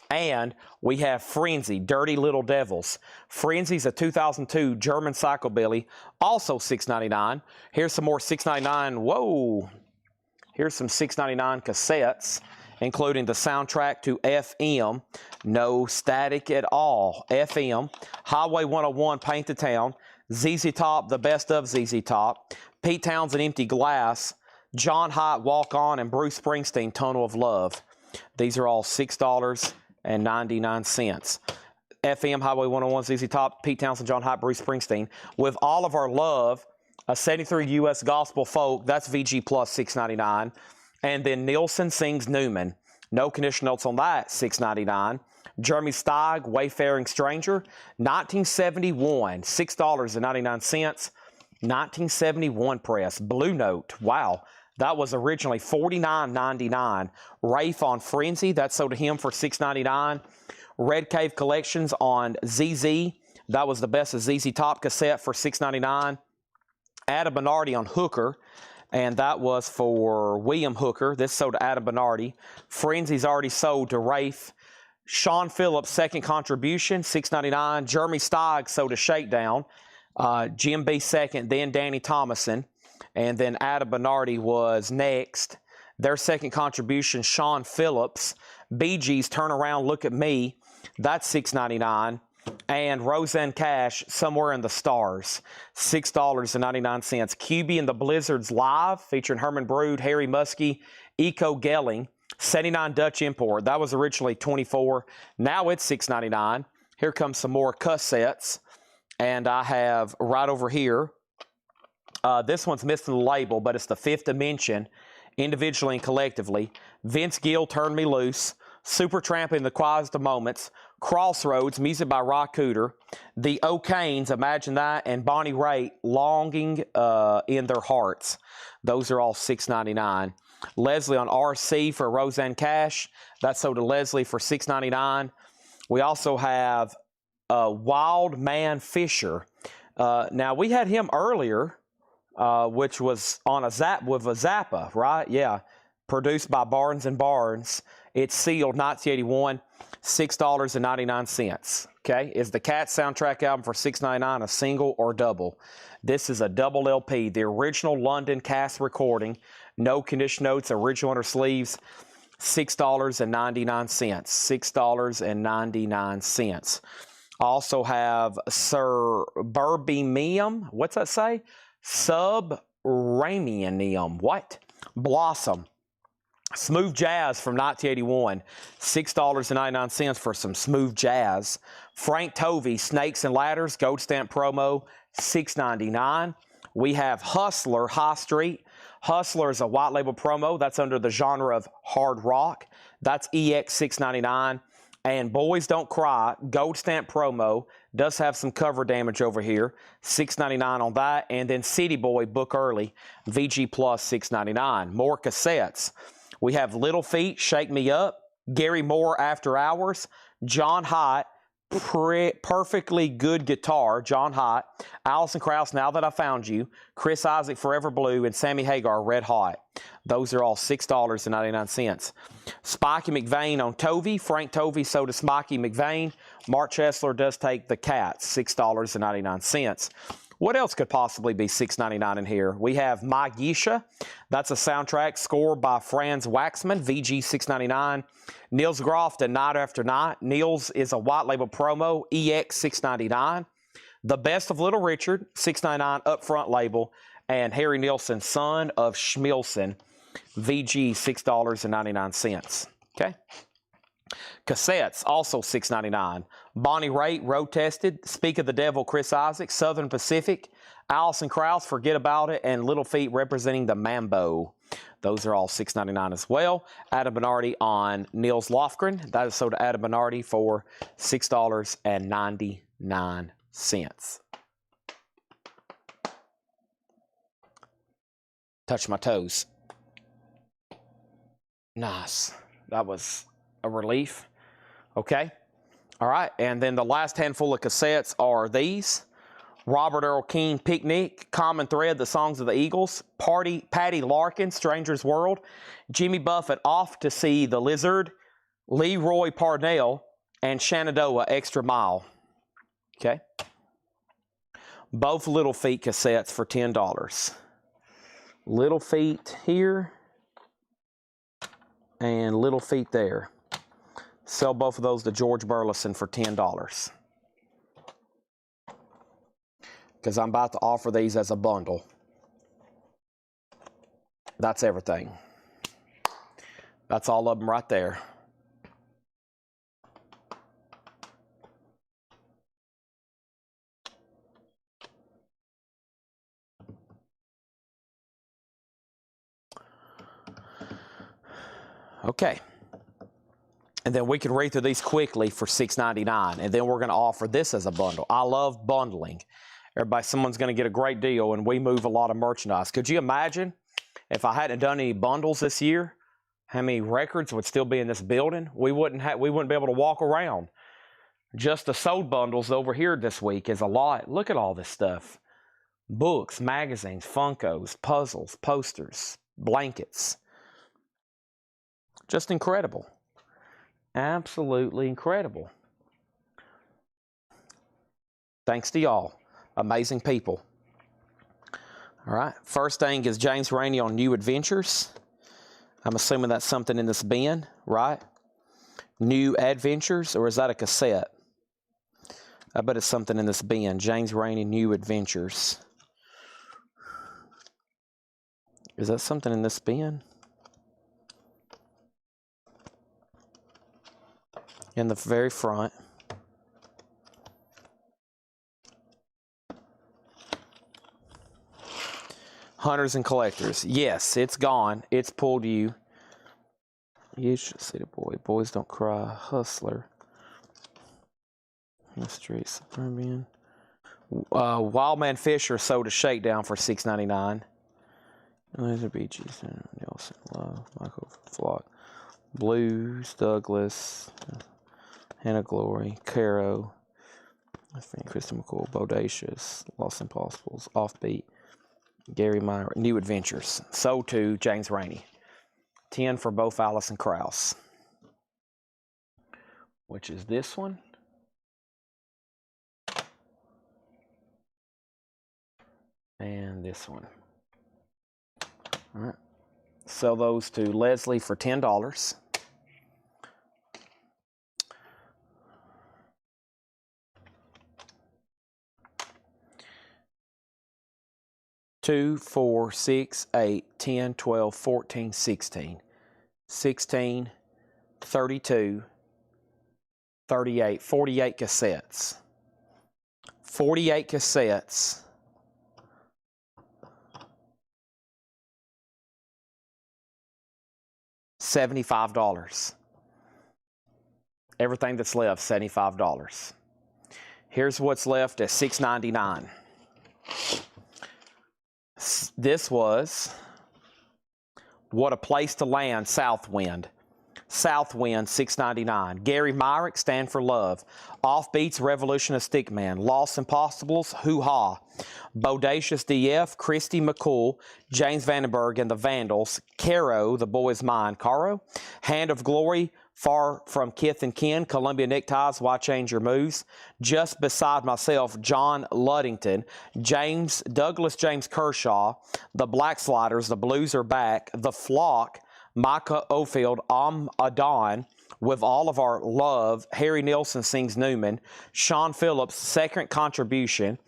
And we have Frenzy, Dirty Little Devils. Frenzy's a 2002 German psychobilly, also $6.99. Here's some more $6.99. Whoa. Here's some $6.99 cassettes, including the soundtrack to FM, No Static at All, FM, Highway 101, Paint the Town, ZZ Top, The Best of ZZ Top, Pete Townsend, Empty Glass, John Hyatt, Walk On, and Bruce Springsteen, Tunnel of Love. These are all $6.99. FM, Highway 101, ZZ Top, Pete Townsend, John Hyatt, Bruce Springsteen. With All of Our Love, a 73 U.S. Gospel Folk, that's VG Plus $6.99. And then Nielsen Sings Newman. No condition notes on that, $6.99. Jeremy Steig, Wayfaring Stranger, 1971, $6.99. 1971 press. Blue Note, wow. That was originally $49.99. Rafe on Frenzy, that's sold to him for $6.99. Red Cave Collections on ZZ, that was the Best of ZZ Top cassette for $6.99. Adam Bernardi on Hooker, and that was for William Hooker. This sold to Adam Bernardi. Frenzy's already sold to Rafe. Sean Phillips, second contribution, $6.99. Jeremy Steig sold to Shakedown. Jim B. second, then Danny Thomason. And then Adam Bernardi was next. Their second contribution, Sean Phillips. Bee Gees, Turn Around, Look at Me. That's $6.99. And Roseanne Cash, Somewhere in the Stars, $6.99. QB and the Blizzards Live, featuring Herman Brood, Harry Muskie, Eco Gelling, 79 Dutch Import. That was originally $24. Now it's $6.99. Here comes some more cassettes. And I have right over here, this one's missing the label, but it's the Fifth Dimension, individually and collectively. Vince Gill, Turn Me Loose. Supertramp in the Quietest of Moments. Crossroads, music by Rock Cooter. The O'Kanes, Imagine That, and Bonnie Raitt, Longing in Their Hearts. Those are all $6.99. Leslie on RC for Roseanne Cash. That's sold to Leslie for $6.99. We also have Wild Man Fisher. Now, we had him earlier, which was on with a Zappa, right? Yeah. Produced by Barnes & Barnes. It's sealed 1981, $6.99. Okay, is the Cats soundtrack album for $6.99 a single or double? This is a double LP, the original London cast recording, no condition notes, original under sleeves, $6.99. $6.99. I also have Sir Birmingham. What's that say? Subramanium. What? Blossom. Smooth Jazz from 1981, $6.99 for some smooth jazz. Frank Tovey, Snakes and Ladders, Gold Stamp promo, $6.99. We have Hustler, High Street. Hustler is a white label promo. That's under the genre of hard rock. That's EX $6.99. And Boys Don't Cry, Gold Stamp promo, does have some cover damage over here, $6.99 on that. And then City Boy, Book Early, VG Plus, $6.99. More cassettes. We have Little Feat, Shake Me Up, Gary Moore, After Hours, John Hyatt, Perfectly Good Guitar, John Hyatt, Alison Krauss, Now That I Found You, Chris Isaac, Forever Blue, and Sammy Hagar, Red Hot. Those are all $6.99. Spikey McVeigh on Tovey, Frank Tovey sold to Spikey McVeigh. Mark Chesler does take the Cats, $6.99. What else could possibly be $6.99 in here? We have My Geisha. That's a soundtrack score by Franz Waxman, VG $6.99. Niels Groft and Night After Night. Niels is a white label promo, EX $6.99. The Best of Little Richard, $6.99 upfront label. And Harry Nilsson, Son of Schmilson, VG $6.99. Okay. Cassettes, also $6.99. Bonnie Raitt, Road Tested, Speak of the Devil, Chris Isaac, Southern Pacific, Alison Krauss, Forget About It, and Little Feat representing the Mambo. Those are all $6.99 as well. Adam Bernardi on Nils Lofgren. That is sold to Adam Bernardi for $6.99. Touch my toes. Nice. That was a relief. Okay. All right. And then the last handful of cassettes are these. Robert Earl Keen, Picnic, Common Thread, The Songs of the Eagles, Patty Larkin, Stranger's World, Jimmy Buffett, Off to See the Lizard, Leroy Parnell, and Shenandoah, Extra Mile. Okay. Both Little Feat cassettes for $10. Little Feat here and Little Feat there. Sell both of those to George Burleson for $10. Because I'm about to offer these as a bundle. That's everything. That's all of them right there. Okay. And then we can read through these quickly for $6.99. And then we're going to offer this as a bundle. I love bundling. Someone's going to get a great deal, and we move a lot of merchandise. Could you imagine if I hadn't done any bundles this year, how many records would still be in this building? We wouldn't be able to walk around. Just the sold bundles over here this week is a lot. Look at all this stuff. Books, magazines, Funkos, puzzles, posters, blankets. Just incredible. Absolutely incredible. Thanks to y'all. Amazing people. All right. First thing is James Rainey on New Adventures. I'm assuming that's something in this bin, right? New Adventures, or is that a cassette? I bet it's something in this bin. James Rainey, New Adventures. Is that something in this bin? In the very front. Hunters and Collectors. Yes, it's gone. It's pulled you. You should see the boy. Boys Don't Cry. Hustler. The Street Suburban. Wildman Fisher sold a Shakedown for $6.99. Laser Bee Gees. Nelson Love. Michael Flock. Blues. Douglas. Hannah Glory. Caro. I think Kristen McCool. Bodacious. Lost Impossibles. Offbeat. Gary Meyer, New Adventures. Sold to James Rainey. 10 for both Alison Krauss. Which is this one. And this one. All right. Sell those to Leslie for $10. 2, 4, 6, 8, 10, 12, 14, 16. 16, 32, 38, 48 cassettes. 48 cassettes. $75. Everything that's left, $75. Here's what's left at $6.99. This was What a Place to Land, Southwind. Southwind, $6.99. Gary Myrick, Stand for Love. Offbeats, Revolution of Stickman. Lost Impossibles, Hoo Ha. Bodacious DF, Christy McCool, James Vandenberg and the Vandals. Caro, The Boy Is Mine. Caro. Hand of Glory, Far from Kith and Kin, Columbia Neckties, Why Change Your Moves? Just Beside Myself, John Luddington, Douglas James Kershaw, The Black Sliders, The Blues Are Back, The Flock, Micah Oldfield, Adon, With All of Our Love, Harry Nilsson Sings Newman, Sean Phillips, Second Contribution,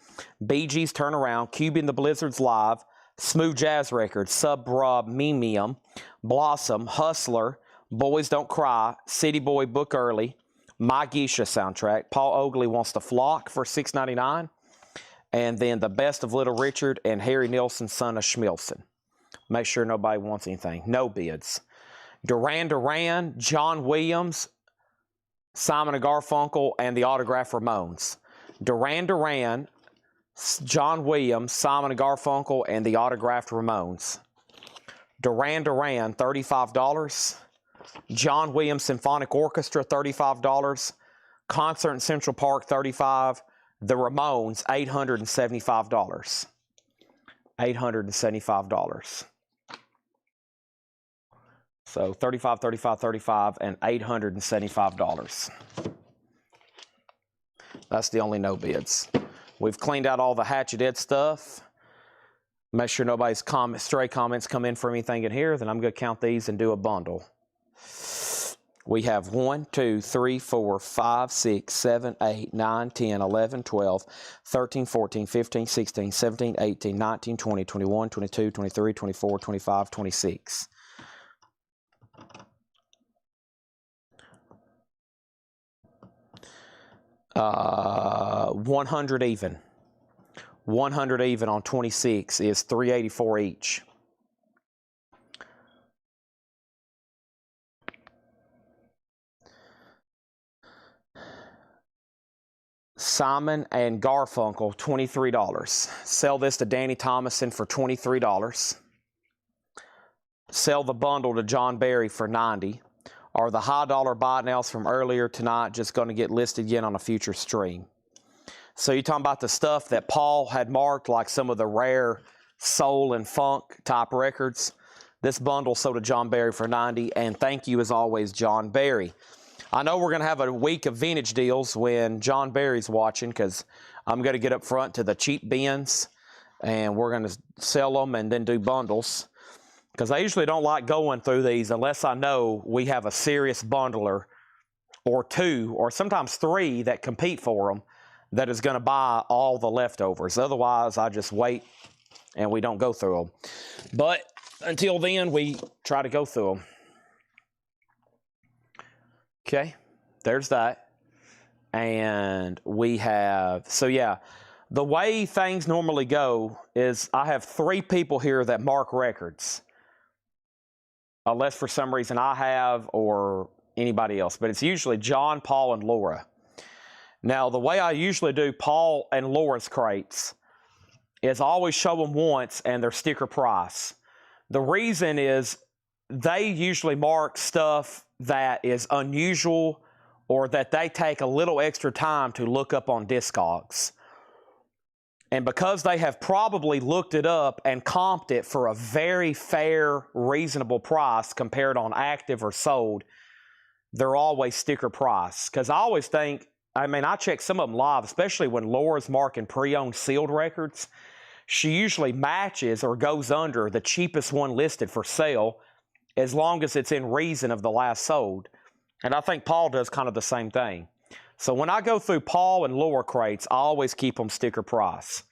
Bee Gees Turn Around, Cube in the Blizzards Live, Smooth Jazz Records, Sub Rob Memium, Blossom, Hustler, Boys Don't Cry, City Boy Book Early, My Geisha soundtrack. Paul Oakley Wants to Flock for $6.99. And then The Best of Little Richard and Harry Nilsson, Son of Schmilson. Make sure nobody wants anything. No bids. Duran Duran, John Williams, Simon and Garfunkel, and the Autograph Ramones. Duran Duran, John Williams, Simon and Garfunkel, and the Autographed Ramones. Duran Duran, $35. John Williams Symphonic Orchestra, $35. Concert in Central Park, $35. The Ramones, $875. $875. So $35, $35, $35, and $875. That's the only no bids. We've cleaned out all the Hatchet Ed stuff. Make sure nobody's stray comments come in for anything in here. Then I'm going to count these and do a bundle. We have 1, 2, 3, 4, 5, 6, 7, 8, 9, 10, 11, 12, 13, 14, 15, 16, 17, 18, 19, 20, 21, 22, 23, 24, 25, 26. $100 even. $100 even on 26 is $384 each. Simon and Garfunkel, $23. Sell this to Danny Thomason for $23. Sell the bundle to John Barry for $90. Are the high dollar buy nows from earlier tonight just going to get listed again on a future stream? So you're talking about the stuff that Paul had marked, like some of the rare soul and funk type records. This bundle sold to John Barry for $90. And thank you as always, John Barry. I know we're going to have a week of vintage deals when John Barry's watching, because I'm going to get up front to the cheap bins and we're going to sell them and then do bundles. Because I usually don't like going through these unless I know we have a serious bundler or two or sometimes three that compete for them that is going to buy all the leftovers. Otherwise, I just wait and we don't go through them. But until then, we try to go through them. Okay, there's that. And we have, so yeah, the way things normally go is I have 3 people here that mark records. Unless for some reason I have or anybody else. But it's usually John, Paul, and Laura. Now, the way I usually do Paul and Laura's crates is I always show them once and their sticker price. The reason is they usually mark stuff that is unusual or that they take a little extra time to look up on Discogs. And because they have probably looked it up and comped it for a very fair, reasonable price compared on active or sold, they're always sticker price. Because I always think, I mean, I check some of them live, especially when Laura's marking pre-owned sealed records. She usually matches or goes under the cheapest one listed for sale as long as it's in reason of the last sold. And I think Paul does kind of the same thing. So when I go through Paul and Laura crates, I always keep them sticker price.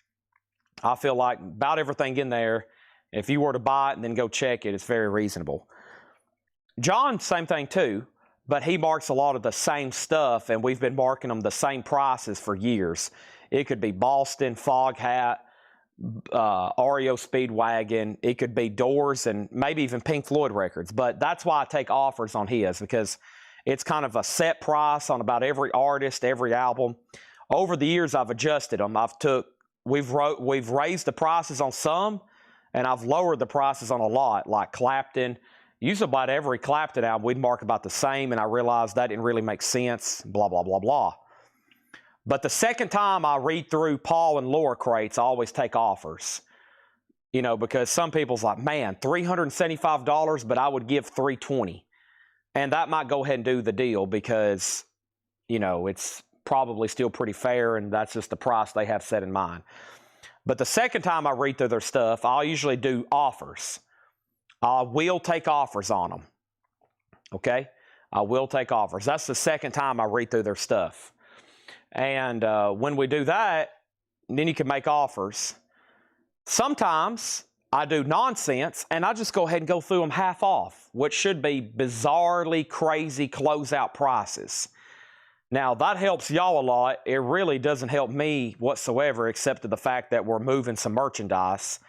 I feel like about everything in there, if you were to buy it and then go check it, it's very reasonable. John, same thing too, but he marks a lot of the same stuff, and we've been marking them the same prices for years. It could be Boston, Foghat, REO Speedwagon. It could be Doors and maybe even Pink Floyd records. But that's why I take offers on his, because it's kind of a set price on about every artist, every album. Over the years, I've adjusted them. We've raised the prices on some, and I've lowered the prices on a lot, like Clapton. Usually about every Clapton album, we'd mark about the same, and I realized that didn't really make sense, blah, blah, blah, blah. But the second time I read through Paul and Laura crates, I always take offers. You know, because some people's like, man, $375, but I would give $320. And that might go ahead and do the deal because, you know, it's probably still pretty fair, and that's just the price they have set in mind. But the second time I read through their stuff, I'll usually do offers. I will take offers on them. Okay? I will take offers. That's the second time I read through their stuff. And when we do that, then you can make offers. Sometimes I do nonsense, and I just go ahead and go through them half off, which should be bizarrely crazy closeout prices. Now, that helps y'all a lot. It really doesn't help me whatsoever, except to the fact that we're moving some merchandise.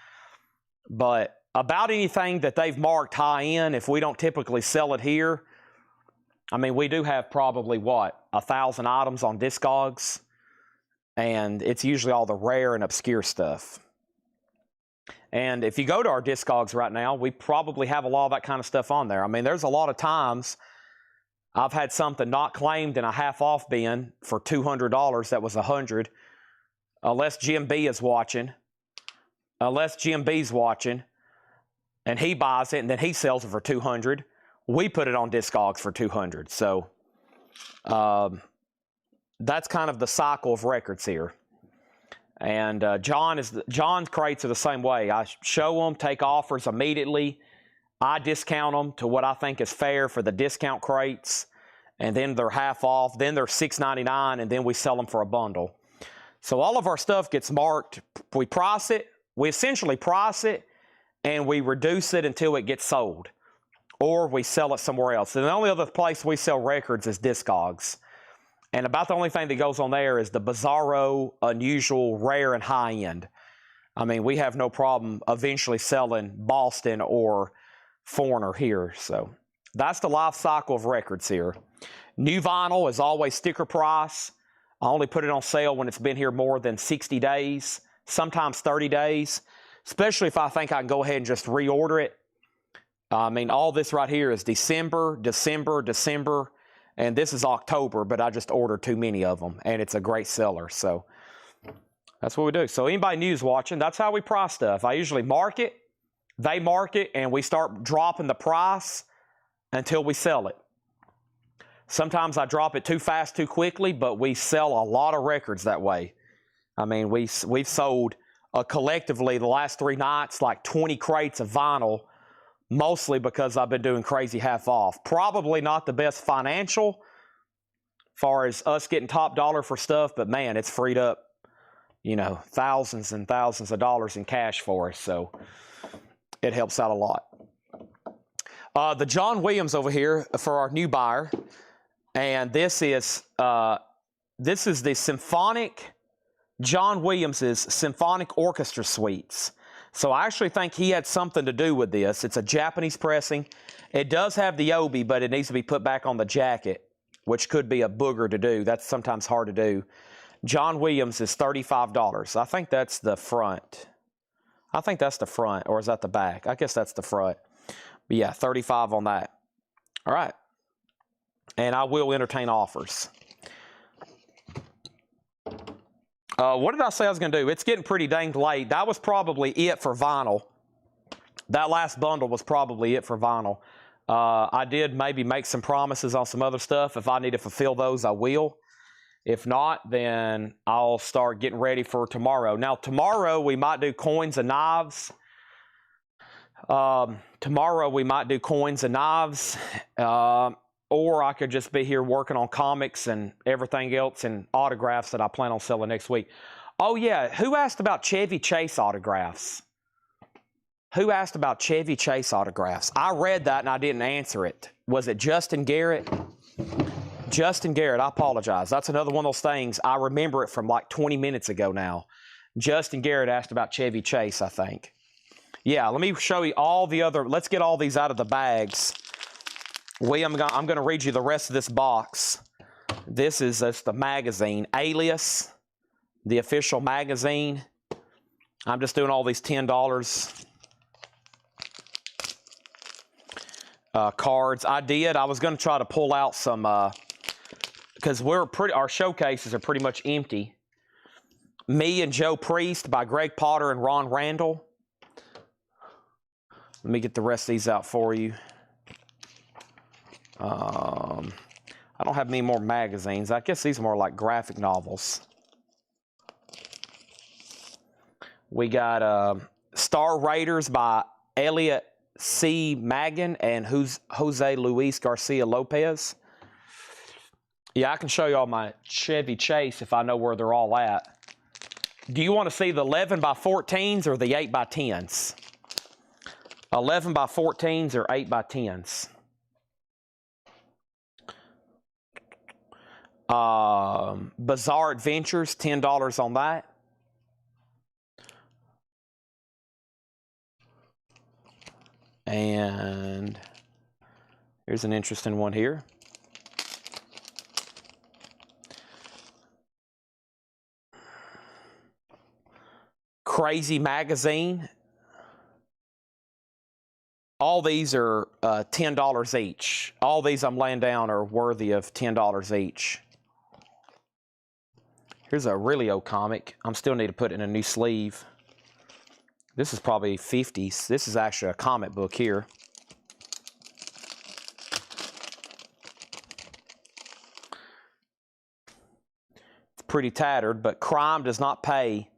But about anything that they've marked high end, if we don't typically sell it here, I mean, we do have probably, what, 1,000 items on Discogs? And it's usually all the rare and obscure stuff. And if you go to our Discogs right now, we probably have a lot of that kind of stuff on there. I mean, there's a lot of times I've had something not claimed in a half-off bin for $200 that was $100, unless Jim B is watching. Unless Jim B's watching, and he buys it, and then he sells it for $200. We put it on Discogs for $200. So that's kind of the cycle of records here. And John's crates are the same way. I show them, take offers immediately. I discount them to what I think is fair for the discount crates, and then they're half off. Then they're $6.99, and then we sell them for a bundle. So all of our stuff gets marked. We price it. We essentially price it, and we reduce it until it gets sold, or we sell it somewhere else. And the only other place we sell records is Discogs. And about the only thing that goes on there is the bizarro, unusual, rare, and high-end. I mean, we have no problem eventually selling Boston or Foreigner here. So that's the life cycle of records here. New vinyl is always sticker price. I only put it on sale when it's been here more than 60 days, sometimes 30 days, especially if I think I can go ahead and just reorder it. I mean, all this right here is December, and this is October, but I just ordered too many of them, and it's a great seller. So that's what we do. So anybody new's watching, that's how we price stuff. I usually mark it, they mark it, and we start dropping the price until we sell it. Sometimes I drop it too fast, too quickly, but we sell a lot of records that way. I mean, we've sold collectively the last 3 nights like 20 crates of vinyl, mostly because I've been doing crazy half off. Probably not the best financial as far as us getting top dollar for stuff, but man, it's freed up, you know, thousands and thousands of dollars in cash for us, so it helps out a lot. The John Williams over here for our new buyer, and this is the symphonic, John Williams's Symphonic Orchestra Suites. So I actually think he had something to do with this. It's a Japanese pressing. It does have the obi, but it needs to be put back on the jacket, which could be a booger to do. That's sometimes hard to do. John Williams is $35. I think that's the front. I think that's the front, or is that the back? I guess that's the front. But yeah, $35 on that. All right. And I will entertain offers. What did I say I was going to do? It's getting pretty dang late. That was probably it for vinyl. That last bundle was probably it for vinyl. I did maybe make some promises on some other stuff. If I need to fulfill those, I will. If not, then I'll start getting ready for tomorrow. Now, tomorrow we might do coins and knives. Tomorrow we might do coins and knives. Or I could just be here working on comics and everything else and autographs that I plan on selling next week. Oh, yeah. Who asked about Chevy Chase autographs? Who asked about Chevy Chase autographs? I read that and I didn't answer it. Was it Justin Garrett? Justin Garrett, I apologize. That's another one of those things. I remember it from like 20 minutes ago now. Justin Garrett asked about Chevy Chase, I think. Yeah, let me show you all the other. Let's get all these out of the bags. I'm going to read you the rest of this box. This is the magazine, Alias, the official magazine. I'm just doing all these $10 cards. I was going to try to pull out some, because our showcases are pretty much empty. Me and Joe Priest by Greg Potter and Ron Randall. Let me get the rest of these out for you. I don't have many more magazines. I guess these are more like graphic novels. We got Star Raiders by Elliot C. Magan and Jose Luis Garcia Lopez. Yeah, I can show you all my Chevy Chase if I know where they're all at. Do you want to see the 11 by 14s or the 8 by 10s? 11 by 14s or 8 by 10s? Bizarre Adventures, $10 on that. And here's an interesting one here. Crazy Magazine. All these are $10 each. All these I'm laying down are worthy of $10 each. Here's a really old comic. I still need to put it in a new sleeve. This is probably 50s. This is actually a comic book here. It's pretty tattered, but Crime Does Not Pay.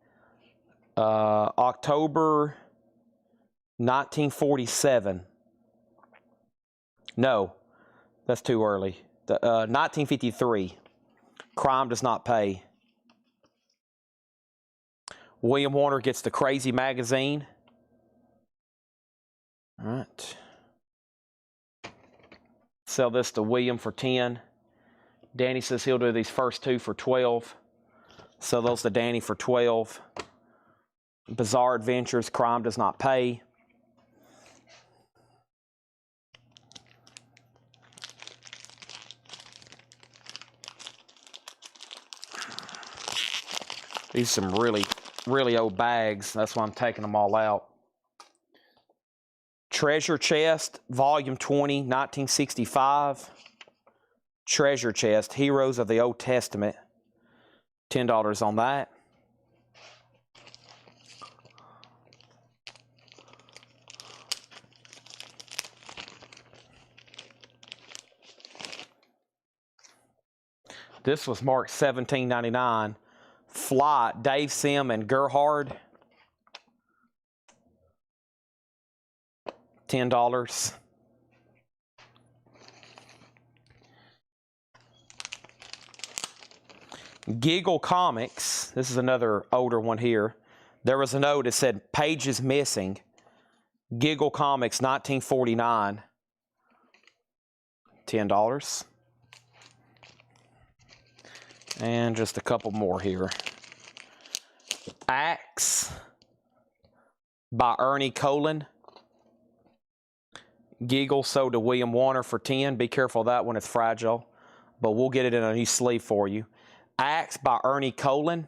October 1947. No, that's too early. 1953. Crime Does Not Pay. William Warner gets the Crazy Magazine. All right. Sell this to William for 10. Danny says he'll do these first two for 12. Sell those to Danny for 12. Bizarre Adventures, Crime Does Not Pay. These are some really old bags. That's why I'm taking them all out. Treasure Chest, Volume 20, 1965. Treasure Chest, Heroes of the Old Testament. $10 on that. This was marked $17.99. Flight, Dave Sim and Gerhard. $10. Giggle Comics. This is another older one here. There was a note that said pages missing. Giggle Comics, 1949. $10. And just a couple more here. Axe by Ernie Colon. Giggle sold to William Warner for 10. Be careful of that one, it's fragile. But we'll get it in a new sleeve for you. Axe by Ernie Colon.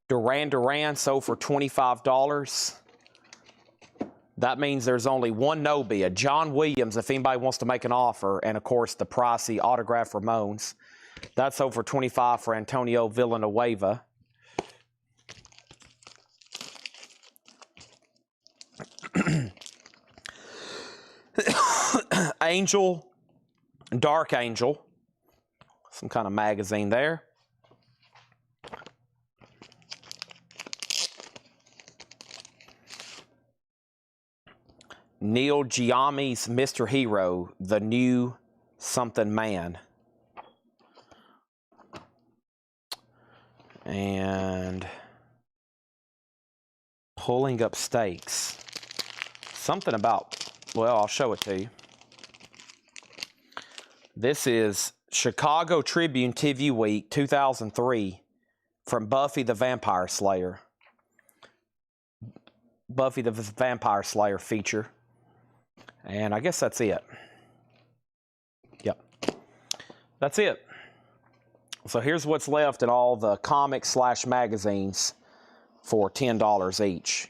Duran Duran sold for $25. That means there's only one no bid. John Williams, if anybody wants to make an offer, and of course the pricey autograph Ramones. That's sold for $25 for Antonio Villanueva. Angel, Dark Angel. Some kind of magazine there. Neil Giammi's Mr. Hero, The New Something Man. And Pulling Up Stakes. Something about, well, I'll show it to you. This is Chicago Tribune TV Week 2003 from Buffy the Vampire Slayer. Buffy the Vampire Slayer feature. And I guess that's it. Yep. That's it. So here's what's left in all the comics / magazines for $10 each.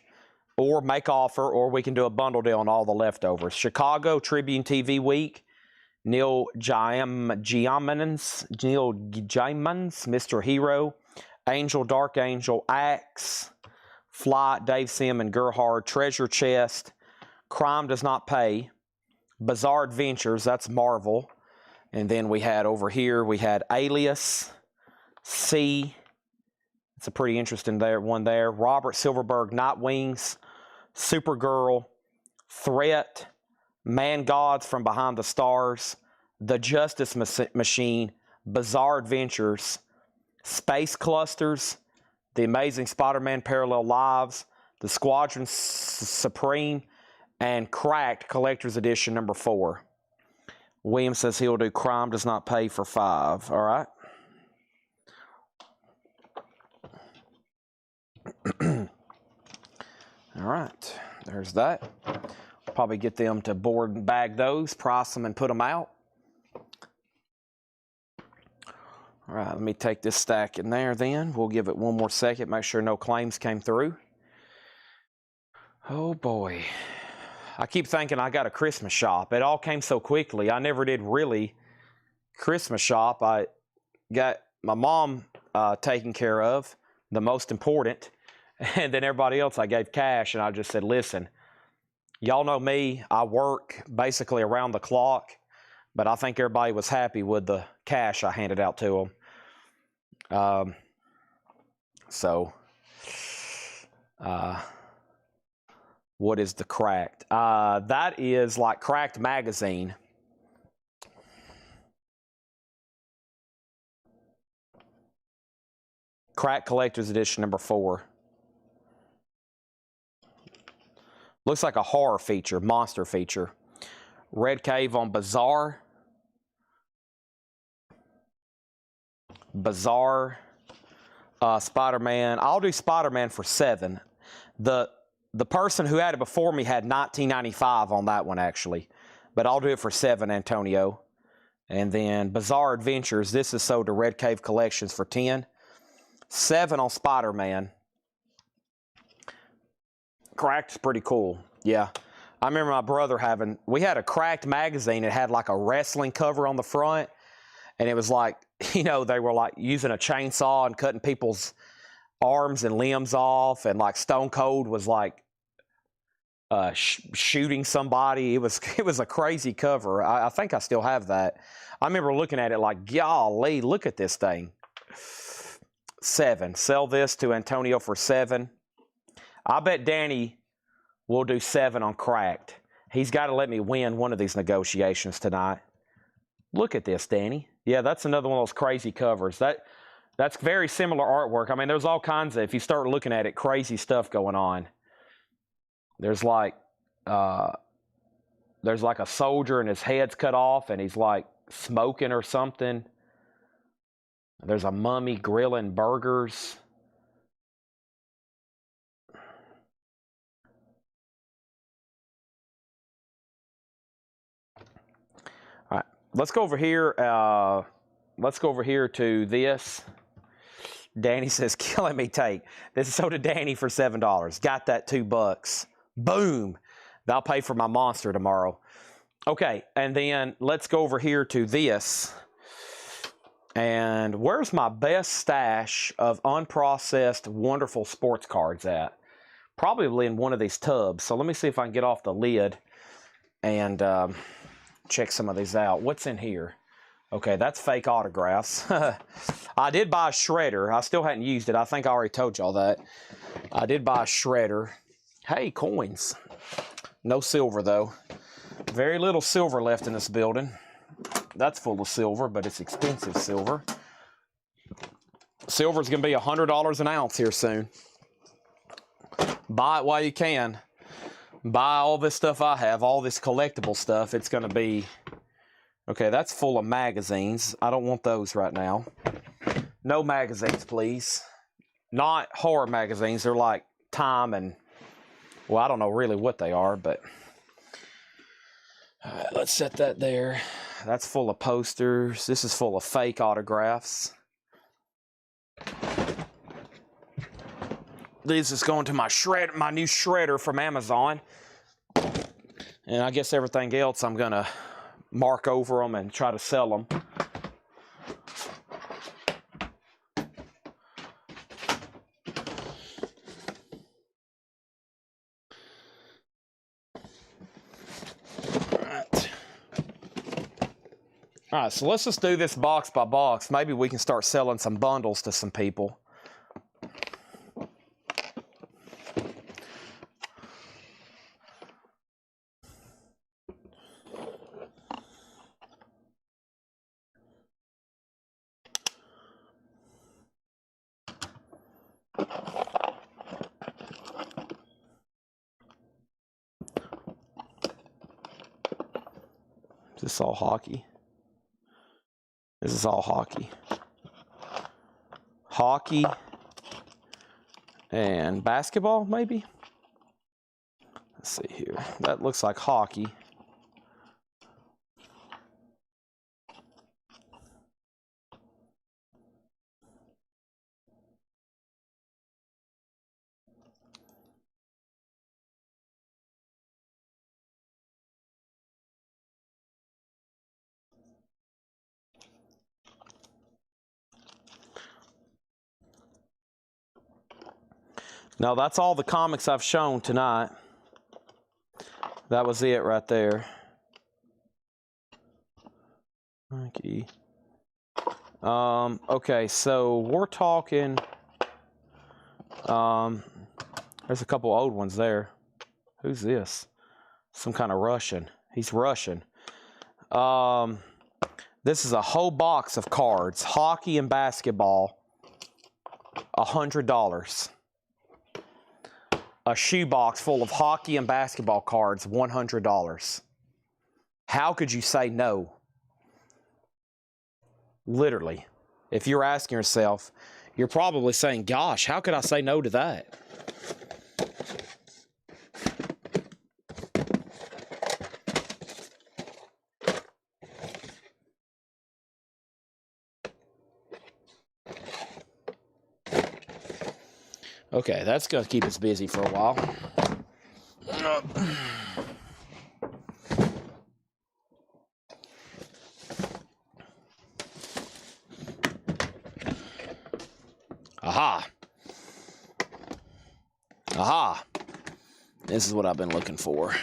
Or make offer, or we can do a bundle deal on all the leftovers. Chicago Tribune TV Week. Neil Gaiman's Mr. Hero. Angel, Dark Angel, Axe, Flight, Dave Sim and Gerhard, Treasure Chest, Crime Does Not Pay, Bizarre Adventures, that's Marvel. And then we had over here, we had Alias, C. It's a pretty interesting one there. Robert Silverberg, Nightwings, Supergirl, Threat, Man Gods from Behind the Stars, The Justice Machine, Bizarre Adventures, Space Clusters, The Amazing Spider-Man Parallel Lives, The Squadron Supreme, and Cracked Collector's Edition number 4. William says he'll do Crime Does Not Pay for 5. All right. All right. There's that. Probably get them to board and bag those, price them, and put them out. All right. Let me take this stack in there then. We'll give it one more second. Make sure no claims came through. Oh, boy. I keep thinking I got a Christmas shop. It all came so quickly. I never did really Christmas shop. I got my mom taken care of, the most important, and then everybody else I gave cash, and I just said, listen, y'all know me. I work basically around the clock, but I think everybody was happy with the cash I handed out to them. What is the Cracked? That is like Cracked magazine. Cracked Collector's Edition number 4. Looks like a horror feature, monster feature. Red Cave on Bizarre. Bizarre. Spider-Man. I'll do Spider-Man for 7. The person who had it before me had $19.95 on that one, actually. But I'll do it for 7, Antonio. And then Bizarre Adventures. This is sold to Red Cave Collections for 10. 7 on Spider-Man. Cracked is pretty cool. Yeah. I remember my brother having... We had a Cracked magazine. It had like a wrestling cover on the front. And it was like, you know, they were like using a chainsaw and cutting people's arms and limbs off, and like Stone Cold was like shooting somebody. It was a crazy cover. I think I still have that. I remember looking at it like, golly, look at this thing. 7. Sell this to Antonio for 7. I bet Danny will do 7 on Cracked. He's got to let me win one of these negotiations tonight. Look at this, Danny. Yeah, that's another one of those crazy covers. That's very similar artwork. I mean, there's all kinds of, if you start looking at it, crazy stuff going on. There's like a soldier and his head's cut off and he's like smoking or something. There's a mummy grilling burgers. All right, let's go over here. Let's go over here to this. Danny says, killing me take. This is sold to Danny for $7. Got that $2. Boom. That'll pay for my monster tomorrow. Okay, and then let's go over here to this. And where's my best stash of unprocessed wonderful sports cards at? Probably in one of these tubs. So let me see if I can get off the lid and check some of these out. What's in here? Okay, that's fake autographs. I did buy a shredder. I still hadn't used it. I think I already told y'all that. I did buy a shredder. Hey, coins. No silver, though. Very little silver left in this building. That's full of silver, but it's expensive silver. Silver's going to be $100 an ounce here soon. Buy it while you can. Buy all this stuff I have, all this collectible stuff. It's going to be... Okay, that's full of magazines. I don't want those right now. No magazines, please. Not horror magazines. They're like Time and... Well, I don't know really what they are, but... All right, let's set that there. That's full of posters. This is full of fake autographs. This is going to my new shredder from Amazon. And I guess everything else I'm going to mark over them and try to sell them. All right. All right, so let's just do this box by box. Maybe we can start selling some bundles to some people. Is this all hockey? This is all hockey. Hockey and basketball, maybe? Let's see here. That looks like hockey. Now, that's all the comics I've shown tonight. That was it right there. Okay. Okay, so we're talking, there's a couple old ones there. Who's this? Some kind of Russian. He's Russian. This is a whole box of cards, hockey and basketball, $100. A shoebox full of hockey and basketball cards, $100. How could you say no? Literally. If you're asking yourself, you're probably saying, gosh, how could I say no to that? Okay, that's going to keep us busy for a while. Aha. Aha. This is what I've been looking for.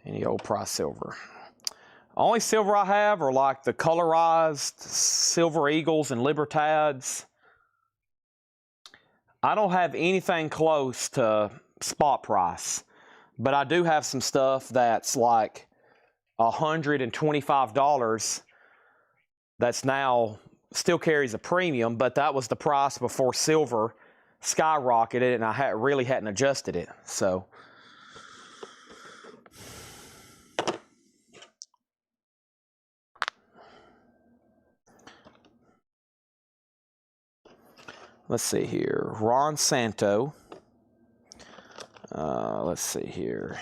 Any old price silver. Only silver I have are like the colorized Silver Eagles and Libertads. I don't have anything close to spot price, but I do have some stuff that's like $125 that's now still carries a premium, but that was the price before silver skyrocketed and I really hadn't adjusted it. So let's see here. Ron Santo. Let's see here.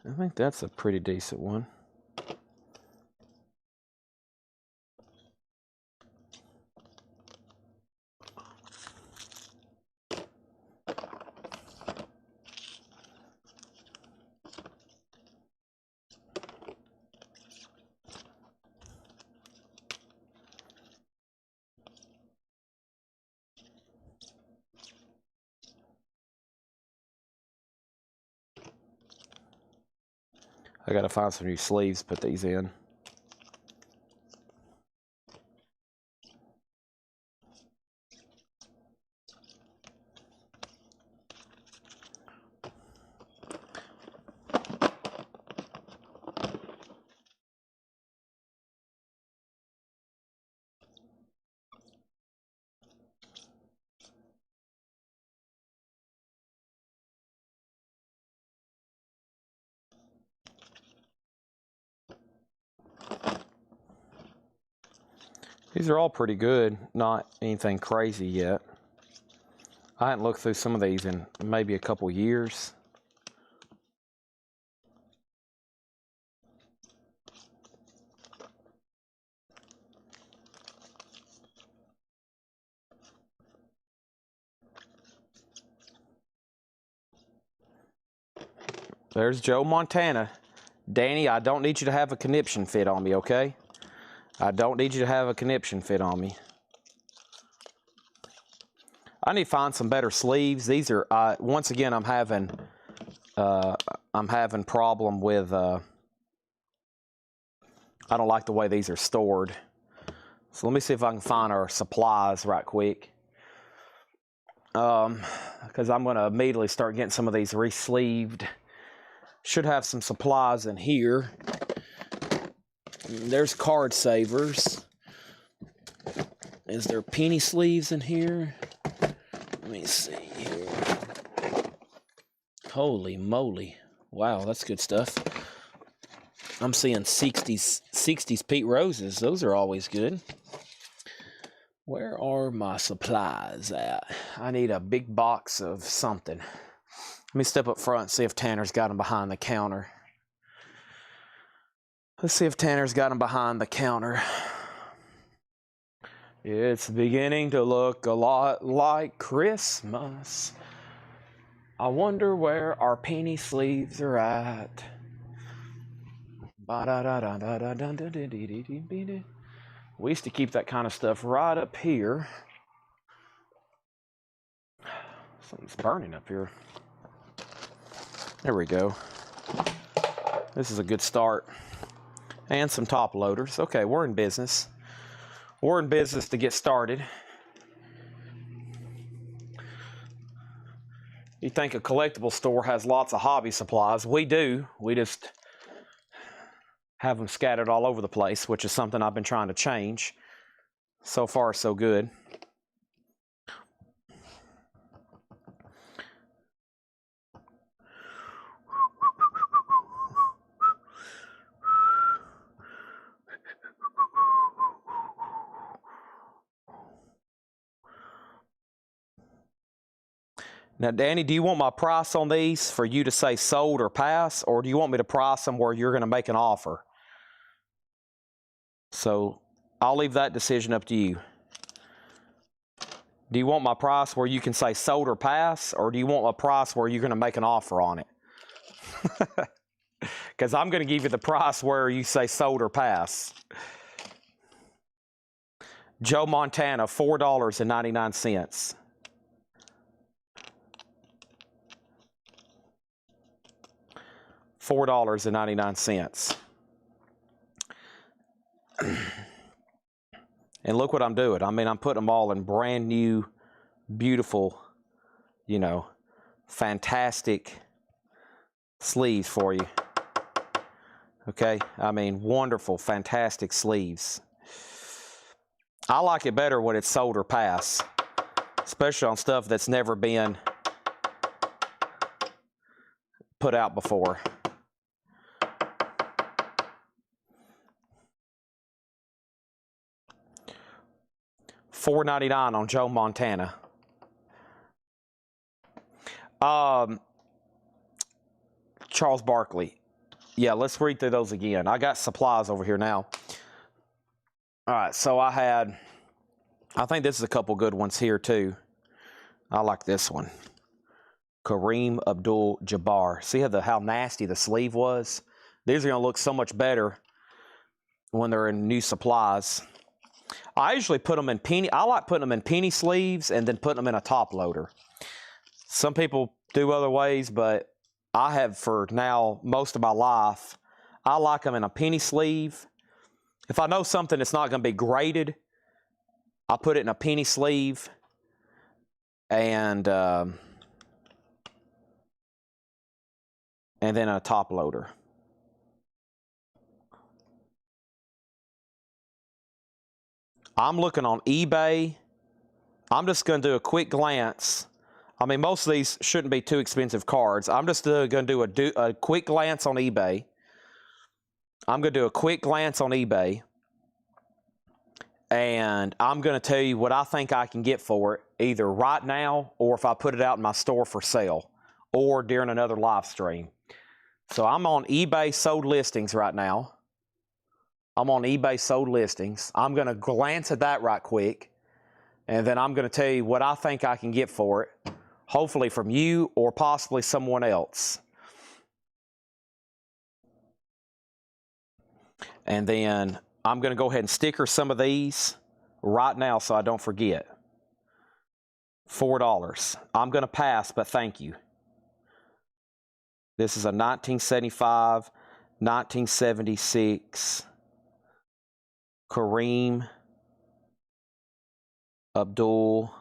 I think that's a pretty decent one. I gotta find some new sleeves, put these in. These are all pretty good, not anything crazy yet. I hadn't looked through some of these in maybe a couple years. There's Joe Montana. Danny, I don't need you to have a conniption fit on me, okay? I don't need you to have a conniption fit on me. I need to find some better sleeves. These are, once again, I'm having problem with, I don't like the way these are stored. So let me see if I can find our supplies right quick. Because I'm going to immediately start getting some of these re-sleeved. Should have some supplies in here. There's card savers. Is there penny sleeves in here? Let me see here. Holy moly. Wow, that's good stuff. I'm seeing 60s Pete Roses. Those are always good. Where are my supplies at? I need a big box of something. Let me step up front and see if Tanner's got them behind the counter. Let's see if Tanner's got them behind the counter. It's beginning to look a lot like Christmas. I wonder where our penny sleeves are at. We used to keep that kind of stuff right up here. Something's burning up here. There we go. This is a good start. And some top loaders. Okay, we're in business. We're in business to get started. You think a collectible store has lots of hobby supplies. We do. We just have them scattered all over the place, which is something I've been trying to change. So far, so good. Now, Danny, do you want my price on these for you to say sold or pass, or do you want me to price them where you're going to make an offer? So I'll leave that decision up to you. Do you want my price where you can say sold or pass, or do you want a price where you're going to make an offer on it? Because I'm going to give you the price where you say sold or pass. Joe Montana, $4.99. $4.99. And look what I'm doing. I mean, I'm putting them all in brand new, beautiful, you know, fantastic sleeves for you. Okay? I mean, wonderful, fantastic sleeves. I like it better when it's sold or pass, especially on stuff that's never been put out before. $4.99 on Joe Montana. Charles Barkley. Yeah, let's read through those again. I got supplies over here now. All right, so I think this is a couple good ones here too. I like this one. Kareem Abdul-Jabbar. See how nasty the sleeve was? These are going to look so much better when they're in new supplies. I usually put them in penny. I like putting them in penny sleeves and then putting them in a top loader. Some people do other ways, but I have for now most of my life. I like them in a penny sleeve. If I know something that's not going to be graded, I'll put it in a penny sleeve and then a top loader. I'm looking on eBay. I'm just going to do a quick glance. I mean, most of these shouldn't be too expensive cards. I'm just going to do a quick glance on eBay. I'm going to do a quick glance on eBay. And I'm going to tell you what I think I can get for it, either right now or if I put it out in my store for sale or during another live stream. So I'm on eBay sold listings right now. I'm on eBay sold listings. I'm going to glance at that right quick, and then I'm going to tell you what I think I can get for it, hopefully from you or possibly someone else. And then I'm going to go ahead and sticker some of these right now so I don't forget. $4. I'm going to pass, but thank you. This is a 1975, 1976 Kareem Abdul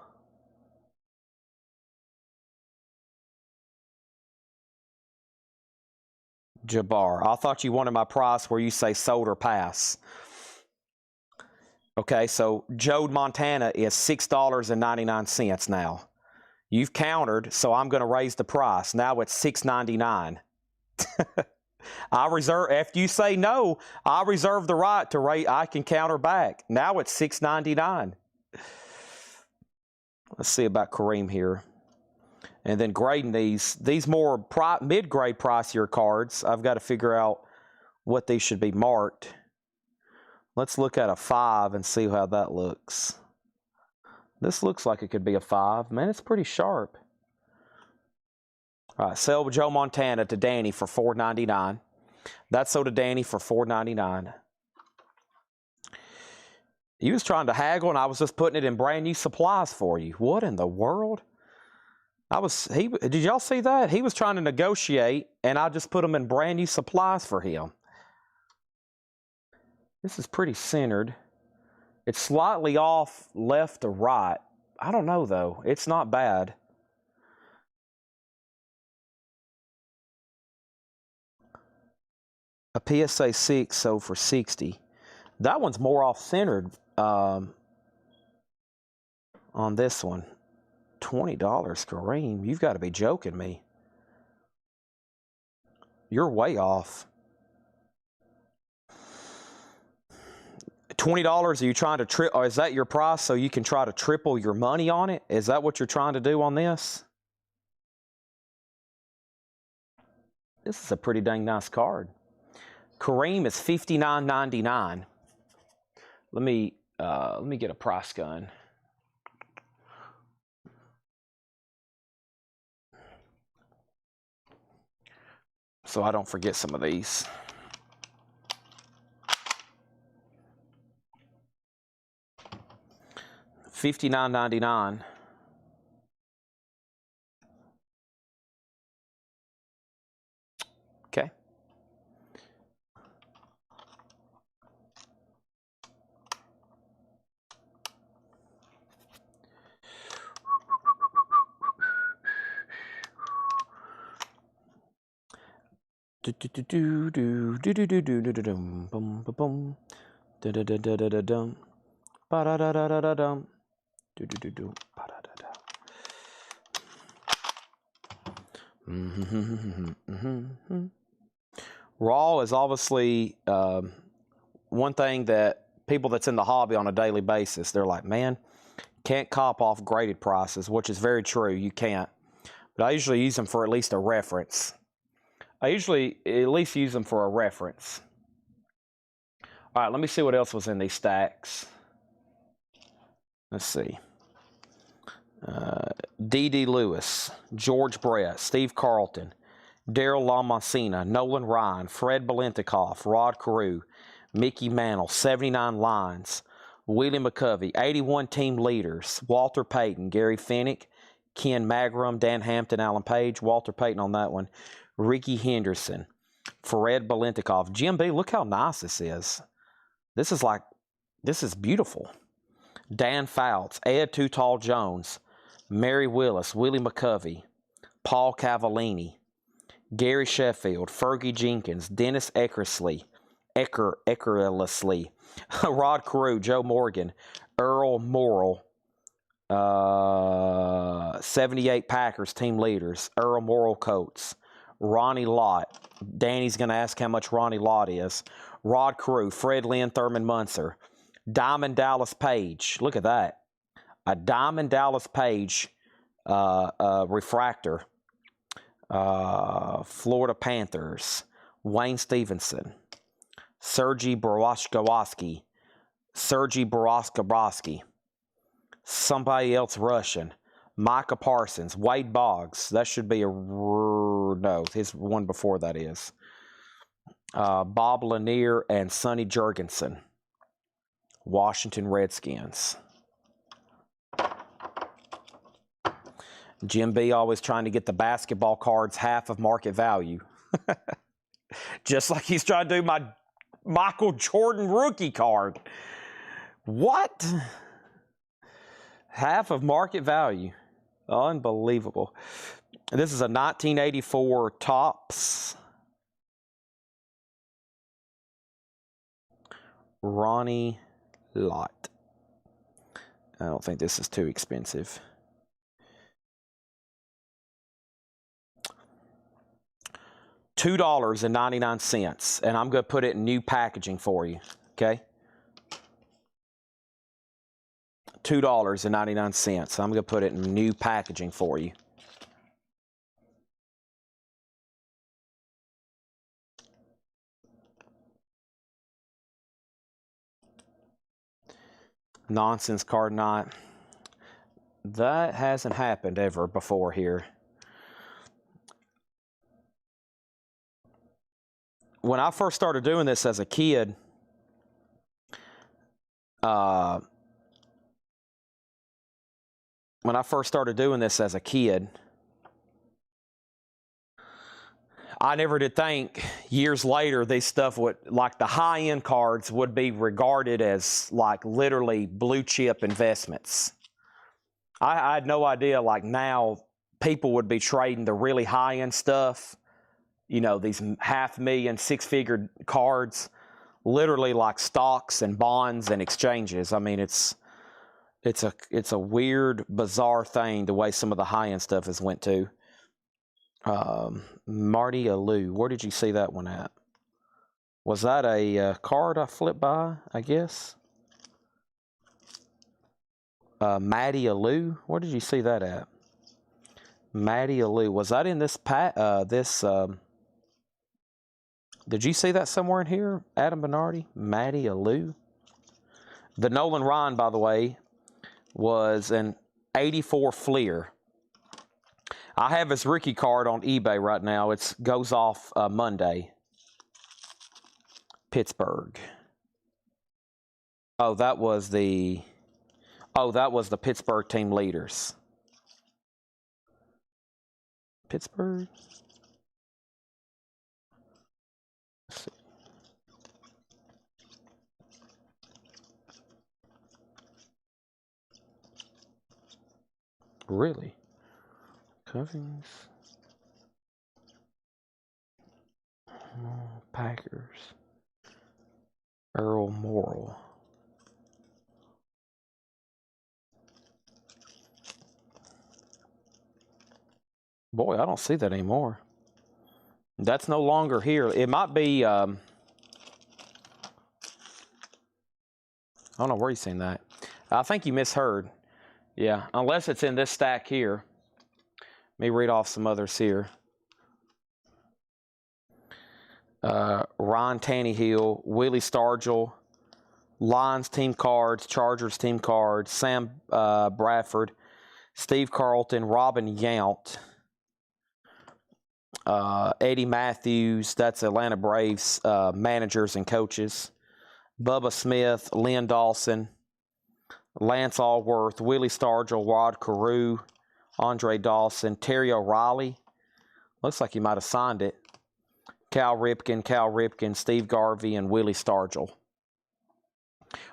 Jabbar. I thought you wanted my price where you say sold or pass. Okay, so Joe Montana is $6.99 now. You've countered, so I'm going to raise the price. Now it's $6.99. I reserve, after you say no, I reserve the right to rate. I can counter back. Now it's $6.99. Let's see about Kareem here. And then grading these more mid-grade pricier cards, I've got to figure out what these should be marked. Let's look at a 5 and see how that looks. This looks like it could be a 5. Man, it's pretty sharp. All right, sell Joe Montana to Danny for $4.99. That's sold to Danny for $4.99. He was trying to haggle, and I was just putting it in brand new supplies for you. What in the world? Did y'all see that? He was trying to negotiate, and I just put them in brand new supplies for him. This is pretty centered. It's slightly off left to right. I don't know, though. It's not bad. A PSA 6 sold for $60. That one's more off-centered on this one. $20, Kareem. You've got to be joking me. You're way off. $20, are you trying to or is that your price so you can try to triple your money on it? Is that what you're trying to do on this? This is a pretty dang nice card. Kareem is $59.99. Let me get a price gun. So I don't forget some of these. $59.99. Okay. Raw is obviously one thing that people that's in the hobby on a daily basis, they're like, man, can't cop off graded prices, which is very true. You can't. But I usually use them for at least a reference. I usually at least use them for a reference. All right, let me see what else was in these stacks. Let's see. D.D. Lewis, George Brett, Steve Carlton, Daryl LaMancina, Nolan Ryan, Fred Biletnikoff, Rod Carew, Mickey Mantle, 79 lines, Willie McCovey, 81 team leaders, Walter Payton, Gary Fennick, Ken Magrum, Dan Hampton, Alan Page, Walter Payton on that one, Ricky Henderson, Fred Biletnikoff. Jim B, look how nice this is. This is beautiful. Dan Fouts, Ed Too Tall Jones, Mary Willis, Willie McCovey, Paul Cavallini, Gary Sheffield, Fergie Jenkins, Dennis Eckersley, Rod Carew, Joe Morgan, Earl Morrill, 78 Packers team leaders, Earl Morrill Coates, Ronnie Lott. Danny's going to ask how much Ronnie Lott is. Rod Carew, Fred Lynn, Thurman Munzer, Diamond Dallas Page. Look at that. A Diamond Dallas Page refractor. Florida Panthers. Wayne Stevenson. Sergei Borowski. Somebody else Russian. Micah Parsons. Wade Boggs. That should be no, his one before that is. Bob Lanier and Sonny Jurgensen, Washington Redskins. Jim B always trying to get the basketball cards half of market value. Just like he's trying to do my Michael Jordan rookie card. What? Half of market value. Unbelievable. This is a 1984 Topps. Ronnie Lott. I don't think this is too expensive. $2.99, and I'm going to put it in new packaging for you, okay? $2.99. I'm going to put it in new packaging for you. Nonsense card not. That hasn't happened ever before here. When I first started doing this as a kid, I never did think years later these stuff would, like the high-end cards, would be regarded as like literally blue chip investments. I had no idea like now people would be trading the really high-end stuff, you know, these $500,000, six-figure cards, literally like stocks and bonds and exchanges. I mean, it's a weird, bizarre thing the way some of the high-end stuff has went to. Marty Alou, where did you see that one at? Was that a card I flipped by, I guess? Matty Alou, where did you see that at? Matty Alou, was that in this did you see that somewhere in here, Adam Bernardi? Matty Alou? The Nolan Ryan, by the way, was an 84 Fleer. I have his rookie card on eBay right now. It goes off Monday. Pittsburgh. Oh, that was the Pittsburgh team leaders. Pittsburgh. Let's see. Really? Covings. Packers. Earl Morrall. Boy, I don't see that anymore. That's no longer here. It might be, I don't know where you've seen that. I think you misheard. Yeah, unless it's in this stack here. Let me read off some others here. Ryan Tannehill, Willie Stargell, Lions team cards, Chargers team cards, Sam Bradford, Steve Carlton, Robin Yount, Eddie Matthews, that's Atlanta Braves managers and coaches, Bubba Smith, Lynn Dawson, Lance Allworth, Willie Stargell, Rod Carew, Andre Dawson, Terry O'Reilly, looks like he might have signed it, Cal Ripken, Steve Garvey, and Willie Stargell.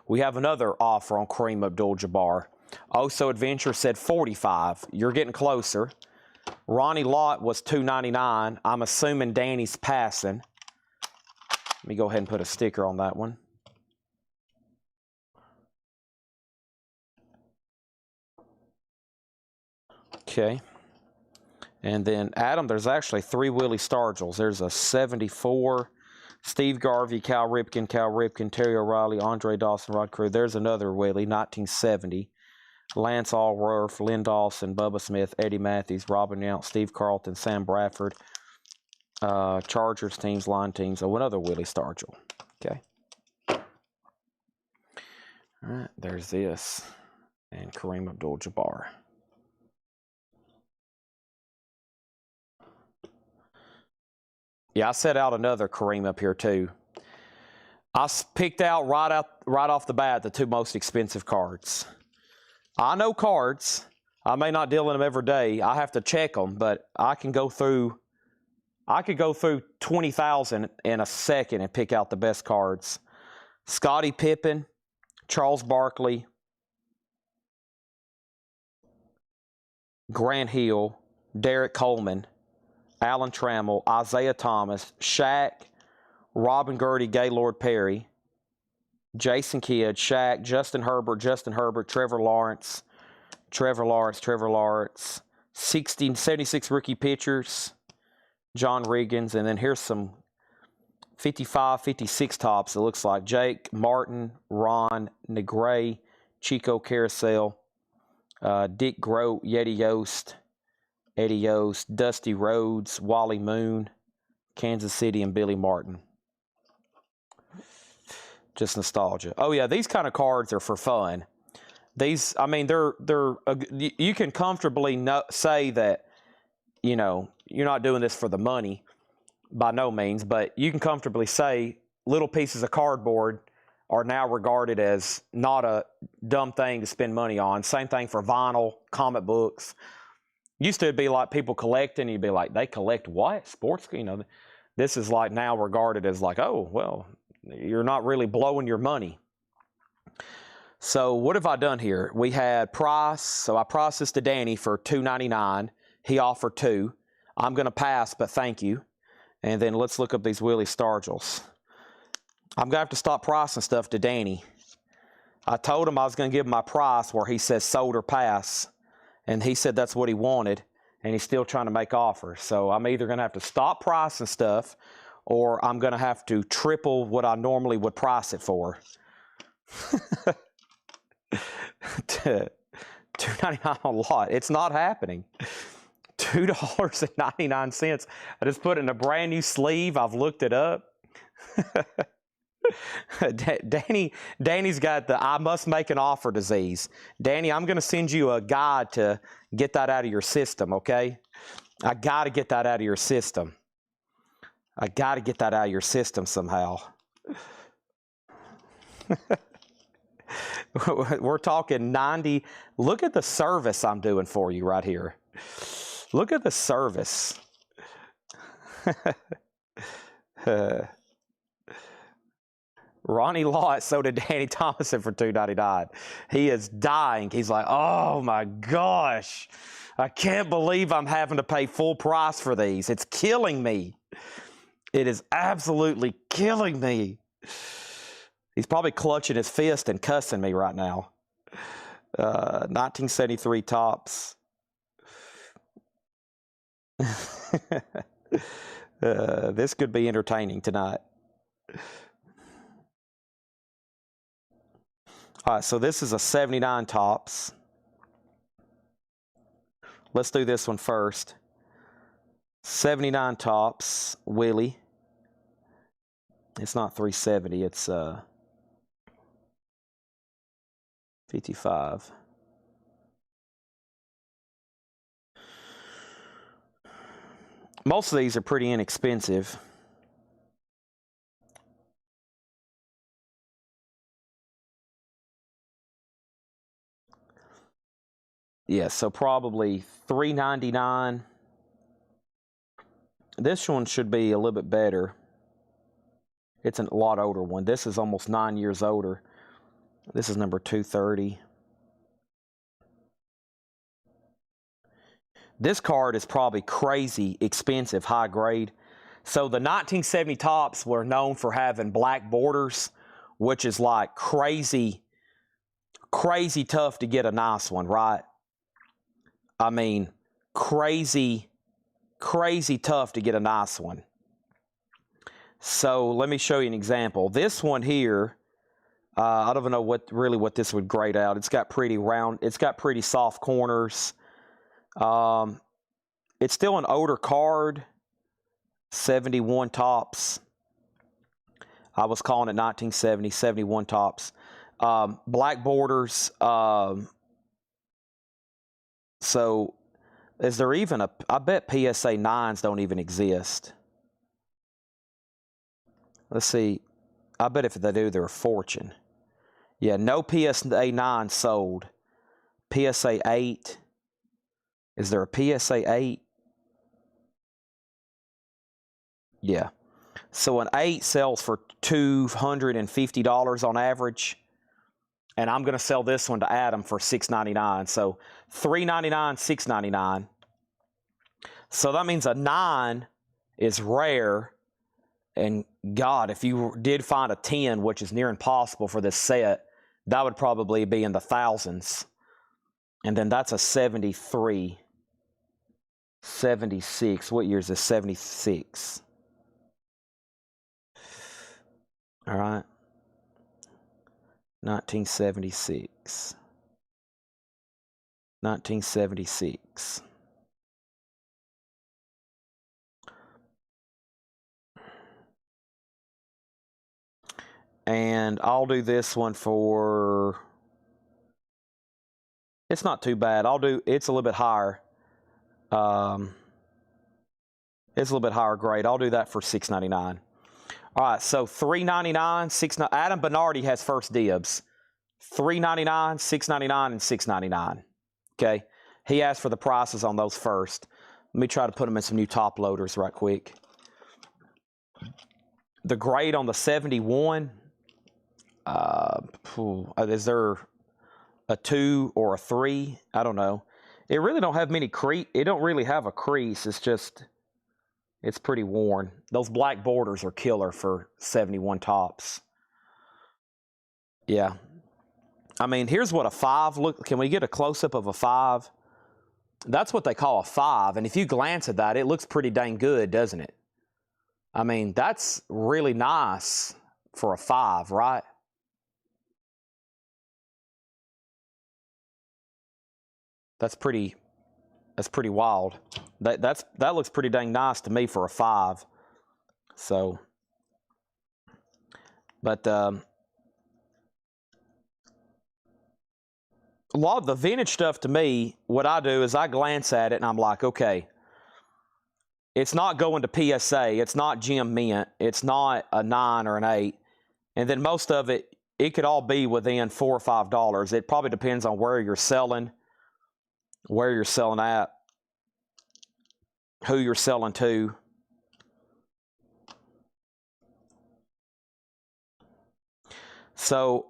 We have another offer on Kareem Abdul-Jabbar. Oso Adventure said 45. You're getting closer. Ronnie Lott was $2.99. I'm assuming Danny's passing. Let me go ahead and put a sticker on that one. Okay. And then, Adam, there's actually 3 Willie Stargells. There's a 74, Steve Garvey, Cal Ripken, Terry O'Reilly, Andre Dawson, Rod Carew. There's another Willie, 1970. Lance Allworth, Lynn Dawson, Bubba Smith, Eddie Matthews, Robin Yount, Steve Carlton, Sam Bradford, Chargers teams, line teams. Oh, another Willie Stargell. Okay. All right, there's this. And Kareem Abdul-Jabbar. Yeah, I set out another Kareem up here too. I picked out right off the bat the two most expensive cards. I know cards. I may not deal in them every day. I have to check them, but I can go through. I could go through 20,000 in a second and pick out the best cards. Scottie Pippen, Charles Barkley, Grant Hill, Derek Coleman, Alan Trammell, Isaiah Thomas, Shaq, Robin Gurdy, Gaylord Perry, Jason Kidd, Shaq, Justin Herbert, Trevor Lawrence, 76 rookie pitchers, John Riggins, and then here's some 55, 56 tops, it looks like. Jake Martin, Ron Negre, Chico Carousel, Dick Groat, Yeti Yost, Eddie Yost, Dusty Rhodes, Wally Moon, Kansas City, and Billy Martin. Just nostalgia. Oh yeah, these kind of cards are for fun. These, I mean, you can comfortably say that, you know, you're not doing this for the money, by no means, but you can comfortably say little pieces of cardboard are now regarded as not a dumb thing to spend money on. Same thing for vinyl, comic books. Used to be like people collecting, you'd be like, they collect what? Sports? You know, this is like now regarded as like, oh, well, you're not really blowing your money. So what have I done here? We had Price. So I priced this to Danny for $2.99. He offered $2. I'm going to pass, but thank you. And then let's look up these Willie Stargels. I'm going to have to stop pricing stuff to Danny. I told him I was going to give him my price where he says sold or pass. And he said that's what he wanted. And he's still trying to make offers. So I'm either going to have to stop pricing stuff or I'm going to have to triple what I normally would price it for. $2.99 a lot. It's not happening. $2.99. I just put it in a brand new sleeve. I've looked it up. Danny's got the I must make an offer disease. Danny, I'm going to send you a guide to get that out of your system, okay? I got to get that out of your system. I got to get that out of your system somehow. We're talking 90. Look at the service I'm doing for you right here. Look at the service. Ronnie Lott sold to Danny Thomason for $2.99. He is dying. He's like, oh my gosh, I can't believe I'm having to pay full price for these. It's killing me. It is absolutely killing me. He's probably clutching his fist and cussing me right now. 1973 tops. This could be entertaining tonight. All right, so this is a 79 tops. Let's do this one first. 79 tops, Willie. It's not 370, it's 55. Most of these are pretty inexpensive. Yeah, so probably $3.99. This one should be a little bit better. It's a lot older one. This is almost 9 years older. This is number 230. This card is probably crazy expensive, high grade. So the 1970 tops were known for having black borders, which is like crazy tough to get a nice one, right? I mean, crazy tough to get a nice one. So let me show you an example. This one here, I don't even know what this would grade out. It's got pretty round, it's got pretty soft corners. It's still an older card, 71 tops. I was calling it 1970, 71 tops. Black borders. So is there even I bet PSA 9s don't even exist. Let's see. I bet if they do, they're a fortune. Yeah, no PSA 9 sold. PSA 8. Is there a PSA 8? Yeah. So an 8 sells for $250 on average. And I'm going to sell this one to Adam for $6.99. So $3.99, $6.99. So that means a 9 is rare. And God, if you did find a 10, which is near impossible for this set, that would probably be in the thousands. And then that's a 73. 76. What year is this? 76. All right. 1976. 1976. And I'll do this one for, it's not too bad. It's a little bit higher. It's a little bit higher grade. I'll do that for $6.99. All right, so $3.99, $6.99. Adam Bernardi has first dibs. $3.99, $6.99, and $6.99. Okay, he asked for the prices on those first. Let me try to put them in some new top loaders right quick. The grade on the 71, is there a 2 or a 3? I don't know. It really don't have many it don't really have a crease. It's pretty worn. Those black borders are killer for 71 tops. Yeah. I mean, here's what a 5 look. Can we get a close-up of a 5? That's what they call a 5. And if you glance at that, it looks pretty dang good, doesn't it? I mean, that's really nice for a 5, right? That's pretty wild. That looks pretty dang nice to me for a 5. So, but a lot of the vintage stuff to me, what I do is I glance at it and I'm like, okay, it's not going to PSA, it's not Gem Mint, it's not a 9 or an 8, and then most of it could all be within $4 or $5. It probably depends on where you're selling at, who you're selling to. So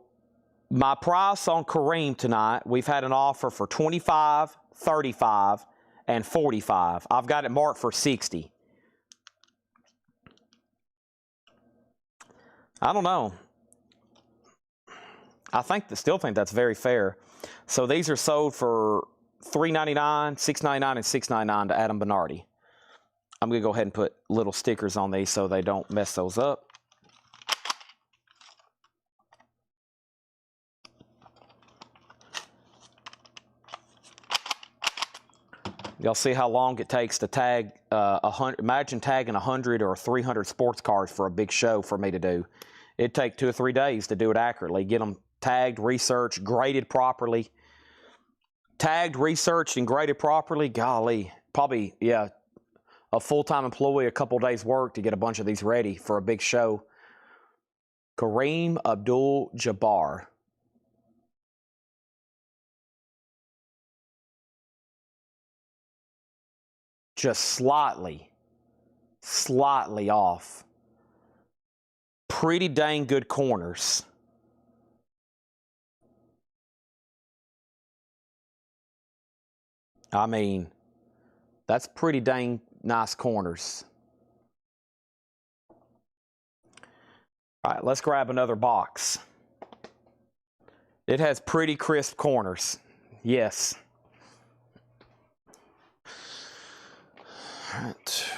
my price on Kareem tonight, we've had an offer for $25, $35, and $45. I've got it marked for $60. I don't know. Still think that's very fair. So these are sold for $3.99, $6.99, and $6.99 to Adam Bernardi. I'm going to go ahead and put little stickers on these so they don't mess those up. Y'all see how long it takes to tag 100? Imagine tagging 100 or 300 sports cards for a big show for me to do. It'd take 2 or 3 days to do it accurately. Get them tagged, researched, graded properly. Tagged, researched, and graded properly. Golly, probably, yeah, a full-time employee, a couple days work to get a bunch of these ready for a big show. Kareem Abdul-Jabbar. Just slightly off. Pretty dang good corners. I mean, that's pretty dang nice corners. All right, let's grab another box. It has pretty crisp corners. Yes. All right.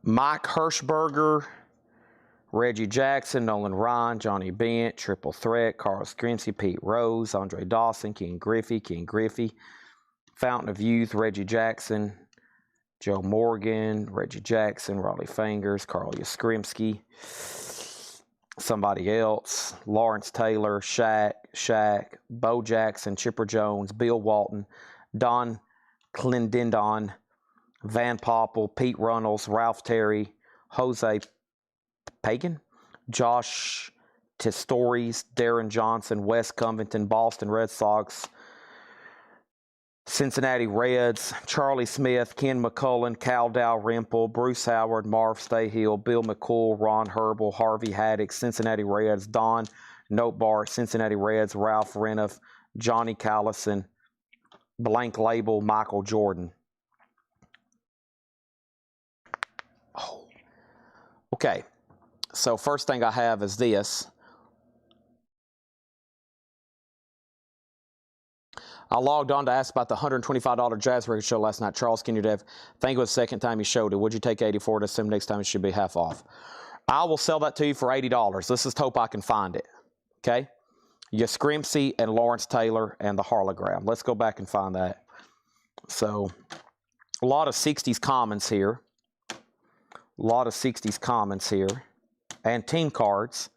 Mike Hirschberger, Reggie Jackson, Nolan Ryan, Johnny Bent, Triple Threat, Carl Scrinsey, Pete Rose, Andre Dawson, Ken Griffey, Fountain of Youth, Reggie Jackson, Joe Morgan, Reggie Jackson, Raleigh Fingers, Carl Yastrzemski, somebody else, Lawrence Taylor, Shaq, Bo Jackson, Chipper Jones, Bill Walton, Don Clendendon, Van Poppel, Pete Runnels, Ralph Terry, Jose Pagan, Josh Testores, Darren Johnson, Wes Covington, Boston Red Sox, Cincinnati Reds, Charlie Smith, Ken McCullen, Cal Dalrymple, Bruce Howard, Marv Stahill, Bill McCool, Ron Herbel, Harvey Haddock, Cincinnati Reds, Don Notebart, Cincinnati Reds, Ralph Renouf, Johnny Callison, blank label, Michael Jordan. Oh. Okay, so first thing I have is this. I logged on to ask about the $125 Jazz Record show last night. Charles Kenyadev, I think it was the second time you showed it. Would you take 84 to assume next time it should be half off? I will sell that to you for $80. Let's just hope I can find it. Okay? Yastrzemski and Lawrence Taylor and the Hologram. Let's go back and find that. So, a lot of 60s commons here. A lot of 60s commons here. And team cards.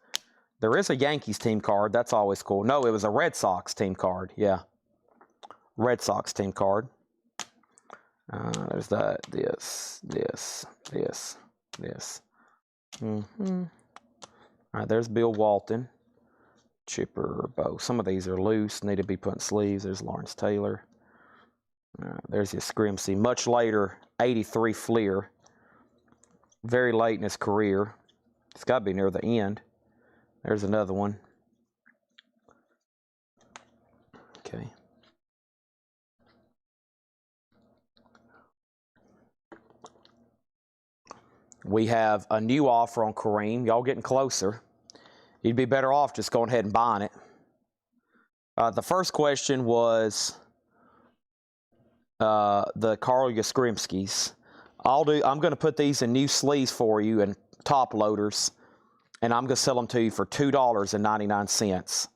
There is a Yankees team card. That's always cool. No, it was a Red Sox team card. Yeah. Red Sox team card. There's that, this. All right, there's Bill Walton, Chipper, Bo. Some of these are loose, need to be put in sleeves. There's Lawrence Taylor. There's Yastrzemski. Much later, 83 Fleer. Very late in his career. It's got to be near the end. There's another one. Okay. We have a new offer on Kareem. Y'all getting closer. You'd be better off just going ahead and buying it. The first question was the Carl Yastrzemskis. I'm going to put these in new sleeves for you and top loaders, and I'm going to sell them to you for $2.99.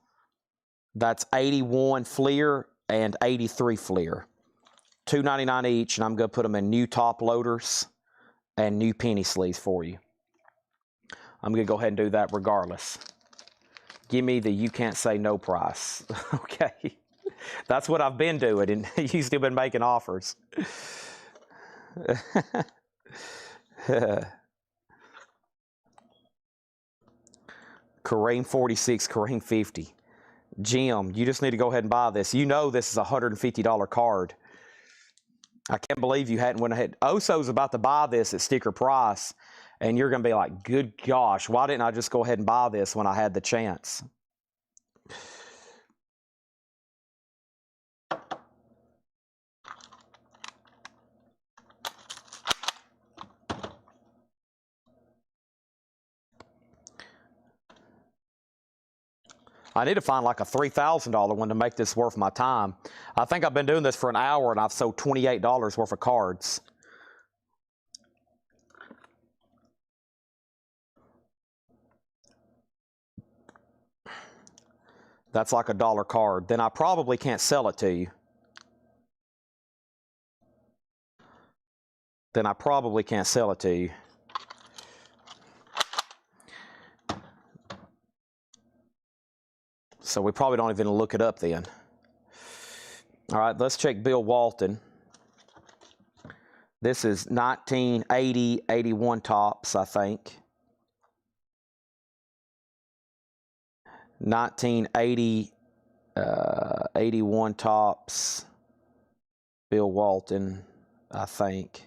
That's 81 Fleer and 83 Fleer. $2.99 each, and I'm going to put them in new top loaders and new penny sleeves for you. I'm going to go ahead and do that regardless. Give me the you can't say no price. Okay. That's what I've been doing, and you've still been making offers. Kareem 46, Kareem 50. Jim, you just need to go ahead and buy this. You know this is a $150 card. I can't believe you hadn't went ahead. Oso's about to buy this at sticker price, and you're going to be like, good gosh, why didn't I just go ahead and buy this when I had the chance? I need to find like a $3,000 one to make this worth my time. I think I've been doing this for an hour, and I've sold $28 worth of cards. That's like $1 card. Then I probably can't sell it to you. Then I probably can't sell it to you. So we probably don't even look it up then. All right, let's check Bill Walton. This is 1980, 81 tops, I think. 1980, 81 tops. Bill Walton, I think.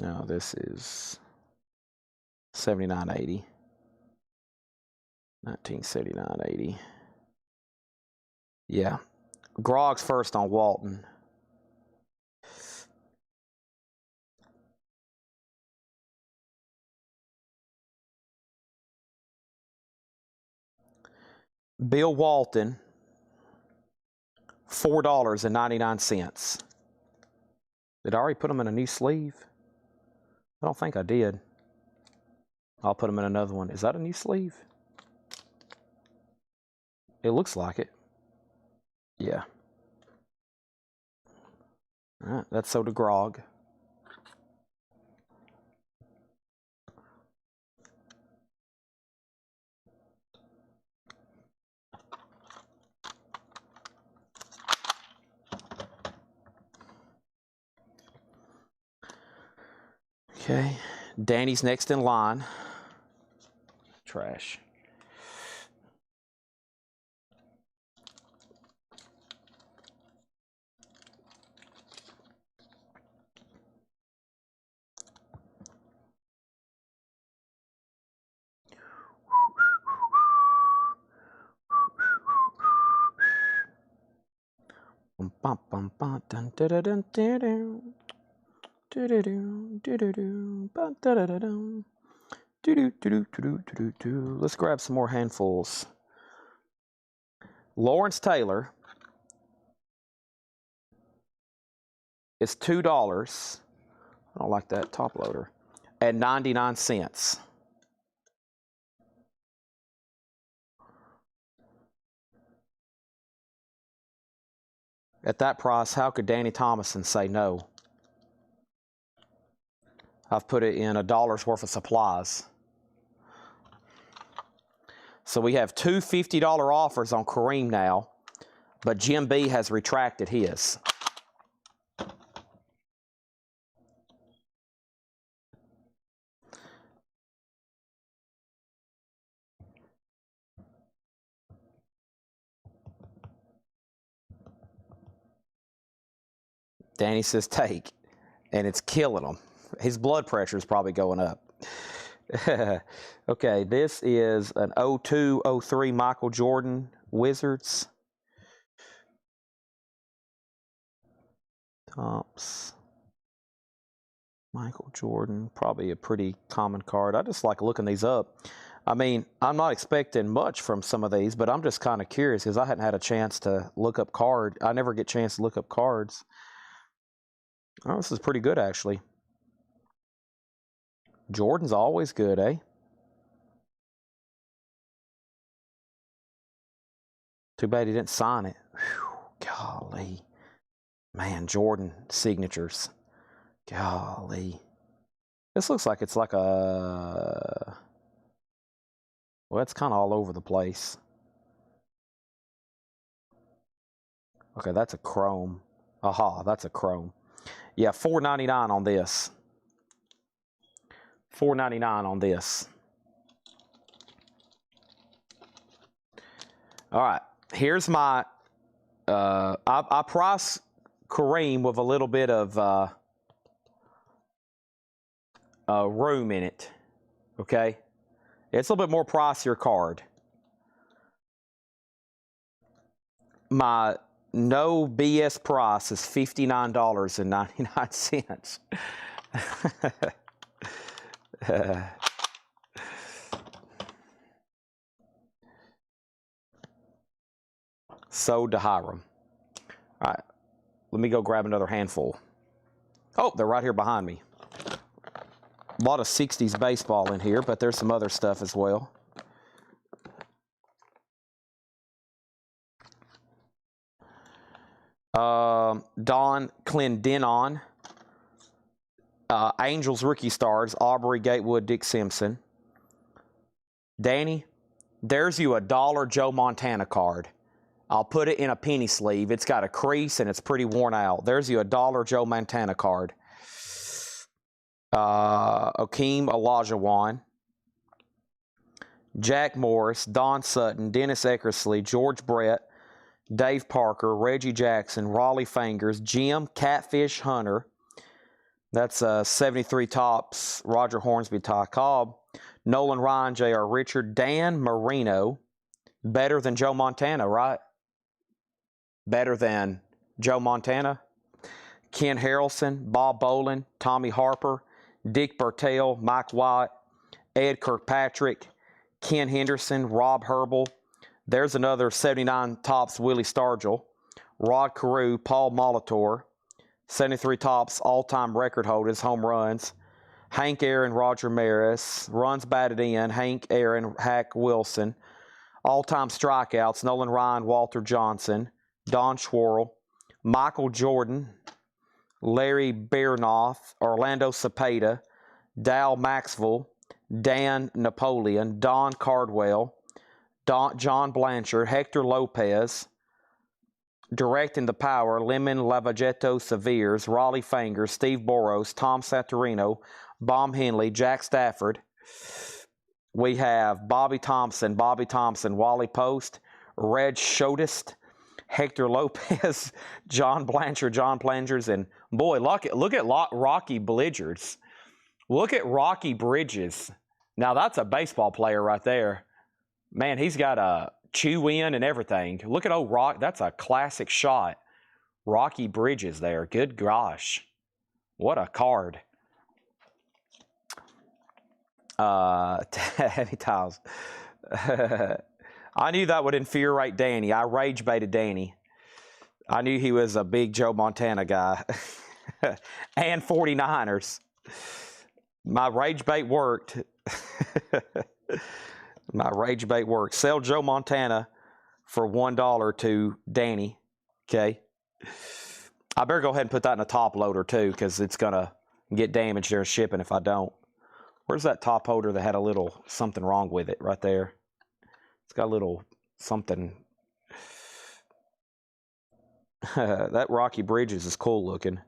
No, this is 7980. 1979-80. Yeah. Grog's first on Walton. Bill Walton, $4.99. Did I already put them in a new sleeve? I don't think I did. I'll put them in another one. Is that a new sleeve? It looks like it. Yeah. All right, that's Soda Grog. Okay, Danny's next in line. Trash. Let's grab some more handfuls. Lawrence Taylor is $2. I don't like that top loader. And 99 cents. At that price, how could Danny Thomason say no? I've put it in $1 worth of supplies. So we have two $50 offers on Kareem now, but Jim B has retracted his. Danny says take, and it's killing him. His blood pressure is probably going up. Okay, this is an 02-03 Michael Jordan Wizards. Topps. Michael Jordan, probably a pretty common card. I just like looking these up. I mean, I'm not expecting much from some of these, but I'm just kind of curious because I hadn't had a chance to look up card. I never get a chance to look up cards. Oh, this is pretty good, actually. Jordan's always good, eh? Too bad he didn't sign it. Whew, golly. Man, Jordan signatures. Golly. This looks like it's like a... Well, it's kind of all over the place. Okay, that's a chrome. Aha, that's a chrome. Yeah, $4.99 on this. $4.99 on this. All right, here's my... I price Kareem with a little bit of room in it, okay? It's a little bit more pricier card. My no BS price is $59.99. So to Hiram. All right, let me go grab another handful. Oh, they're right here behind me. A lot of 60s baseball in here, but there's some other stuff as well. Don Clendenon. Angels rookie stars, Aubrey, Gatewood, Dick Simpson. Danny, there's you $1 Joe Montana card. I'll put it in a penny sleeve. It's got a crease and it's pretty worn out. There's you $1 Joe Montana card. Akeem Olajuwon. Jack Morris, Don Sutton, Dennis Eckersley, George Brett, Dave Parker, Reggie Jackson, Raleigh Fingers, Jim Catfish Hunter. That's 73 Topps, Roger Hornsby, Ty Cobb, Nolan Ryan, J.R. Richard, Dan Marino. Better than Joe Montana, right? Better than Joe Montana. Ken Harrelson, Bob Bolin, Tommy Harper, Dick Bertel, Mike White, Ed Kirkpatrick, Ken Henderson, Rob Herbal. There's another 79 Topps, Willie Stargell, Rod Carew, Paul Molitor. 73 Topps, all-time record holders, home runs. Hank Aaron, Roger Maris. Runs batted in, Hank Aaron, Hack Wilson. All-time strikeouts, Nolan Ryan, Walter Johnson. Don Schwarl. Michael Jordan. Larry Bernoth. Orlando Cepeda. Dal Maxwell. Dan Napoleon. Don Cardwell. John Blanchard. Hector Lopez. Directing the power, Lemon Lavagetto Severes, Raleigh Fingers, Steve Boros, Tom Santorino, Bob Henley, Jack Stafford. We have Bobby Thompson, Wally Post, Reg Shodist, Hector Lopez, John Blanchard's, and boy, look at Rocky Bridges. Look at Rocky Bridges. Now that's a baseball player right there. Man, he's got a chew in and everything. Look at old Rock. That's a classic shot. Rocky Bridges there. Good gosh. What a card. Heavy tiles. I knew that would infuriate Danny. I rage baited Danny. I knew he was a big Joe Montana guy. And 49ers. My rage bait worked. My rage bait worked. Sell Joe Montana for $1 to Danny. Okay. I better go ahead and put that in a top loader too, because it's going to get damaged there shipping if I don't. Where's that top holder that had a little something wrong with it right there? It's got a little something. That Rocky Bridges is cool looking.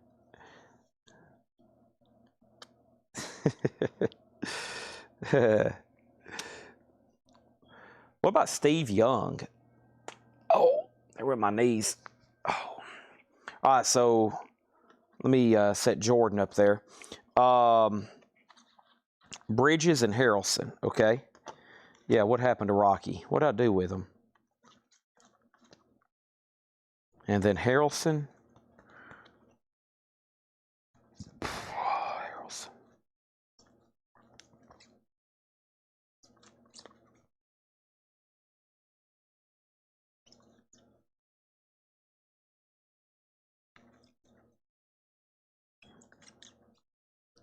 What about Steve Young? Oh, they were at my knees. Oh. All right, so let me set Jordan up there. Bridges and Harrelson, okay? Yeah, what happened to Rocky? What did I do with him? And then Harrelson. Harrelson.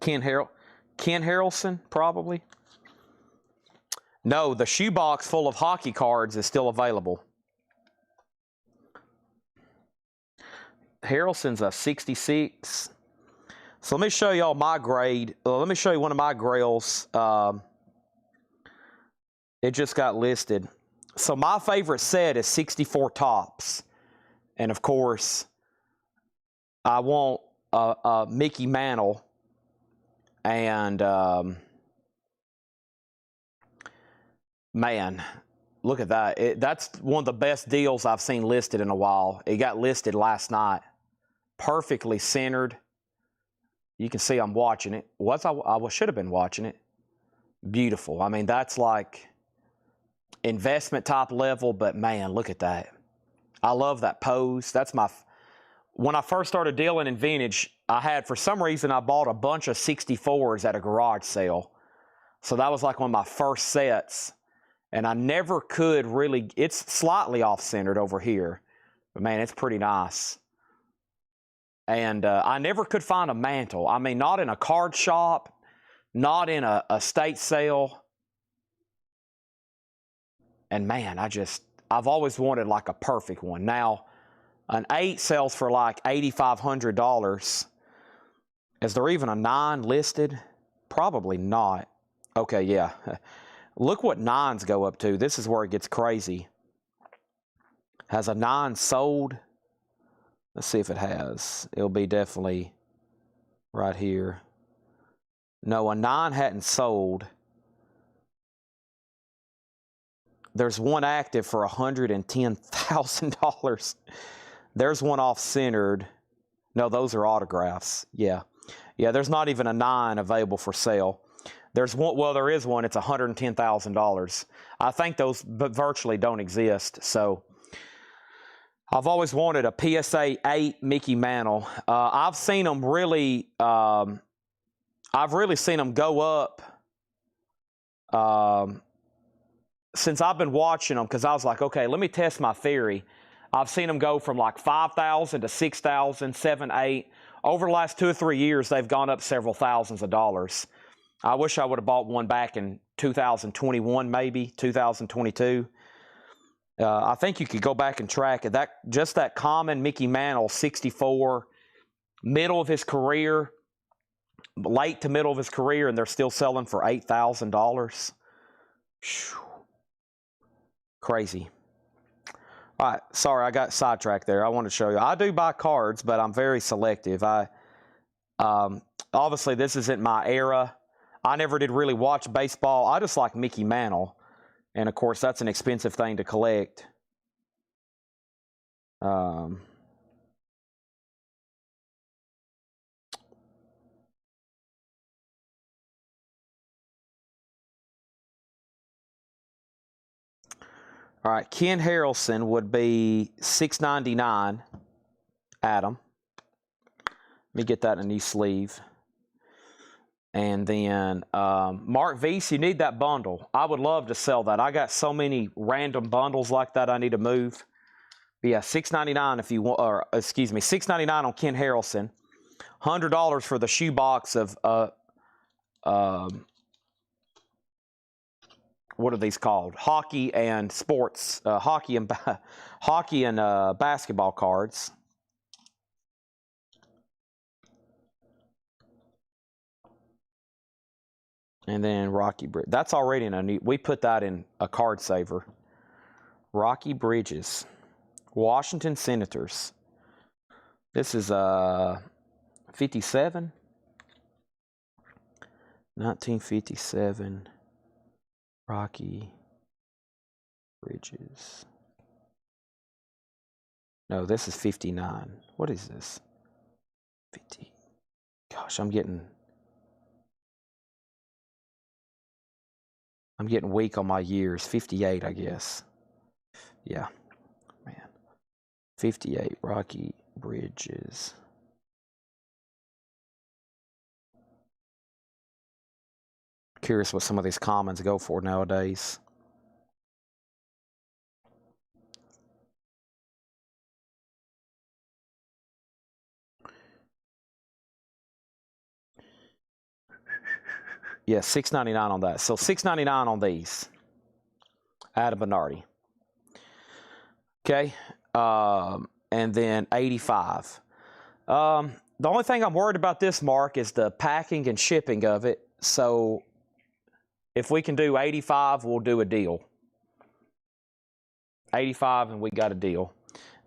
Ken Harrelson, probably. No, the shoebox full of hockey cards is still available. Harrelson's a 66. So let me show y'all my grade. Let me show you one of my grails. It just got listed. So my favorite set is 64 tops. And of course, I want Mickey Mantle. And, man, look at that. That's one of the best deals I've seen listed in a while. It got listed last night. Perfectly centered. You can see I'm watching it. I should have been watching it. Beautiful. I mean, that's like investment top level, but man, look at that. I love that pose. That's when I first started dealing in vintage, for some reason, I bought a bunch of 64s at a garage sale. So that was like one of my first sets. And I never could really, it's slightly off-centered over here. But man, it's pretty nice. And I never could find a mantle. I mean, not in a card shop, not in a estate sale. And man, I've always wanted like a perfect one. Now, an 8 sells for like $8,500. Is there even a 9 listed? Probably not. Okay, yeah. Look what 9s go up to. This is where it gets crazy. Has a 9 sold? Let's see if it has. It'll be definitely right here. No, a 9 hadn't sold. There's one active for $110,000. There's one off-centered. No, those are autographs. Yeah. Yeah, there's not even a 9 available for sale. There's one, well, there is one. It's $110,000. I think those virtually don't exist. So I've always wanted a PSA 8 Mickey Mantle. I've seen them really, I've really seen them go up since I've been watching them, because I was like, okay, let me test my theory. I've seen them go from like 5,000 to 6,000, 7, 8. Over the last 2 or 3 years, they've gone up several thousands of dollars. I wish I would have bought one back in 2021, maybe 2022. I think you could go back and track it. That common Mickey Mantle 64, middle of his career, late to middle of his career, and they're still selling for $8,000. Crazy. All right, sorry, I got sidetracked there. I want to show you. I do buy cards, but I'm very selective. Obviously, this isn't my era. I never did really watch baseball. I just like Mickey Mantle. And, of course, that's an expensive thing to collect. All right, Ken Harrelson would be $6.99. Adam. Let me get that in a new sleeve. And then Mark Vease, you need that bundle. I would love to sell that. I got so many random bundles like that I need to move. But yeah, $6.99 if you want, or excuse me, $6.99 on Ken Harrelson. $100 for the shoebox of what are these called? Hockey and sports, hockey and basketball cards. And then Rocky Bridge. That's already in a new. We put that in a card saver. Rocky Bridges, Washington Senators. This is 57. 1957. Rocky Bridges. No, this is 59. What is this? 50. Gosh, I'm getting weak on my years. 58, I guess. Yeah, man. 58, Rocky Bridges. Curious what some of these commons go for nowadays. Yeah, $6.99 on that. So $6.99 on these. Adam Bernardi. Okay, and then 85. The only thing I'm worried about this, Mark, is the packing and shipping of it. So if we can do 85, we'll do a deal. 85, and we got a deal.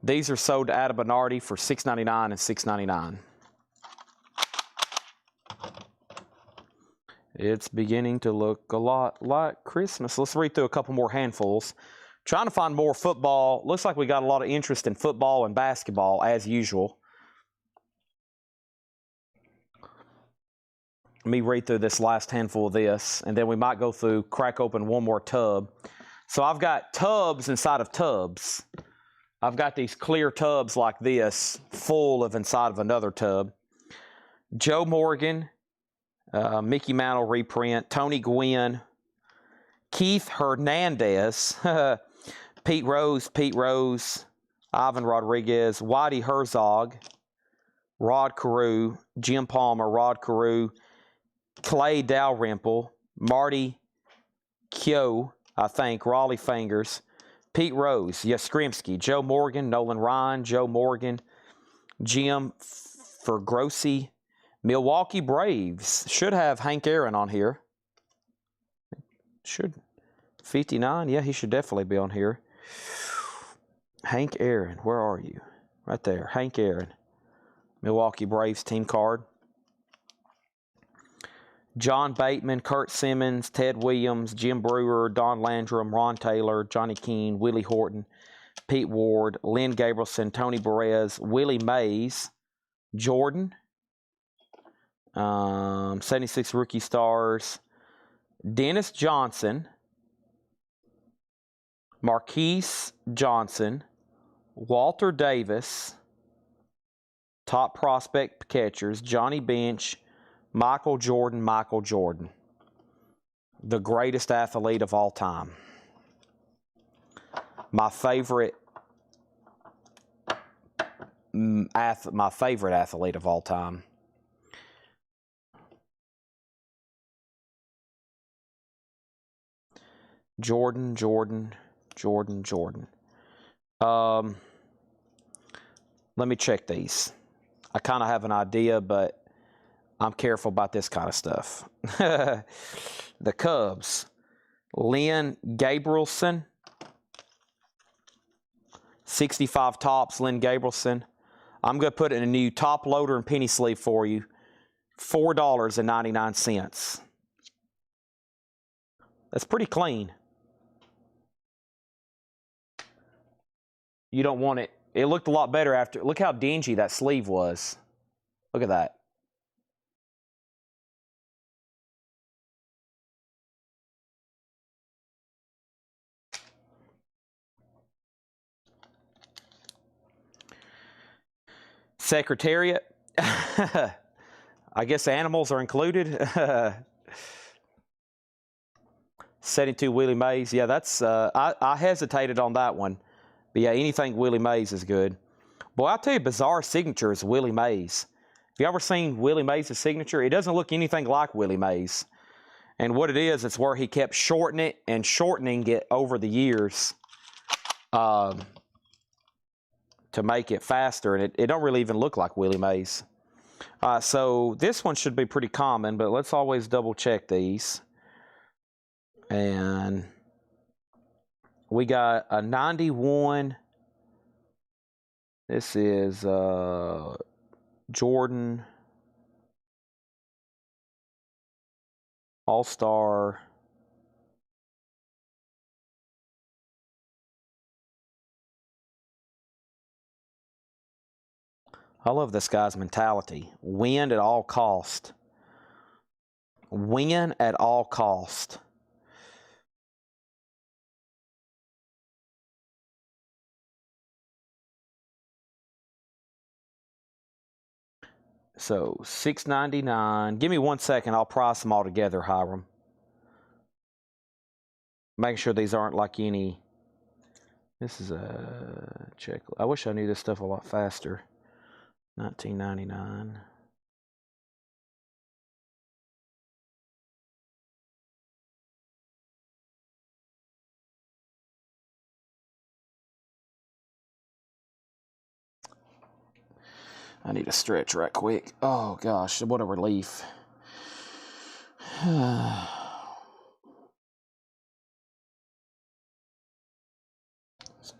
These are sold to Adam Bernardi for $6.99 and $6.99. It's beginning to look a lot like Christmas. Let's read through a couple more handfuls. Trying to find more football. Looks like we got a lot of interest in football and basketball, as usual. Let me read through this last handful of this, and then we might go through, crack open one more tub. So I've got tubs inside of tubs. I've got these clear tubs like this, full of inside of another tub. Joe Morgan, Mickey Mantle reprint, Tony Gwynn, Keith Hernandez, Pete Rose, Ivan Rodriguez, Whitey Herzog, Rod Carew, Jim Palmer, Rod Carew, Clay Dalrymple, Marty Keogh, I think, Raleigh Fingers, Pete Rose, Yastrzemski, Joe Morgan, Nolan Ryan, Joe Morgan, Jim Fergrossi, Milwaukee Braves. Should have Hank Aaron on here. Should. 59? Yeah, he should definitely be on here. Hank Aaron, where are you? Right there, Hank Aaron. Milwaukee Braves team card. John Bateman, Kurt Simmons, Ted Williams, Jim Brewer, Don Landrum, Ron Taylor, Johnny Keane, Willie Horton, Pete Ward, Lynn Gabrielson, Tony Perez, Willie Mays, Jordan, 76 rookie stars, Dennis Johnson, Marquise Johnson, Walter Davis, top prospect catchers, Johnny Bench, Michael Jordan, the greatest athlete of all time. My favorite athlete of all time. Jordan, Jordan, Jordan, Jordan. Let me check these. I kind of have an idea, but I'm careful about this kind of stuff. The Cubs. Lynn Gabrielson. 65 tops, Lynn Gabrielson. I'm going to put in a new top loader and penny sleeve for you. $4.99. That's pretty clean. You don't want it. It looked a lot better after. Look how dingy that sleeve was. Look at that. Secretariat. I guess animals are included. 72 Willie Mays. Yeah, that's. I hesitated on that one. But yeah, anything Willie Mays is good. Boy, I'll tell you, bizarre signature is Willie Mays. Have you ever seen Willie Mays' signature? It doesn't look anything like Willie Mays. And what it is, it's where he kept shortening it and shortening it over the years to make it faster. And it don't really even look like Willie Mays. So this one should be pretty common, but let's always double check these. And we got a 91. This is Jordan All-Star. I love this guy's mentality. Win at all cost. Win at all cost. So $6.99. Give me 1 second. I'll price them all together, Hiram. Making sure these aren't like any. This is a check. I wish I knew this stuff a lot faster. $19.99. I need a stretch right quick. Oh gosh, what a relief.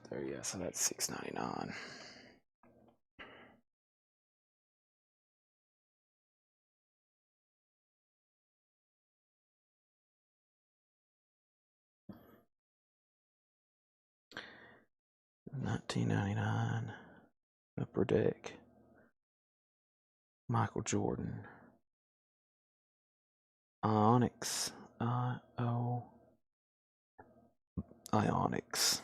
There, yeah, so that's $6.99. $19.99. Upper Deck. Michael Jordan. Onyx. Ionics.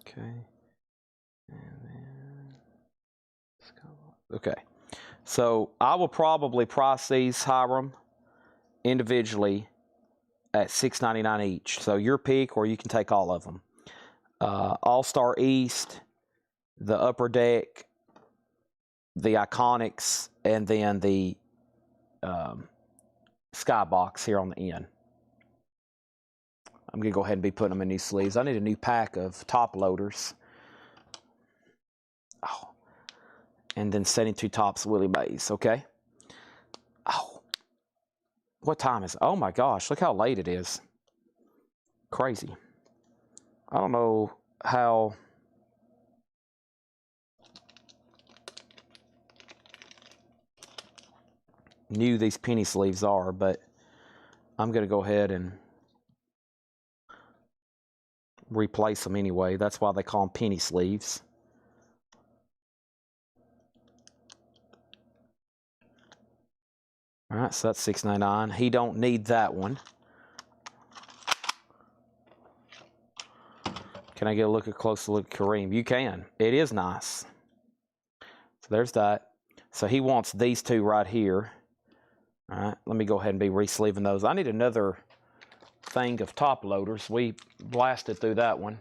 Okay. And then okay. So I will probably price these, Hiram, individually at $6.99 each. So your pick, or you can take all of them. All-Star East, the Upper Deck, the Iconics, and then the Skybox here on the end. I'm going to go ahead and be putting them in these sleeves. I need a new pack of top loaders. Oh. And then 72 tops Willie Mays, okay? Oh. What time is it? Oh my gosh, look how late it is. Crazy. I don't know how new these penny sleeves are, but I'm going to go ahead and replace them anyway. That's why they call them penny sleeves. All right, so that's $6.99. He don't need that one. Can I get a closer look at Kareem? You can. It is nice. So there's that. So he wants these two right here. All right, let me go ahead and be re-sleeving those. I need another thing of top loaders. We blasted through that one.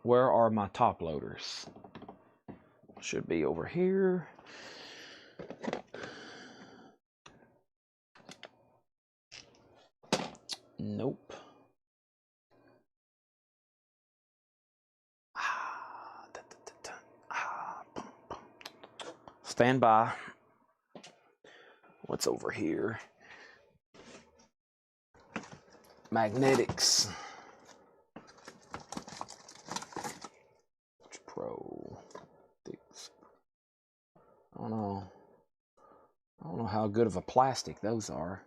Where are my top loaders? Should be over here. Nope. Stand by. What's over here? Magnetics. Pro. I don't know how good of a plastic those are.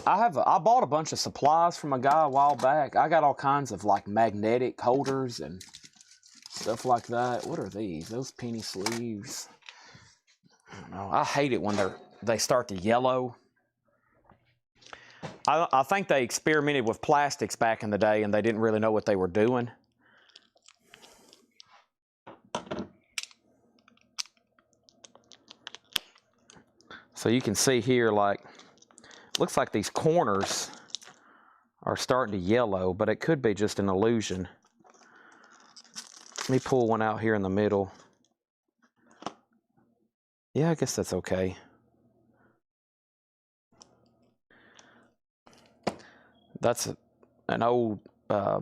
I bought a bunch of supplies from a guy a while back. I got all kinds of like magnetic holders and stuff like that. What are these? Those penny sleeves. I don't know. I hate it when they start to yellow. I think they experimented with plastics back in the day and they didn't really know what they were doing. So you can see here, like, looks like these corners are starting to yellow, but it could be just an illusion. Let me pull one out here in the middle. Yeah, I guess that's okay. That's an old I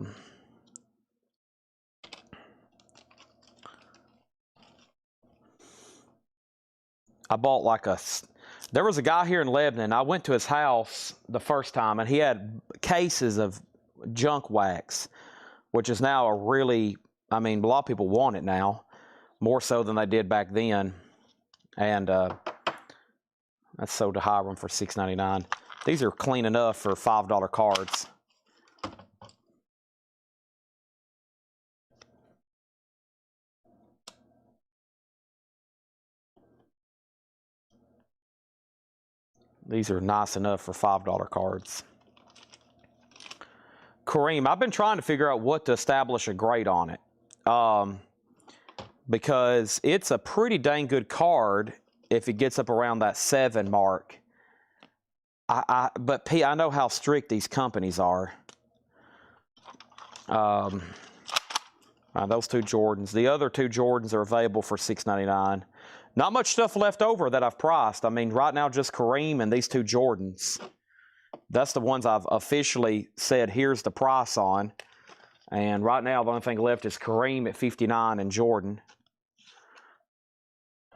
bought like there was a guy here in Lebanon. I went to his house the first time and he had cases of junk wax, which is now a really, I mean, a lot of people want it now, more so than they did back then. And that's sold to Hiram for $6.99. These are clean enough for $5 cards. These are nice enough for $5 cards. Kareem, I've been trying to figure out what to establish a grade on it. Because it's a pretty dang good card if it gets up around that 7 mark. But P, I know how strict these companies are. Those two Jordans. The other two Jordans are available for $6.99. Not much stuff left over that I've priced. I mean, right now just Kareem and these two Jordans. That's the ones I've officially said here's the price on. And right now the only thing left is Kareem at $59 and Jordan.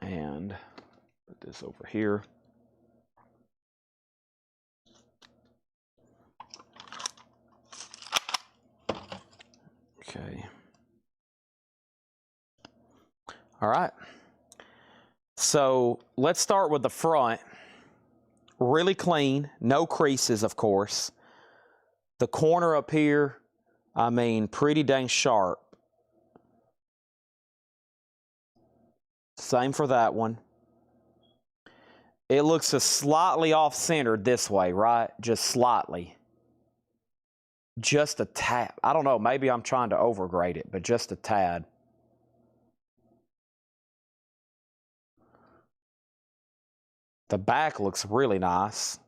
And put this over here. Okay. All right. So let's start with the front. Really clean, no creases, of course. The corner up here, I mean, pretty dang sharp. Same for that one. It looks just slightly off-centered this way, right? Just slightly. Just a tad. I don't know, maybe I'm trying to overgrade it, but just a tad. The back looks really nice.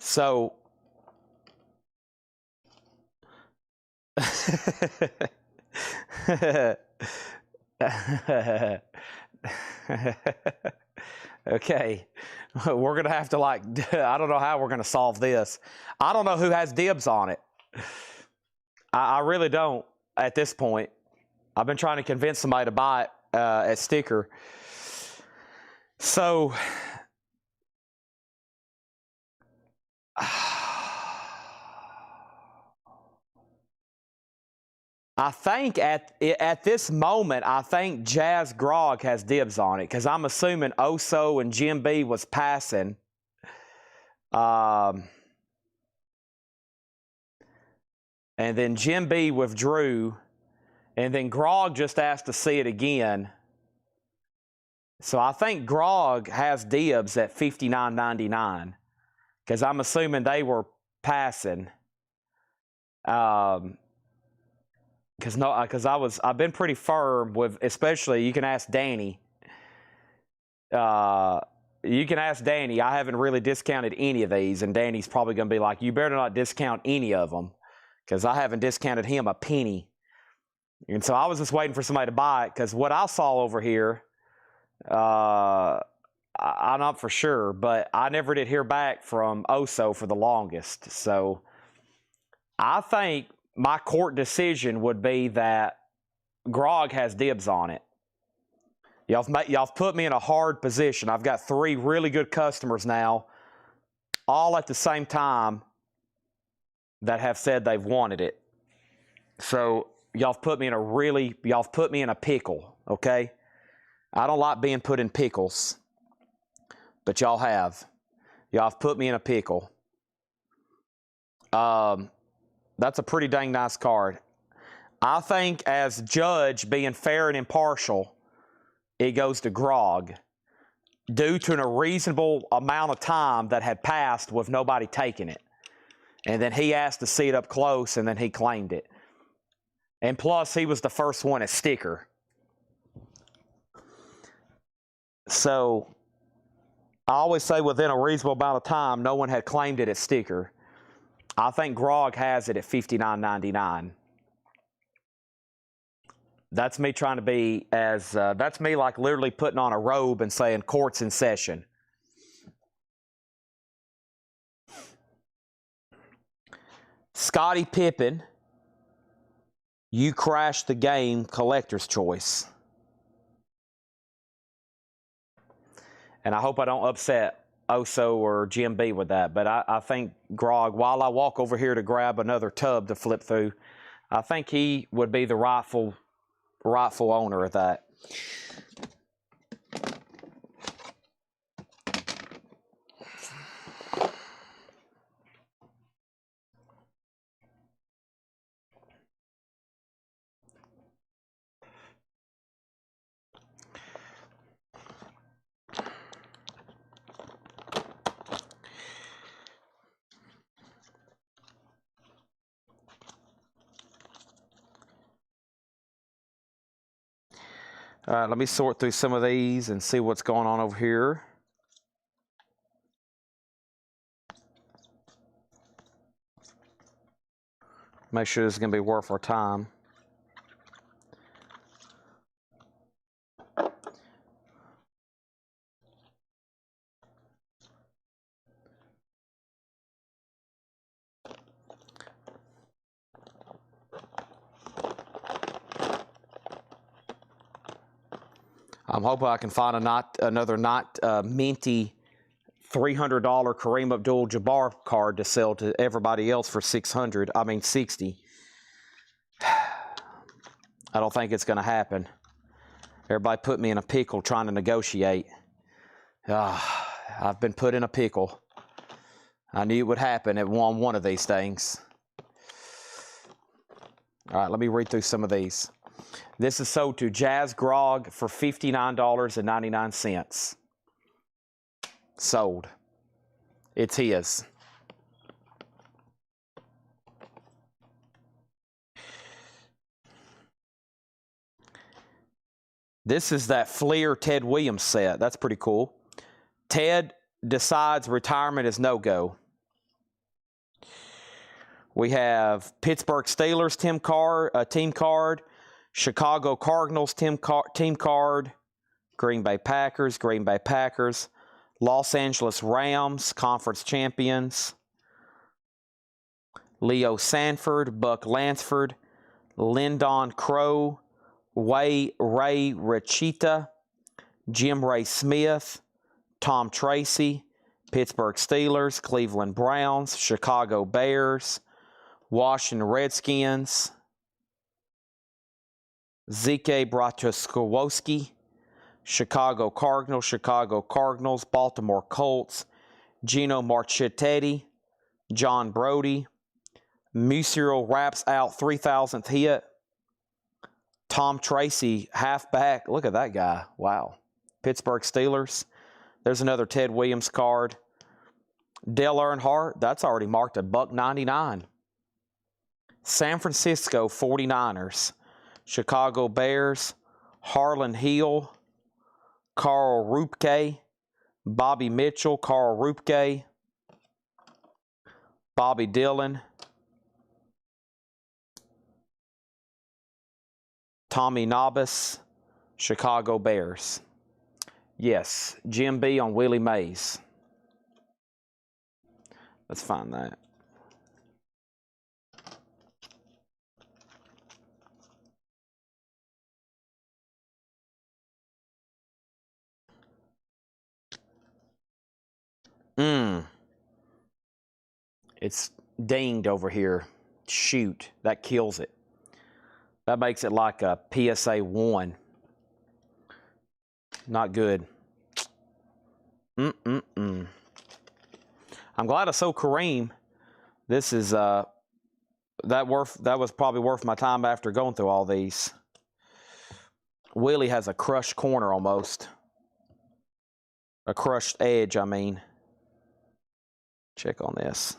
So, okay, we're going to have to I don't know how we're going to solve this. I don't know who has dibs on it. I really don't at this point. I've been trying to convince somebody to buy it at Sticker. So, I think at this moment, I think Jazz Grog has dibs on it because I'm assuming Oso and Jim B was passing. And then Jim B withdrew. And then Grog just asked to see it again. So I think Grog has dibs at $59.99 because I'm assuming they were passing. Because I've been pretty firm with, especially you can ask Danny. You can ask Danny. I haven't really discounted any of these, and Danny's probably going to be like, "You better not discount any of them," because I haven't discounted him a penny. And so I was just waiting for somebody to buy it because what I saw over here, I'm not for sure, but I never did hear back from Oso for the longest. So I think my court decision would be that Grog has dibs on it. Y'all put me in a hard position. I've got 3 really good customers now, all at the same time, that have said they've wanted it. So y'all put me in a pickle, okay? I don't like being put in pickles, but y'all have. Y'all have put me in a pickle. That's a pretty dang nice card. I think as judge being fair and impartial, it goes to Grog due to a reasonable amount of time that had passed with nobody taking it. And then he asked to see it up close, and then he claimed it. And plus, he was the first one at sticker. So I always say within a reasonable amount of time, no one had claimed it at sticker. I think Grog has it at $59.99. That's me trying to be as, that's me like literally putting on a robe and saying court's in session. Scottie Pippen, you crashed the game, collector's choice. And I hope I don't upset Oso or Jim B with that, but I think Grog, while I walk over here to grab another tub to flip through, I think he would be the rightful owner of that. All right, let me sort through some of these and see what's going on over here. Make sure this is going to be worth our time. I'm hoping I can find another minty $300 Kareem Abdul-Jabbar card to sell to everybody else for $60. I don't think it's going to happen. Everybody put me in a pickle trying to negotiate. I've been put in a pickle. I knew it would happen at one of these things. All right, let me read through some of these. This is sold to Jazz Grog for $59.99. Sold. It's his. This is that Fleer Ted Williams set. That's pretty cool. Ted decides retirement is no-go. We have Pittsburgh Steelers team card, Chicago Cardinals team card, Green Bay Packers, Los Angeles Rams, conference champions, Leo Sanford, Buck Lansford, Lyndon Crow, Ray Rachita, Jim Ray Smith, Tom Tracy, Pittsburgh Steelers, Cleveland Browns, Chicago Bears, Washington Redskins, Zeke Bratoskowski, Chicago Cardinals, Baltimore Colts, Gino Marchetti, John Brody. Musial wraps out 3,000th hit. Tom Tracy, halfback. Look at that guy. Wow. Pittsburgh Steelers. There's another Ted Williams card. Dale Earnhardt, that's already marked at $1.99. San Francisco 49ers. Chicago Bears. Harlan Hill. Carl Ruepke. Bobby Mitchell. Carl Ruepke. Bobby Dillon. Tommy Nabas. Chicago Bears. Yes, Jim B on Willie Mays. Let's find that. It's dinged over here. Shoot, that kills it. That makes it like a PSA 1. Not good. I'm glad I sold Kareem. This is that was probably worth my time after going through all these. Willie has a crushed corner almost. A crushed edge, I mean. Check on this.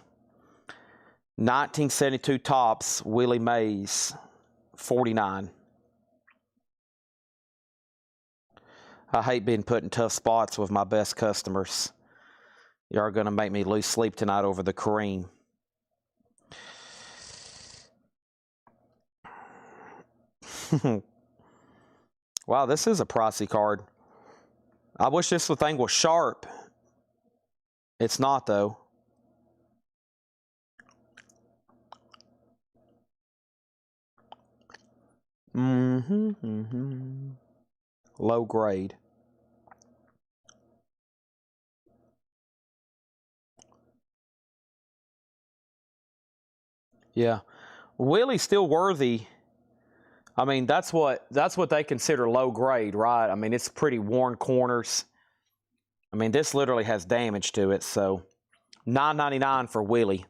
1972 Topps, Willie Mays, 49. I hate being put in tough spots with my best customers. You are going to make me lose sleep tonight over the Kareem. Wow, this is a pricey card. I wish this thing was sharp. It's not, though. Low grade. Yeah. Willie's still worthy. I mean, that's what they consider low grade, right? I mean, it's pretty worn corners. I mean, this literally has damage to it, so $9.99 for Willie.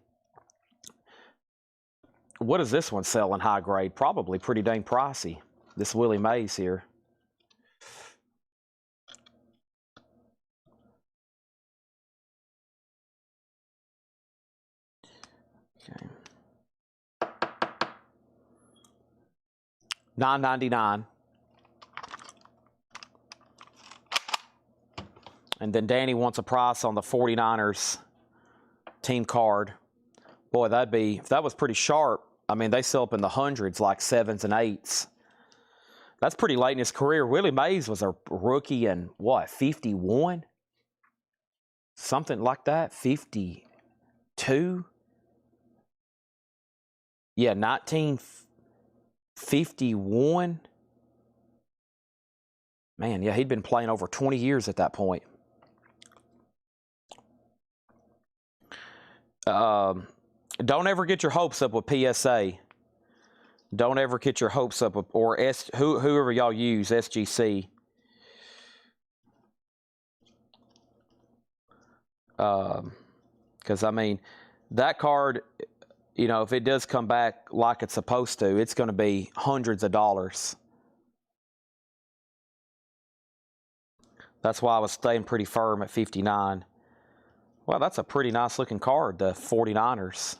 What does this one sell in high grade? Probably pretty dang pricey. This Willie Mays here. Okay. $9.99. And then Danny wants a price on the 49ers team card. Boy, if that was pretty sharp, I mean, they sell up in the hundreds, like 7s and 8s. That's pretty late in his career. Willie Mays was a rookie in, what, 51? Something like that, 52? Yeah, 1951. Man, yeah, he'd been playing over 20 years at that point. Don't ever get your hopes up with PSA. Don't ever get your hopes up with, or whoever y'all use, SGC. Because, I mean, that card, you know, if it does come back like it's supposed to, it's going to be hundreds of dollars. That's why I was staying pretty firm at 59. Well, that's a pretty nice looking card, the 49ers.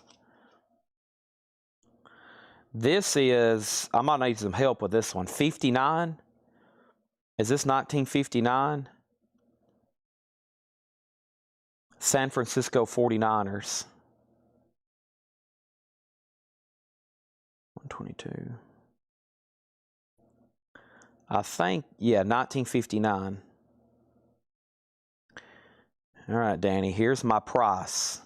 This is, I might need some help with this one. 59? Is this 1959? San Francisco 49ers. 122. I think, yeah, 1959. All right, Danny, here's my price.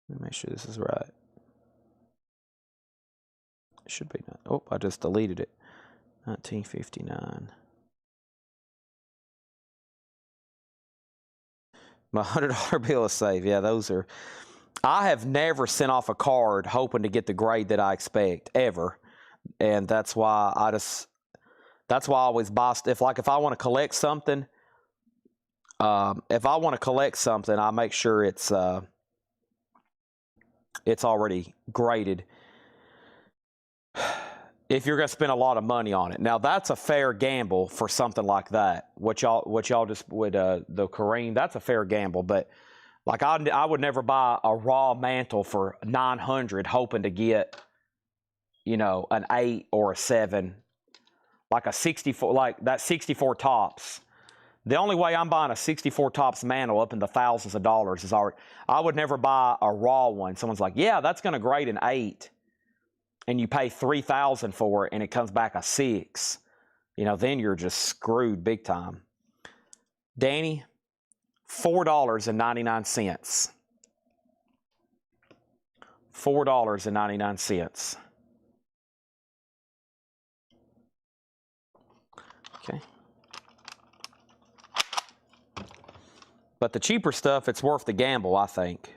Let me make sure this is right. It should be not. Oh, I just deleted it. 1959. My $100 bill is safe. Yeah, those are. I have never sent off a card hoping to get the grade that I expect, ever. And that's why I always buy, if I want to collect something, If I want to collect something, I make sure it's already graded. If you're going to spend a lot of money on it, now that's a fair gamble for something like that. What y'all just would the Kareem, that's a fair gamble. But like I would never buy a raw mantle for $900 hoping to get, you know, an 8 or a 7, like a 64, like that 64 tops. The only way I'm buying a 64 tops mantle up in the thousands of dollars is already. I would never buy a raw one. Someone's like, yeah, that's going to grade an 8. And you pay $3,000 for it, and it comes back a 6, you know, then you're just screwed big time. Danny, $4.99. $4.99. Okay. But the cheaper stuff, it's worth the gamble, I think.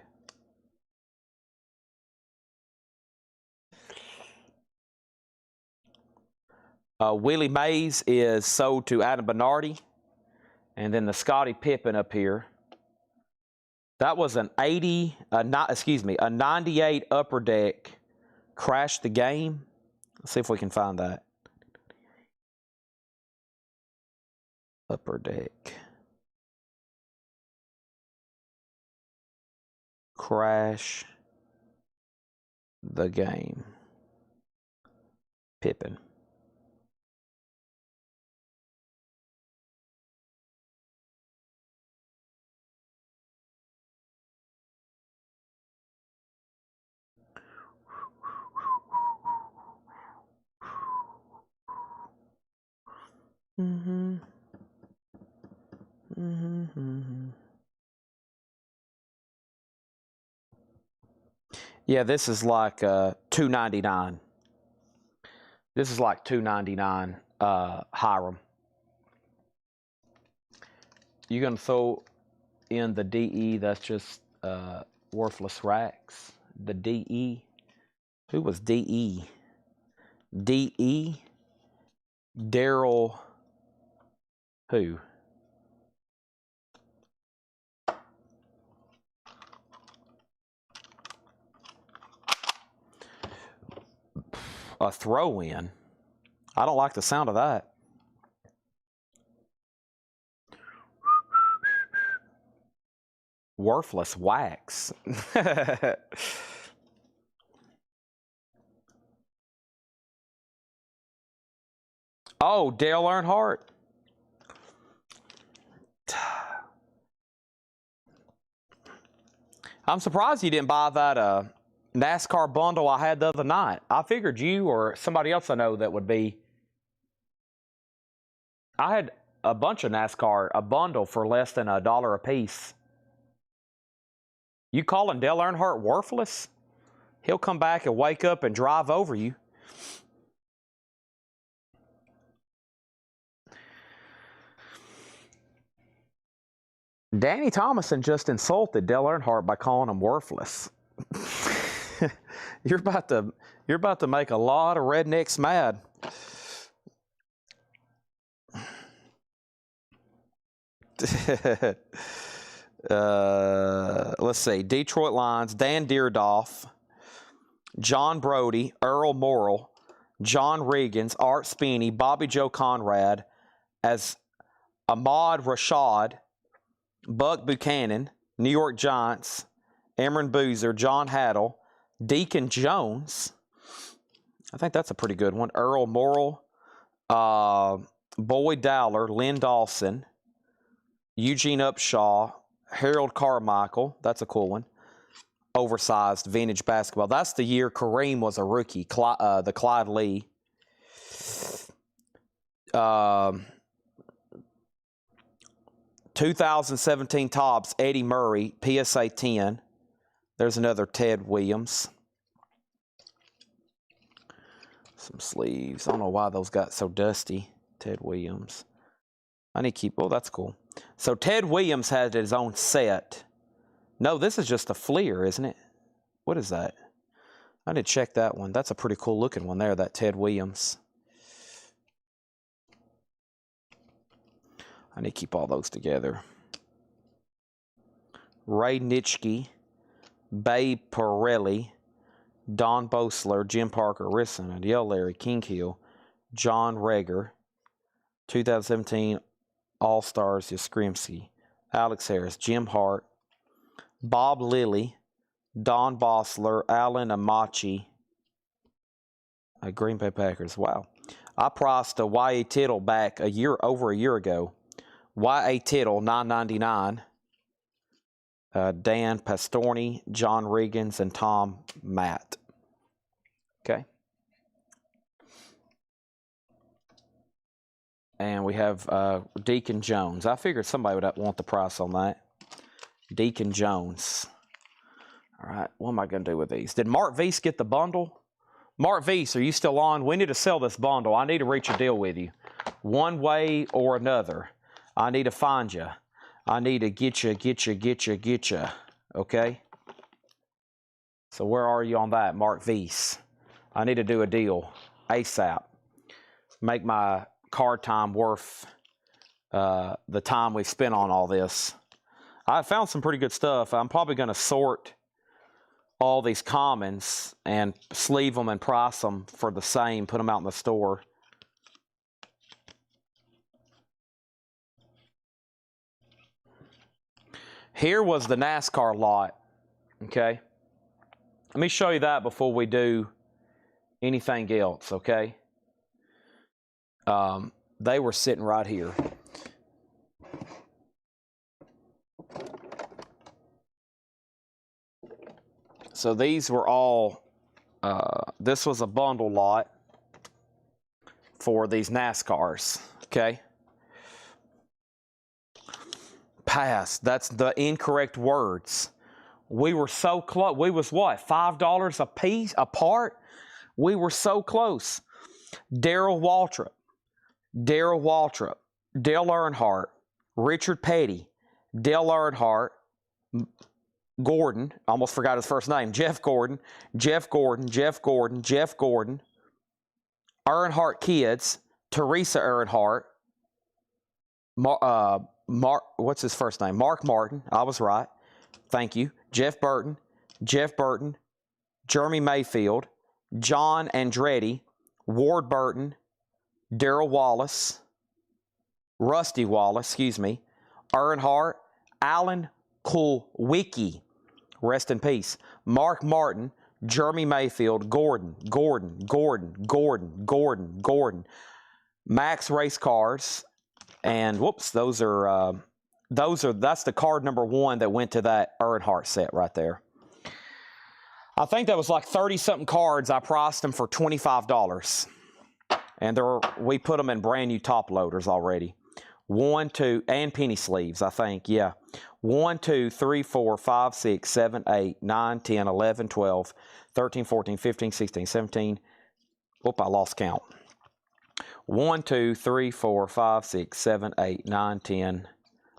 Willie Mays is sold to Adam Bernardi. And then the Scottie Pippen up here. That was an 98 Upper Deck. Crashed the game. Let's see if we can find that. Upper Deck. Crash the game. Pippen. Yeah, this is like $299. This is like $299 Hiram. You're gonna throw in the DE, that's just worthless racks. The DE. Who was DE? DE? Daryl who? A throw-in. I don't like the sound of that. Worthless wax. Oh, Dale Earnhardt. I'm surprised you didn't buy that NASCAR bundle I had the other night. I figured you or somebody else I know that would be. I had a bunch of NASCAR, a bundle for less than $1 a piece. You calling Dale Earnhardt worthless? He'll come back and wake up and drive over you. Danny Thomason just insulted Dale Earnhardt by calling him worthless. You're about to make a lot of rednecks mad. Let's see. Detroit Lions, Dan Deerdoff, John Brody, Earl Morrall, John Riggins, Art Speeney, Bobby Joe Conrad, as Ahmad Rashad, Buck Buchanan, New York Giants, Emron Boozer, John Haddle, Deacon Jones. I think that's a pretty good one. Earl Morrall, Boyd Dowler, Lynn Dawson, Eugene Upshaw, Harold Carmichael. That's a cool one. Oversized vintage basketball. That's the year Kareem was a rookie. The Clyde Lee. 2017 Topps, Eddie Murray, PSA 10. There's another Ted Williams. Some sleeves. I don't know why those got so dusty. Ted Williams. I need to keep, oh, that's cool. So Ted Williams had his own set. No, this is just a Fleer, isn't it? What is that? I need to check that one. That's a pretty cool looking one there, that Ted Williams. I need to keep all those together. Ray Nitschke, Babe Pirelli, Don Bosler, Jim Parker, Risson, Yale Larry, King Hill, John Reger, 2017 All-Stars Yastrzemski, Alex Harris, Jim Hart, Bob Lilly, Don Bosler, Alan Amachi, Green Bay Packers. Wow. I priced a Y.A. Tittle back over a year ago. Y.A. Tittle, $9.99. Dan Pastorni, John Riggins, and Tom Matt. Okay. And we have Deacon Jones. I figured somebody would want the price on that. Deacon Jones. All right, what am I going to do with these? Did Mark Vease get the bundle? Mark Vease, are you still on? We need to sell this bundle. I need to reach a deal with you. One way or another. I need to find you. I need to get you. Okay? So where are you on that, Mark Vease? I need to do a deal ASAP. Make my card time worth the time we've spent on all this. I found some pretty good stuff. I'm probably going to sort all these commons and sleeve them and price them for the same, put them out in the store. Here was the NASCAR lot, okay? Let me show you that before we do anything else, okay? They were sitting right here. So these were all, this was a bundle lot for these NASCARs, okay? Pass, that's the incorrect words. We were so close. We was what, $5 a piece, apart? We were so close. Darrell Waltrip, Dale Earnhardt, Richard Petty, Dale Earnhardt, Gordon, almost forgot his first name, Jeff Gordon, Earnhardt kids, Teresa Earnhardt, what's his first name? Mark Martin, I was right. Thank you. Jeff Burton, Jeremy Mayfield, John Andretti, Ward Burton, Darrell Wallace, Rusty Wallace, Earnhardt, Alan Kulwicki, rest in peace, Mark Martin, Jeremy Mayfield, Gordon, Max Race Cars, and whoops, that's the card number 1 that went to that Earnhardt set right there. I think that was like 30-something cards. I priced them for $25. And we put them in brand new top loaders already. 1, 2, and penny sleeves, I think, yeah. 1, 2, 3, 4, 5, 6, 7, 8, 9, 10, 11, 12, 13, 14, 15, 16, 17. Whoop, I lost count. 1, 2, 3, 4, 5, 6, 7, 8, 9, 10,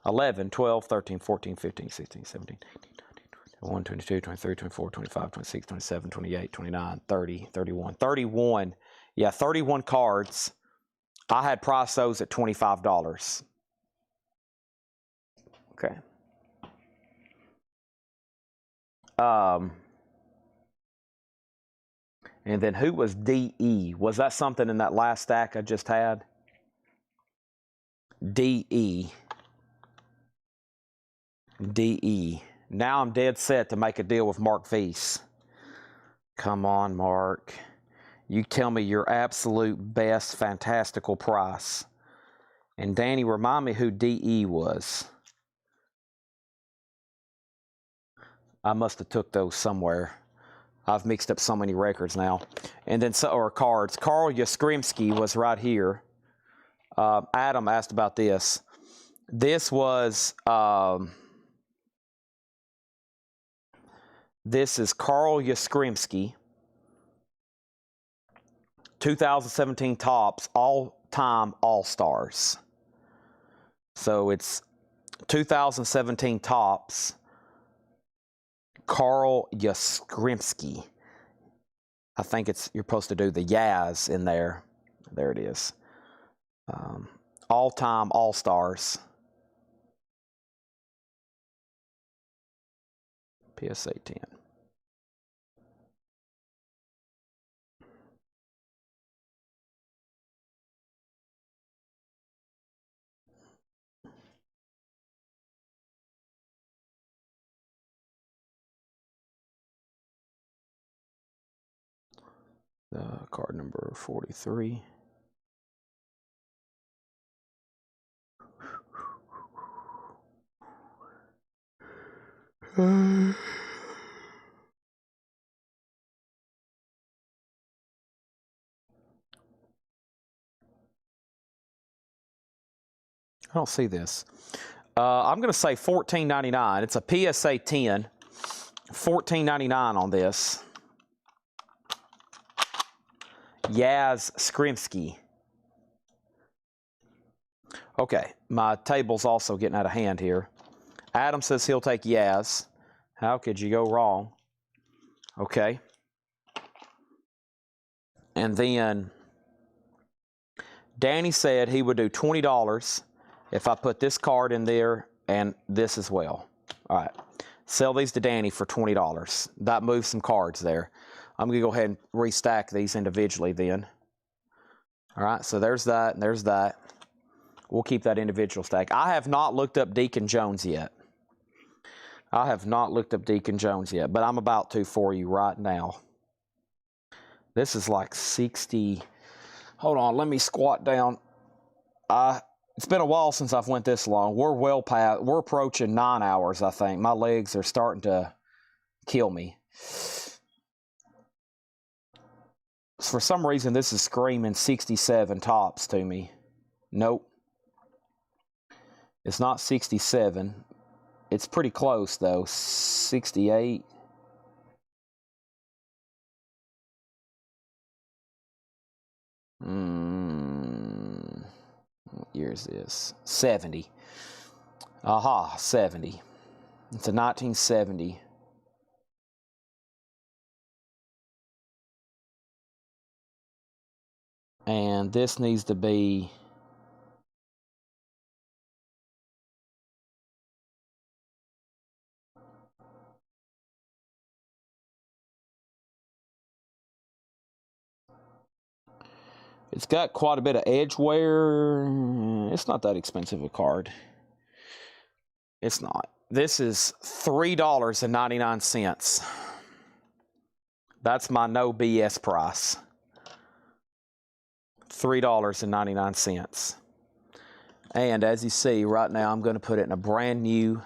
11, 12, 13, 14, 15, 16, 17, 18, 19, 20, 21, 22, 23, 24, 25, 26, 27, 28, 29, 30, 31. 31. Yeah, 31 cards. I had priced those at $25. Okay. And then who was DE? Was that something in that last stack I just had? DE. Now I'm dead set to make a deal with Mark Vease. Come on, Mark. You tell me your absolute best fantastical price. And Danny, remind me who DE was. I must have took those somewhere. I've mixed up so many records now. And then, cards. Carl Yastrzemski was right here. Adam asked about this. This was, this is Carl Yastrzemski. 2017 Topps All-Time All-Stars. So it's 2017 Topps Carl Yastrzemski. I think you're supposed to do the Yaz in there. There it is. All-Time All-Stars. PSA 10. Card number 43. I don't see this. I'm going to say $14.99. It's a PSA 10. $14.99 on this. Yaz Skrimsky. Okay, my table's also getting out of hand here. Adam says he'll take Yaz. How could you go wrong? Okay. And then Danny said he would do $20 if I put this card in there and this as well. All right. Sell these to Danny for $20. That moves some cards there. I'm going to go ahead and restack these individually then. All right, so there's that and there's that. We'll keep that individual stack. I have not looked up Deacon Jones yet. I have not looked up Deacon Jones yet, but I'm about to for you right now. This is like 60. Hold on, let me squat down. It's been a while since I've went this long. We're well past, we're approaching 9 hours, I think. My legs are starting to kill me. For some reason, this is screaming 67 tops to me. Nope. It's not 67. It's pretty close, though. 68. What year is this? 70. Aha, 70. It's a 1970. And this needs to be it's got quite a bit of edge wear. It's not that expensive a card. It's not. This is $3.99. That's my no BS price. $3.99. And as you see right now, I'm going to put it in a brand new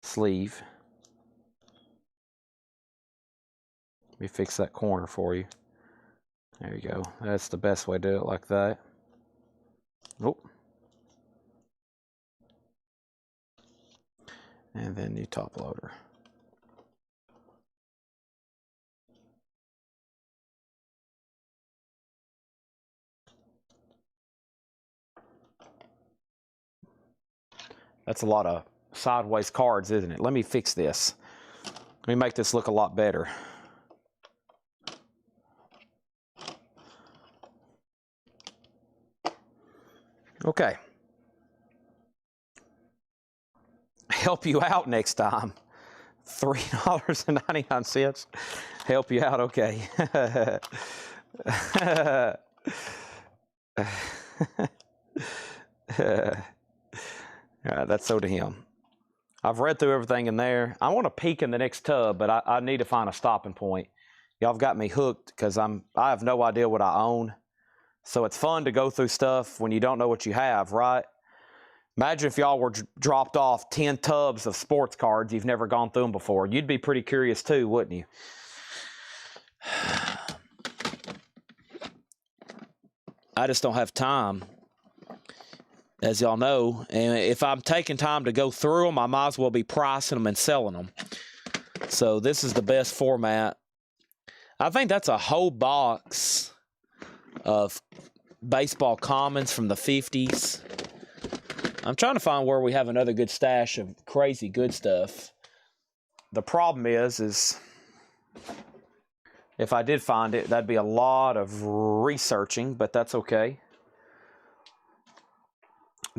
sleeve. Let me fix that corner for you. There you go. That's the best way to do it, like that. Oh. And then new top loader. That's a lot of sideways cards, isn't it? Let me fix this. Let me make this look a lot better. Okay. Help you out next time. $3.99. Help you out, okay. That's so to him. I've read through everything in there. I want to peek in the next tub, but I need to find a stopping point. Y'all have got me hooked because I have no idea what I own. So it's fun to go through stuff when you don't know what you have, right? Imagine if y'all were dropped off 10 tubs of sports cards. You've never gone through them before. You'd be pretty curious too, wouldn't you? I just don't have time, as y'all know. And if I'm taking time to go through them, I might as well be pricing them and selling them. So this is the best format. I think that's a whole box of baseball commons from the 50s. I'm trying to find where we have another good stash of crazy good stuff. The problem is if I did find it, that'd be a lot of researching, but that's okay.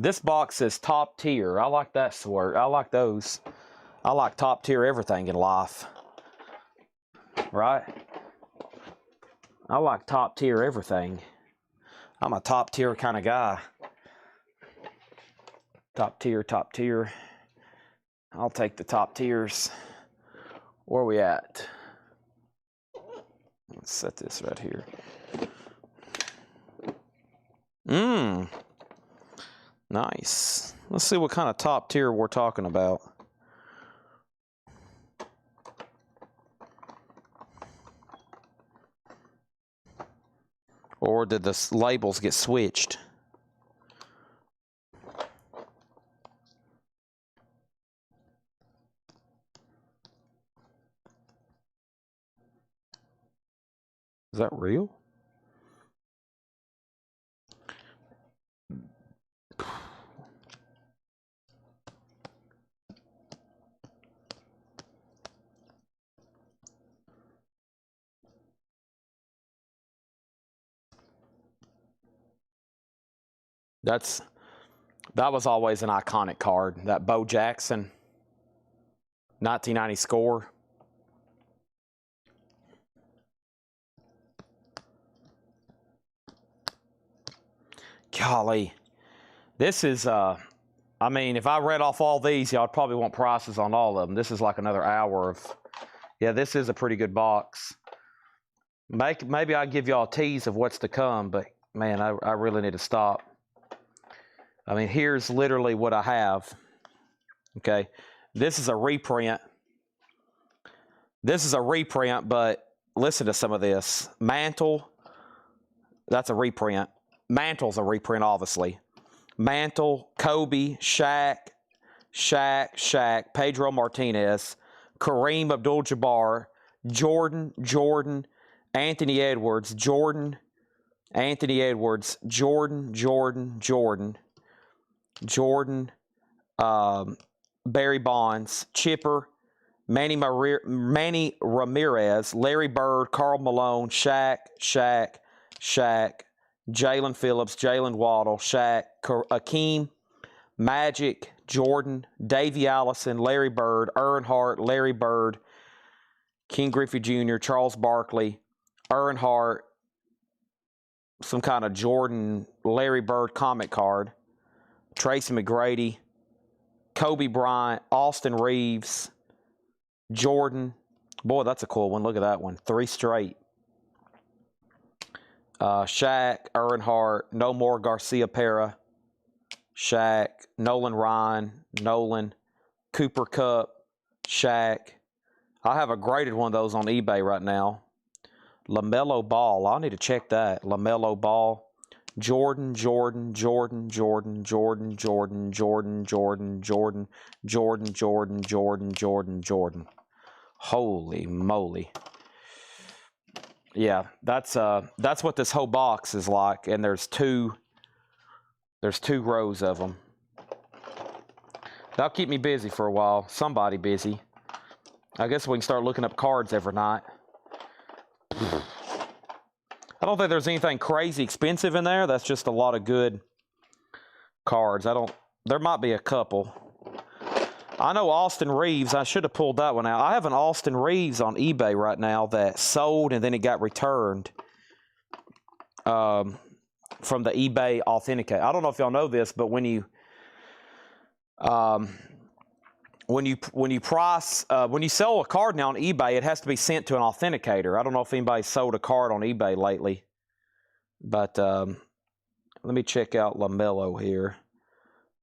This box is top tier. I like that sort. I like those. I like top tier everything in life. Right? I like top tier everything. I'm a top tier kind of guy. Top tier, top tier. I'll take the top tiers. Where are we at? Let's set this right here. Nice. Let's see what kind of top tier we're talking about. Or did the labels get switched? Is that real? That was always an iconic card. That Bo Jackson 1990 score. Golly. This is, I mean, if I read off all these, y'all probably want prices on all of them. This is like another hour of, yeah, this is a pretty good box. Maybe I'll give y'all a tease of what's to come, but man, I really need to stop. I mean, here's literally what I have. Okay. This is a reprint. This is a reprint, but listen to some of this. Mantle, that's a reprint. Mantle's a reprint, obviously. Mantle, Kobe, Shaq, Pedro Martinez, Kareem Abdul-Jabbar, Jordan, Anthony Edwards, Anthony Edwards, Jordan, Barry Bonds, Chipper, Manny Ramirez, Larry Bird, Karl Malone, Shaq, Jalen Phillips, Jalen Waddle, Shaq, Akeem, Magic, Jordan, Davey Allison, Larry Bird, Earnhardt, Larry Bird, King Griffey Jr., Charles Barkley, Earnhardt, some kind of Jordan, Larry Bird comic card, Tracy McGrady, Kobe Bryant, Austin Reeves, Jordan. Boy, that's a cool one. Look at that one. 3 straight. Shaq, Earnhardt, No More Garcia-Pera, Shaq, Nolan Ryan, Cooper Kupp, Shaq. I have a graded one of those on eBay right now. LaMelo Ball. I need to check that. LaMelo Ball. Jordan. Holy moly. Yeah, that's what this whole box is like, and there's two rows of them. That'll keep me busy for a while. Somebody busy. I guess we can start looking up cards every night. I don't think there's anything crazy expensive in there. That's just a lot of good cards. There might be a couple. I know Austin Reeves. I should have pulled that one out. I have an Austin Reeves on eBay right now that sold and then it got returned from the eBay Authenticate. I don't know if y'all know this, but when you sell a card now on eBay, it has to be sent to an authenticator. I don't know if anybody sold a card on eBay lately, but let me check out LaMelo here.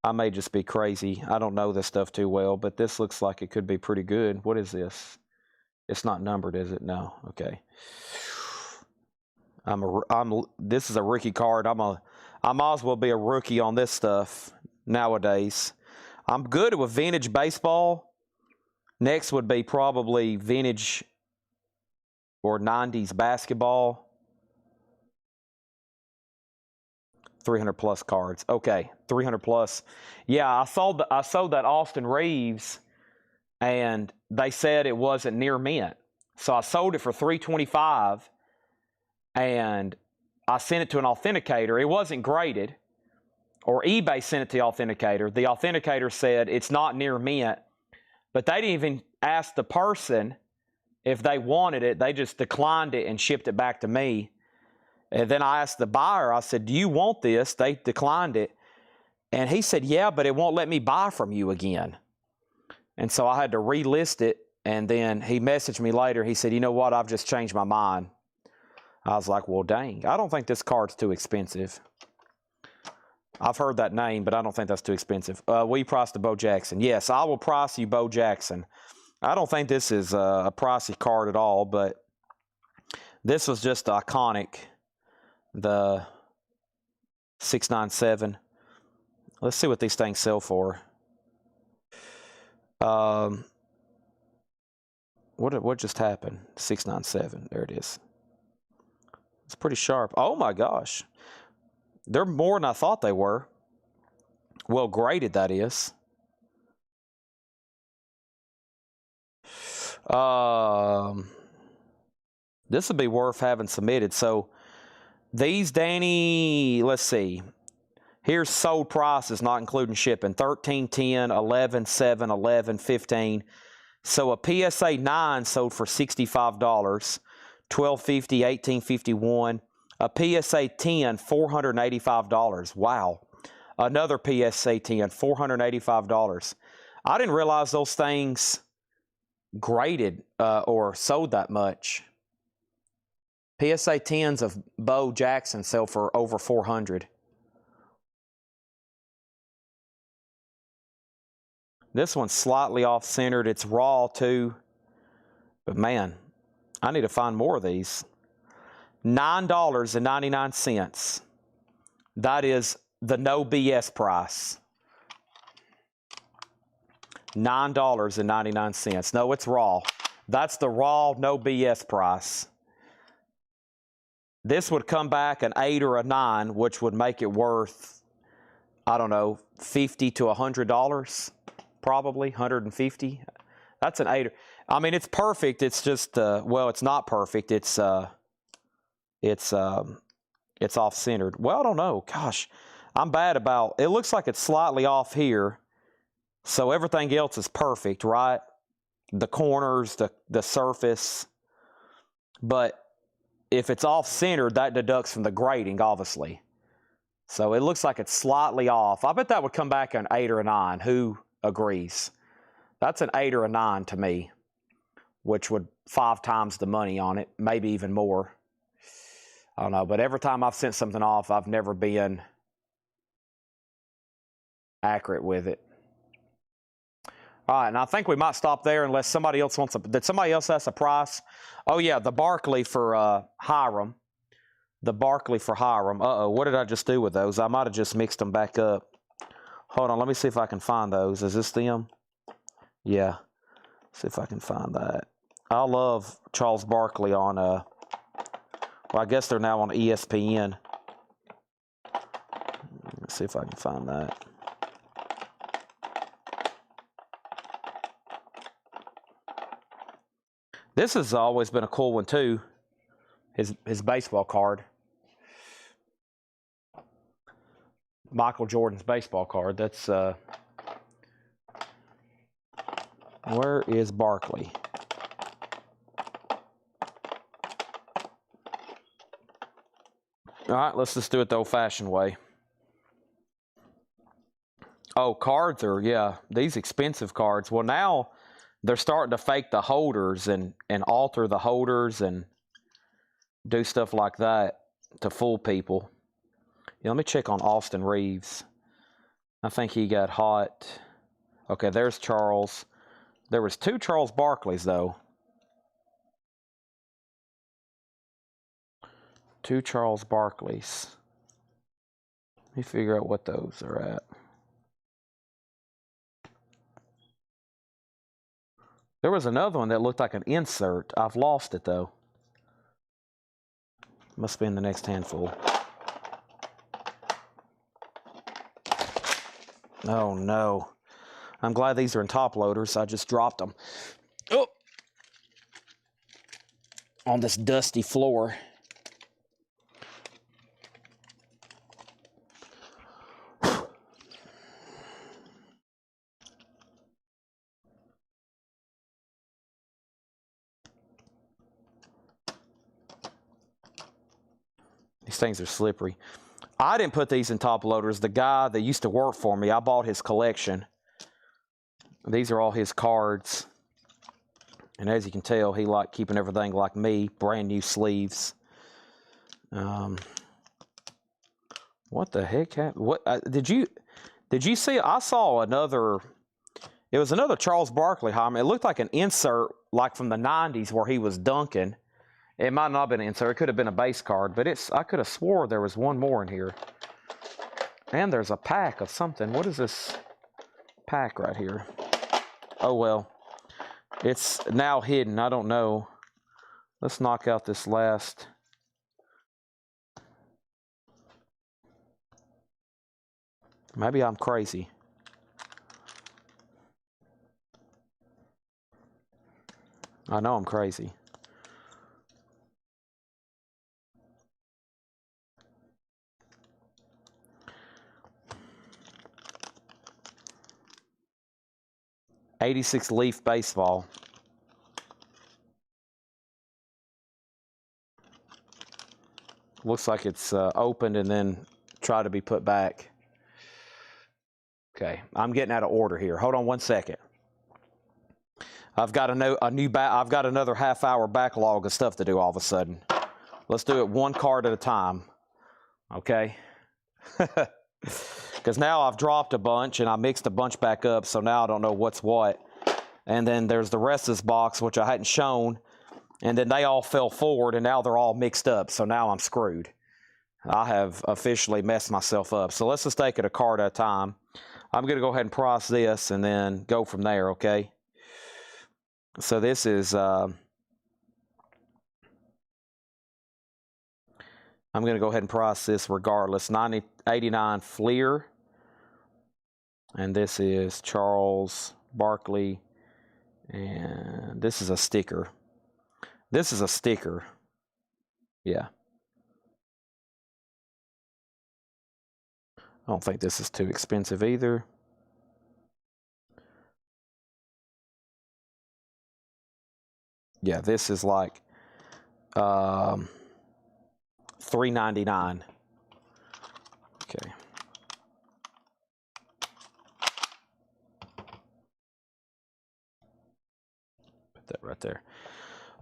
I may just be crazy. I don't know this stuff too well, but this looks like it could be pretty good. What is this? It's not numbered, is it? No. Okay. This is a rookie card. I might as well be a rookie on this stuff nowadays. I'm good with vintage baseball. Next would be probably vintage or 90s basketball. 300 plus cards. Okay, 300 plus. Yeah, I sold that Austin Reeves, and they said it wasn't near mint. So I sold it for $325, and I sent it to an authenticator. It wasn't graded, or eBay sent it to the authenticator. The authenticator said it's not near mint, but they didn't even ask the person if they wanted it. They just declined it and shipped it back to me. And then I asked the buyer, I said, do you want this? They declined it. And he said, yeah, but it won't let me buy from you again. And so I had to relist it. And then he messaged me later. He said, you know what? I've just changed my mind. I was like, well, dang, I don't think this card's too expensive. I've heard that name, but I don't think that's too expensive. We priced to Bo Jackson. Yes, I will price you Bo Jackson. I don't think this is a pricey card at all, but this was just iconic. The 697. Let's see what these things sell for. What just happened? 697. There it is. It's pretty sharp. Oh my gosh. They're more than I thought they were. Well graded, that is. This would be worth having submitted. So these, Danny, let's see. Here's sold prices, not including shipping. 13, 10, 11, 7, 11, 15. So a PSA 9 sold for $65, $12.50, $18.51. A PSA 10, $485. Wow. Another PSA 10, $485. I didn't realize those things graded or sold that much. PSA 10s of Bo Jackson sell for over $400. This one's slightly off-centered. It's raw too. But man, I need to find more of these. $9.99. That is the no BS price. $9.99. No, it's raw. That's the raw no BS price. This would come back an 8 or a 9, which would make it worth, I don't know, $50 to $100. Probably 150. That's an 8. I mean, it's perfect. It's just well, it's not perfect. It's off-centered. Well, I don't know. Gosh, I'm bad about. It looks like it's slightly off here, so everything else is perfect, right? The corners, the surface. But if it's off-centered, that deducts from the grading, obviously. So it looks like it's slightly off. I bet that would come back an 8 or a 9. Who agrees? That's an 8 or a 9 to me, which would 5 times the money on it, maybe even more. I don't know, but every time I've sent something off, I've never been accurate with it. All right, and I think we might stop there unless somebody else wants a. Did somebody else ask a price? Oh yeah, the Barkley for Hiram. The Barkley for Hiram. Uh-oh, what did I just do with those? I might have just mixed them back up. Hold on, let me see if I can find those. Is this them? Yeah. See if I can find that. I love Charles Barkley on, well, I guess they're now on ESPN. Let's see if I can find that. This has always been a cool one, too. His baseball card. Michael Jordan's baseball card. That's where is Barkley? All right, let's just do it the old-fashioned way. Oh, cards are, yeah, these expensive cards. Well, now they're starting to fake the holders and alter the holders and do stuff like that to fool people. Yeah, let me check on Austin Reeves. I think he got hot. Okay, there's Charles. There was 2 Charles Barkleys, though. 2 Charles Barkleys. Let me figure out what those are at. There was another one that looked like an insert. I've lost it, though. Must be in the next handful. Oh, no. I'm glad these are in top loaders. I just dropped them. Oh! On this dusty floor. These things are slippery. I didn't put these in top loaders. The guy that used to work for me, I bought his collection. These are all his cards. And as you can tell, he liked keeping everything like me, brand new sleeves. What the heck happened? What did you see? I saw another. It was another Charles Barkley Heimer. It looked like an insert, like from the '90s, where he was dunking. It might not have been an insert. It could have been a base card, but I could have swore there was one more in here. And there's a pack of something. What is this pack right here? Oh well, it's now hidden. I don't know. Let's knock out this last. Maybe I'm crazy. I know I'm crazy. '86 Leaf Baseball. Looks like it's opened and then try to be put back. Okay, I'm getting out of order here. Hold on one second. I've got I've got another half-hour backlog of stuff to do all of a sudden. Let's do it one card at a time. Okay? Because now I've dropped a bunch and I mixed a bunch back up, so now I don't know what's what. And then there's the rest of this box, which I hadn't shown, and then they all fell forward, and now they're all mixed up, so now I'm screwed. I have officially messed myself up. So let's just take it a card at a time. I'm going to go ahead and process this and then go from there, okay? So this is, I'm going to go ahead and process this regardless. 89 Fleer. And this is Charles Barkley. And this is a sticker. This is a sticker. Yeah. I don't think this is too expensive either. Yeah, this is like $3.99. Okay. Put that right there.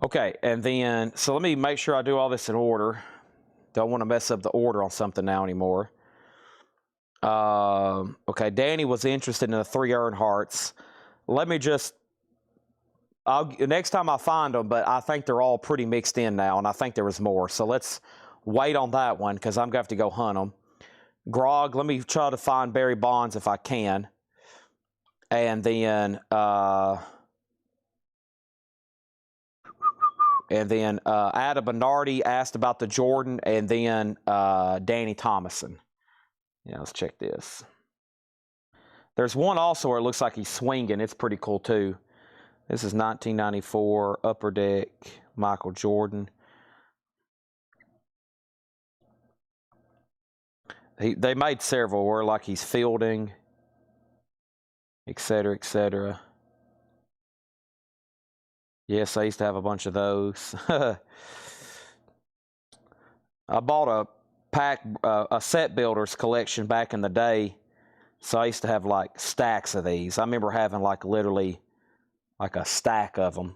Okay, and then, so let me make sure I do all this in order. Don't want to mess up the order on something now anymore. Okay, Danny was interested in the 3 Earnhardts. Let me just, next time I find them, but I think they're all pretty mixed in now, and I think there was more. So let's wait on that one, because I'm going to have to go hunt them. Grog, let me try to find Barry Bonds if I can. And then, Ada Bernardi asked about the Jordan, and then Danny Thomason. Yeah, let's check this. There's one also where it looks like he's swinging. It's pretty cool, too. This is 1994 Upper Deck Michael Jordan. They made several where like he's fielding, etc., etc. Yes, I used to have a bunch of those. I bought a set builders collection back in the day, so I used to have like stacks of these. I remember having like literally like a stack of them.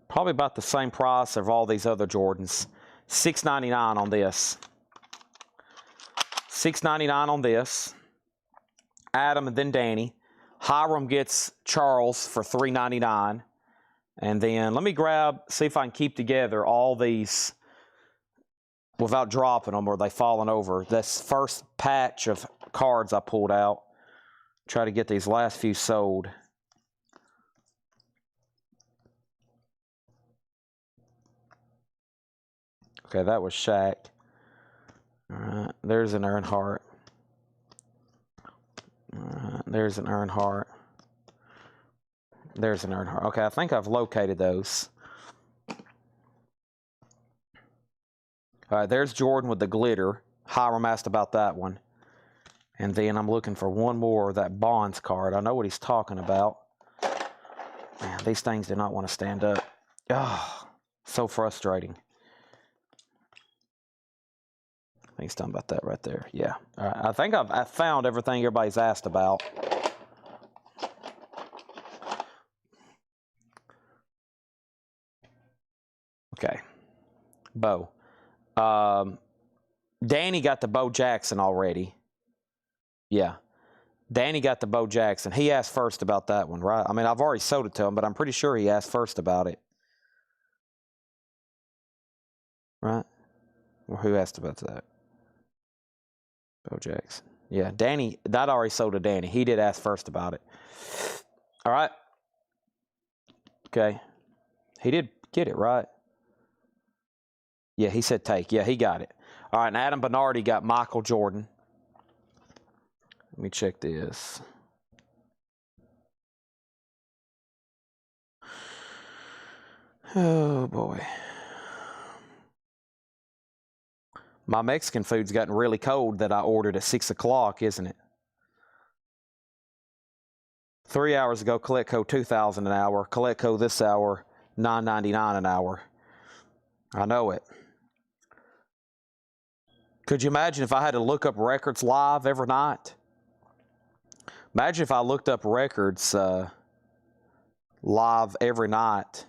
Probably about the same price of all these other Jordans. $6.99 on this. $6.99 on this. Adam and then Danny. Hiram gets Charles for $3.99. And then let me see if I can keep together all these without dropping them or they falling over. This first patch of cards I pulled out. Try to get these last few sold. Okay, that was Shaq. All right, there's an Earnhardt. All right, there's an Earnhardt. There's an Earnhardt. Okay, I think I've located those. All right, there's Jordan with the glitter. Hiram asked about that one. And then I'm looking for one more of that Bonds card. I know what he's talking about. Man, these things do not want to stand up. Oh, so frustrating. I think it's done about that right there. Yeah. All right. I think I found everything everybody's asked about. Okay. Bo. Danny got the Bo Jackson already. Yeah. Danny got the Bo Jackson. He asked first about that one, right? I mean, I've already sold it to him, but I'm pretty sure he asked first about it. Right? Well, who asked about that? Bo Jackson. Yeah, Danny, that already sold to Danny. He did ask first about it. All right. Okay. He did get it, right? Yeah, he said take. Yeah, he got it. All right, and Adam Bernardi got Michael Jordan. Let me check this. Oh, boy. My Mexican food's gotten really cold that I ordered at 6 o'clock, isn't it? 3 hours ago, Coletco $2,000 an hour. Coletco this hour, $9.99 an hour. I know it. Could you imagine if I had to look up records live every night? Imagine if I looked up records live every night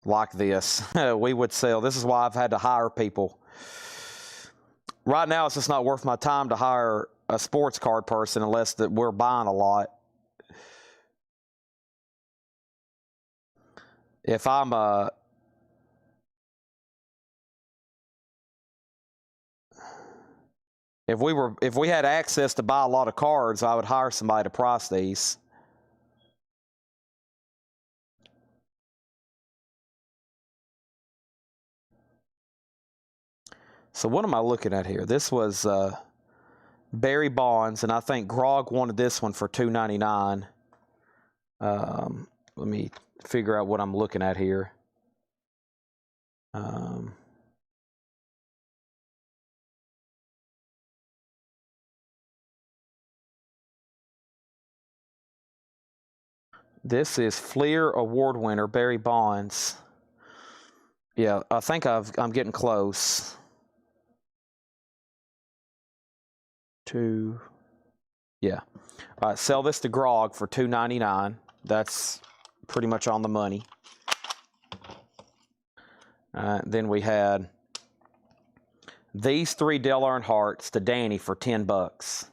like this. We would sell. This is why I've had to hire people. Right now, it's just not worth my time to hire a sports card person unless that we're buying a lot. If I'm if we had access to buy a lot of cards, I would hire somebody to price these. So what am I looking at here? This was Barry Bonds, and I think Grog wanted this one for $2.99. Let me figure out what I'm looking at here. This is Fleer Award winner Barry Bonds. Yeah, I think I'm getting close. Yeah. All right, sell this to Grog for $2.99. That's pretty much on the money. Then we had these 3 Dale Earnhardts to Danny for $10.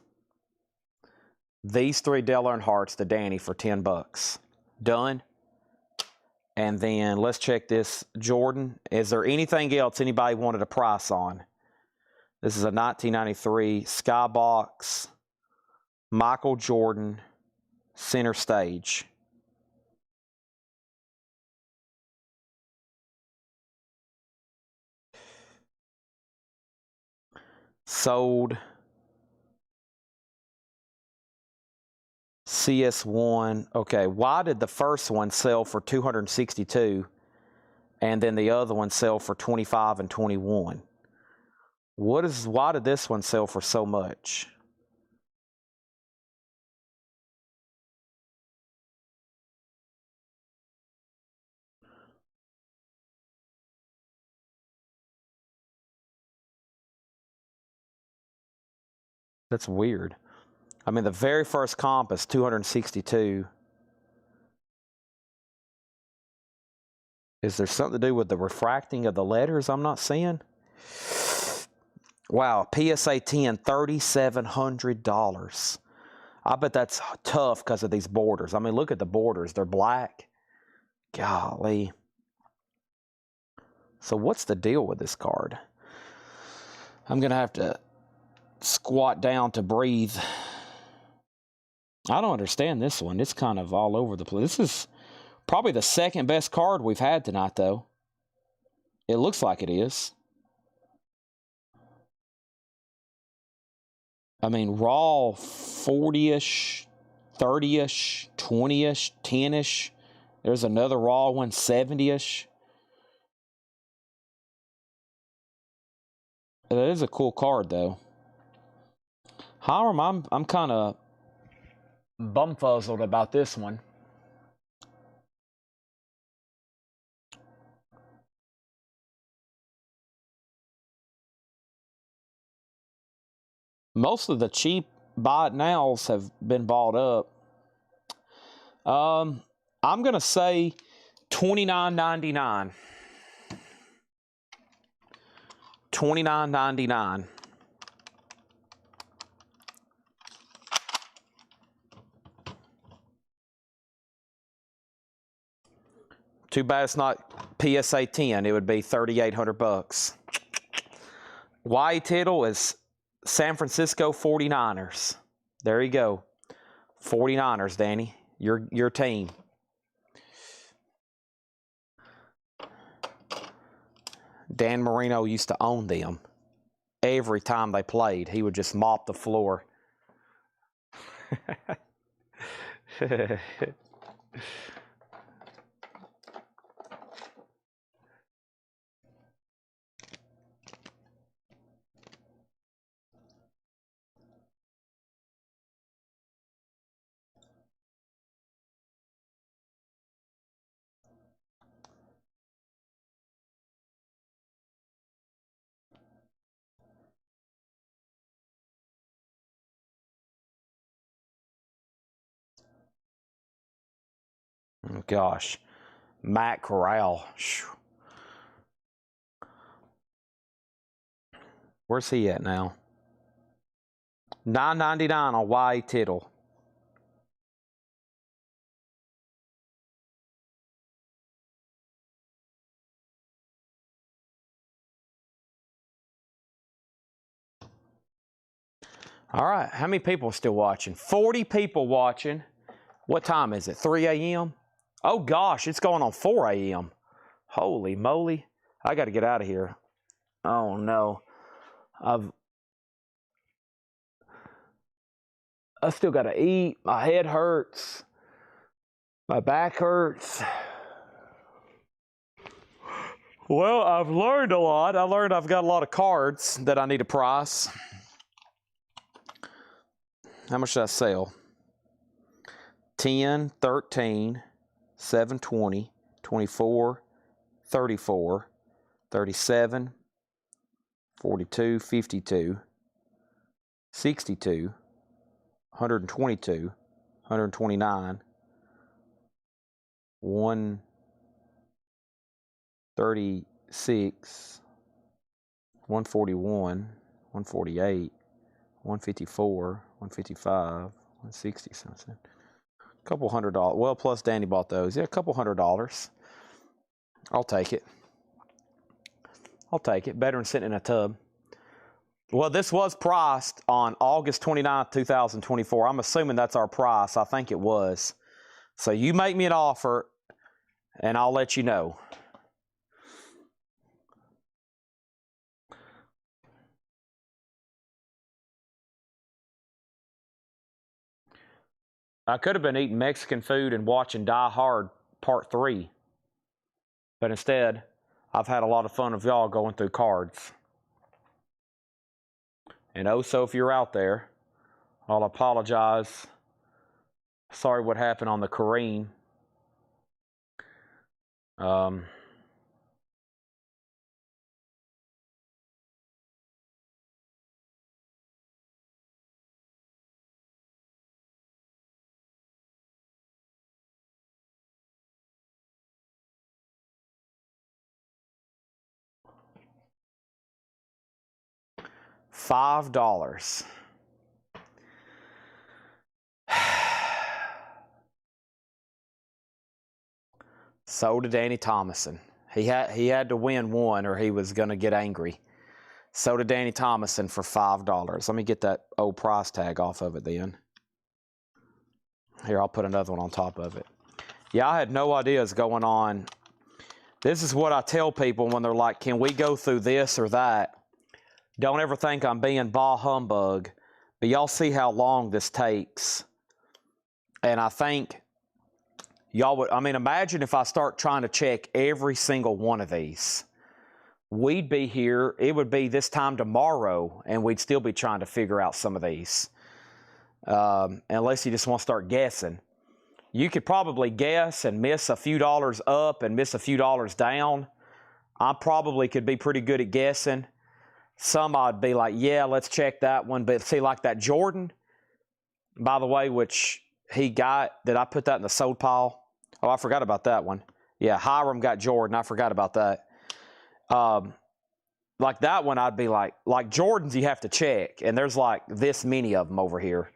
These 3 Dale Earnhardts to Danny for $10. Done. And then let's check this Jordan. Is there anything else anybody wanted a price on? This is a 1993 Skybox Michael Jordan center stage. Sold. CS1. Okay, why did the first one sell for $262 and then the other one sell for $25 and $21? Why did this one sell for so much? That's weird. I mean, the very first comp is $262. Is there something to do with the refracting of the letters I'm not seeing? Wow, PSA 10, $3,700. I bet that's tough because of these borders. I mean, look at the borders. They're black. Golly. So what's the deal with this card? I'm going to have to squat down to breathe. I don't understand this one. It's kind of all over the place. This is probably the second best card we've had tonight, though. It looks like it is. I mean, raw 40-ish, 30-ish, 20-ish, 10-ish. There's another raw one, 70-ish. That is a cool card, though. Hiram, I'm kind of bumfuzzled about this one. Most of the cheap buy it nows have been bought up. I'm gonna say $29.99. $29.99. Too bad it's not PSA 10. It would be $3,800. Y Tittle is San Francisco 49ers. There you go. 49ers, Danny. Your team. Dan Marino used to own them. Every time they played, he would just mop the floor. Oh, gosh. Matt Corral. Where's he at now? $9.99 on Y Tittle. All right, how many people are still watching? 40 people watching. What time is it? 3 a.m.? Oh, gosh, it's going on 4 a.m. Holy moly. I got to get out of here. Oh, no. I still got to eat. My head hurts. My back hurts. Well, I've learned a lot. I learned I've got a lot of cards that I need to price. How much did I sell? 10, 13, 7, 20, 24, 34, 37, 42, 52, 62, 122, 129, 136, 141, 148, 154, 155, 160 something. A couple $100. Well, plus Danny bought those. Yeah, a couple $100. I'll take it. I'll take it. Better than sitting in a tub. Well, this was priced on August 29th, 2024. I'm assuming that's our price. I think it was. So you make me an offer, and I'll let you know. I could have been eating Mexican food and watching Die Hard Part 3. But instead, I've had a lot of fun with y'all going through cards. And so if you're out there, I'll apologize. Sorry what happened on the Kareem. $5. So did Danny Thomason. He had to win one or he was going to get angry. So did Danny Thomason for $5. Let me get that old price tag off of it then. Here, I'll put another one on top of it. Yeah, I had no idea what's going on. This is what I tell people when they're like, can we go through this or that? Don't ever think I'm being bah humbug, but y'all see how long this takes. And I think y'all would, imagine if I start trying to check every single one of these. We'd be here, it would be this time tomorrow, and we'd still be trying to figure out some of these. Unless you just want to start guessing. You could probably guess and miss a few dollars up and miss a few dollars down. I probably could be pretty good at guessing. some I'd be like, yeah, let's check that one. But see, like that Jordan, by the way, which he got, did I put that in the sold pile? Oh, I forgot about that one. Yeah, Hiram got Jordan. I forgot about that. Like that one, I'd be like Jordans you have to check. And there's like this many of them over here.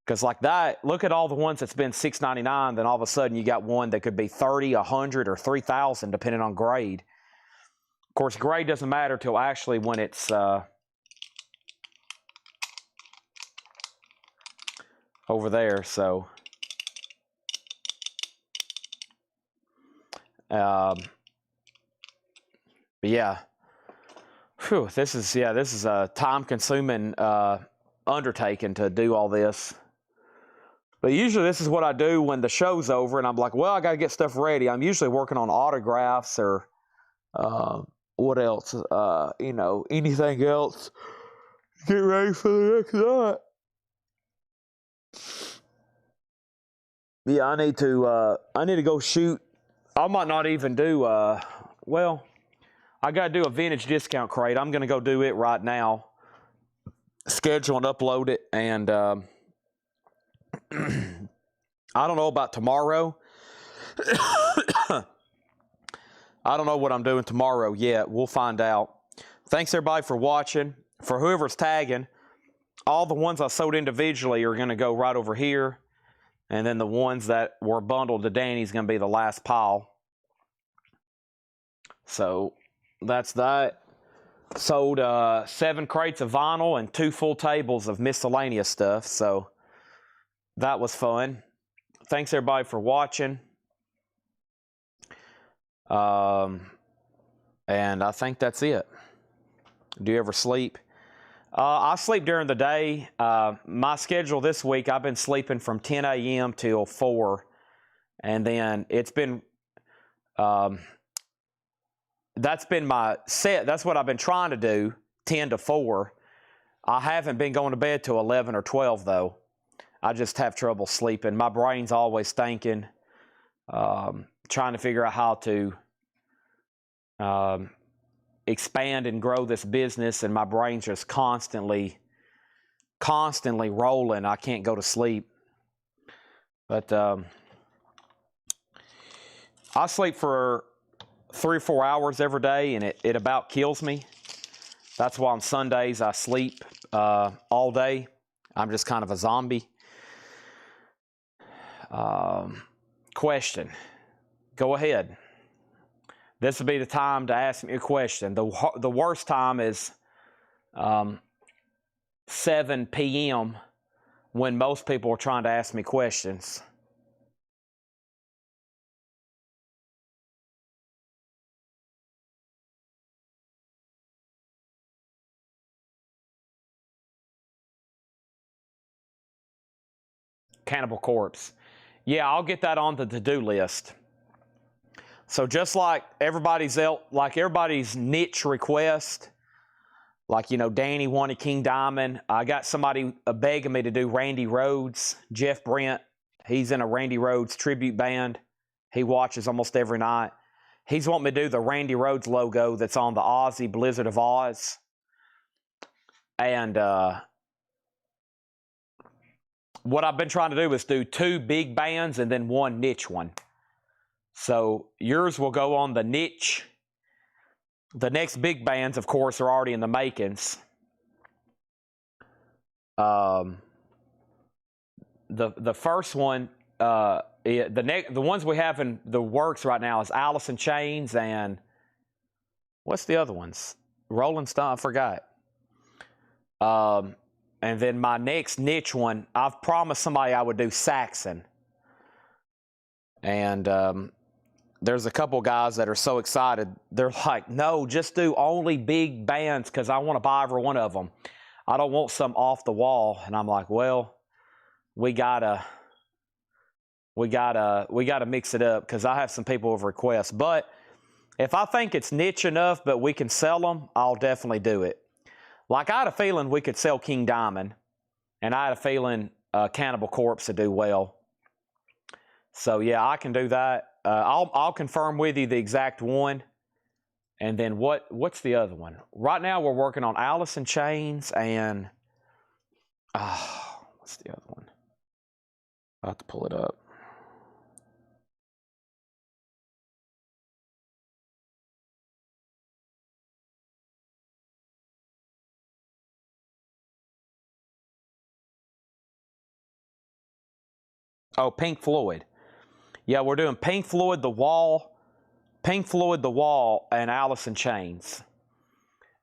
Because like that, look at all the ones that's been $6.99, then all of a sudden you got one that could be 30, 100, or 3,000, depending on grade. Of course, grade doesn't matter till actually when it's over there. So, but yeah, whew, this is a time-consuming undertaking to do all this. But usually this is what I do when the show's over, and I'm like, well, I got to get stuff ready. I'm usually working on autographs or what else? Anything else. Get ready for the next night. Yeah, I need to go shoot. I might not even do, well, I got to do a vintage discount crate. I'm going to go do it right now. Schedule and upload it, and I don't know about tomorrow. I don't know what I'm doing tomorrow yet. We'll find out. Thanks, everybody, for watching. For whoever's tagging, all the ones I sold individually are going to go right over here. And then the ones that were bundled to Danny's going to be the last pile. So that's that. Sold 7 crates of vinyl and 2 full tables of miscellaneous stuff. So that was fun. Thanks, everybody, for watching. And I think that's it. Do you ever sleep? I sleep during the day. My schedule this week, I've been sleeping from 10 a.m. till 4. And then it's been, that's been my set. That's what I've been trying to do, 10 to 4. I haven't been going to bed till 11 or 12, though. I just have trouble sleeping. My brain's always thinking, trying to figure out how to expand and grow this business, and my brain's just constantly rolling. I can't go to sleep. But I sleep for 3 or 4 hours every day, and it about kills me. That's why on Sundays I sleep all day. I'm just kind of a zombie. Question. Go ahead. This will be the time to ask me a question. The worst time is 7 p.m. when most people are trying to ask me questions. Cannibal Corpse. Yeah, I'll get that on the to-do list. So just like everybody's niche request, like, Danny wanted King Diamond. I got somebody begging me to do Randy Rhoads. Jeff Brent, he's in a Randy Rhoads tribute band. He watches almost every night. He's wanting me to do the Randy Rhoads logo that's on the Ozzy Blizzard of Oz. And what I've been trying to do is do 2 big bands and then 1 niche one. So yours will go on the niche. The next big bands, of course, are already in the makings. The first one, the ones we have in the works right now is Alice in Chains and what's the other ones? Rolling Stone, I forgot. And then my next niche one, I've promised somebody I would do Saxon. And there's a couple guys that are so excited. They're like, no, just do only big bands because I want to buy every one of them. I don't want some off the wall. And I'm like, well, we gotta mix it up because I have some people with requests. But if I think it's niche enough but we can sell them, I'll definitely do it. Like I had a feeling we could sell King Diamond, and I had a feeling Cannibal Corpse would do well. So yeah, I can do that. I'll confirm with you the exact one, And then what's the other one? Right now we're working on Alice in Chains and what's the other one? I'll have to pull it up. Oh, Pink Floyd. Yeah, we're doing Pink Floyd, The Wall, and Alice in Chains.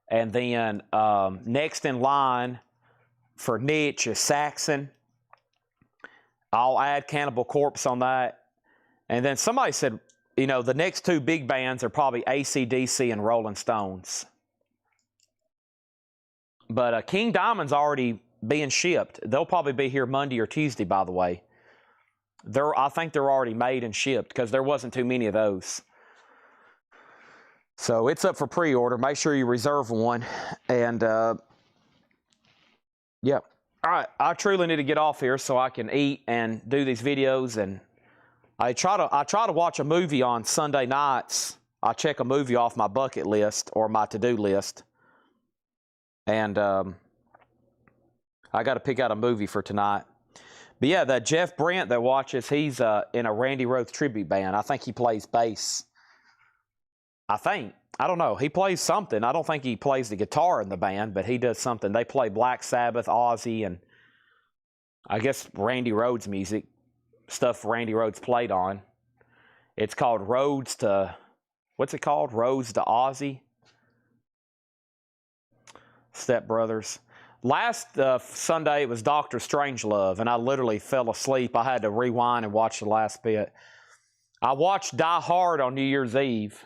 And then next in line for niche is Saxon. I'll add Cannibal Corpse on that. And then somebody said, you know, the next two big bands are probably AC/DC and Rolling Stones. But King Diamond's already being shipped. They'll probably be here Monday or Tuesday, by the way. I think they're already made and shipped because there wasn't too many of those. So it's up for pre-order. Make sure you reserve one. And, yeah. All right. I truly need to get off here so I can eat and do these videos. And I try to watch a movie on Sunday nights. I check a movie off my bucket list or my to-do list. And I got to pick out a movie for tonight. But yeah, that Jeff Brent that watches, he's in a Randy Rhoads tribute band. I think he plays bass. I don't know. He plays something. I don't think he plays the guitar in the band, but he does something. They play Black Sabbath, Ozzy, and I guess Randy Rhoads music, stuff Randy Rhoads played on. It's called Rhoads to, what's it called? Rhoads to Ozzy. Step Brothers. Last Sunday, it was Dr. Strangelove, and I literally fell asleep. I had to rewind and watch the last bit. I watched Die Hard on New Year's Eve.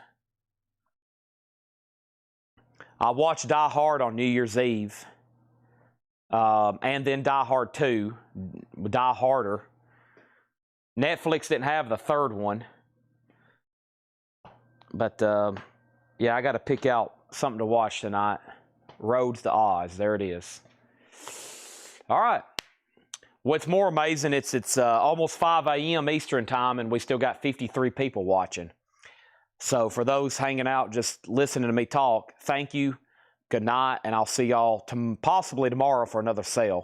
And then Die Hard 2, Die Harder. Netflix didn't have the third one. But, yeah, I got to pick out something to watch tonight. Rhoads to Oz. There it is. All right. What's more amazing, it's almost 5 a.m. Eastern time, and we still got 53 people watching. So for those hanging out, just listening to me talk, thank you, good night, and I'll see y'all possibly tomorrow for another sale.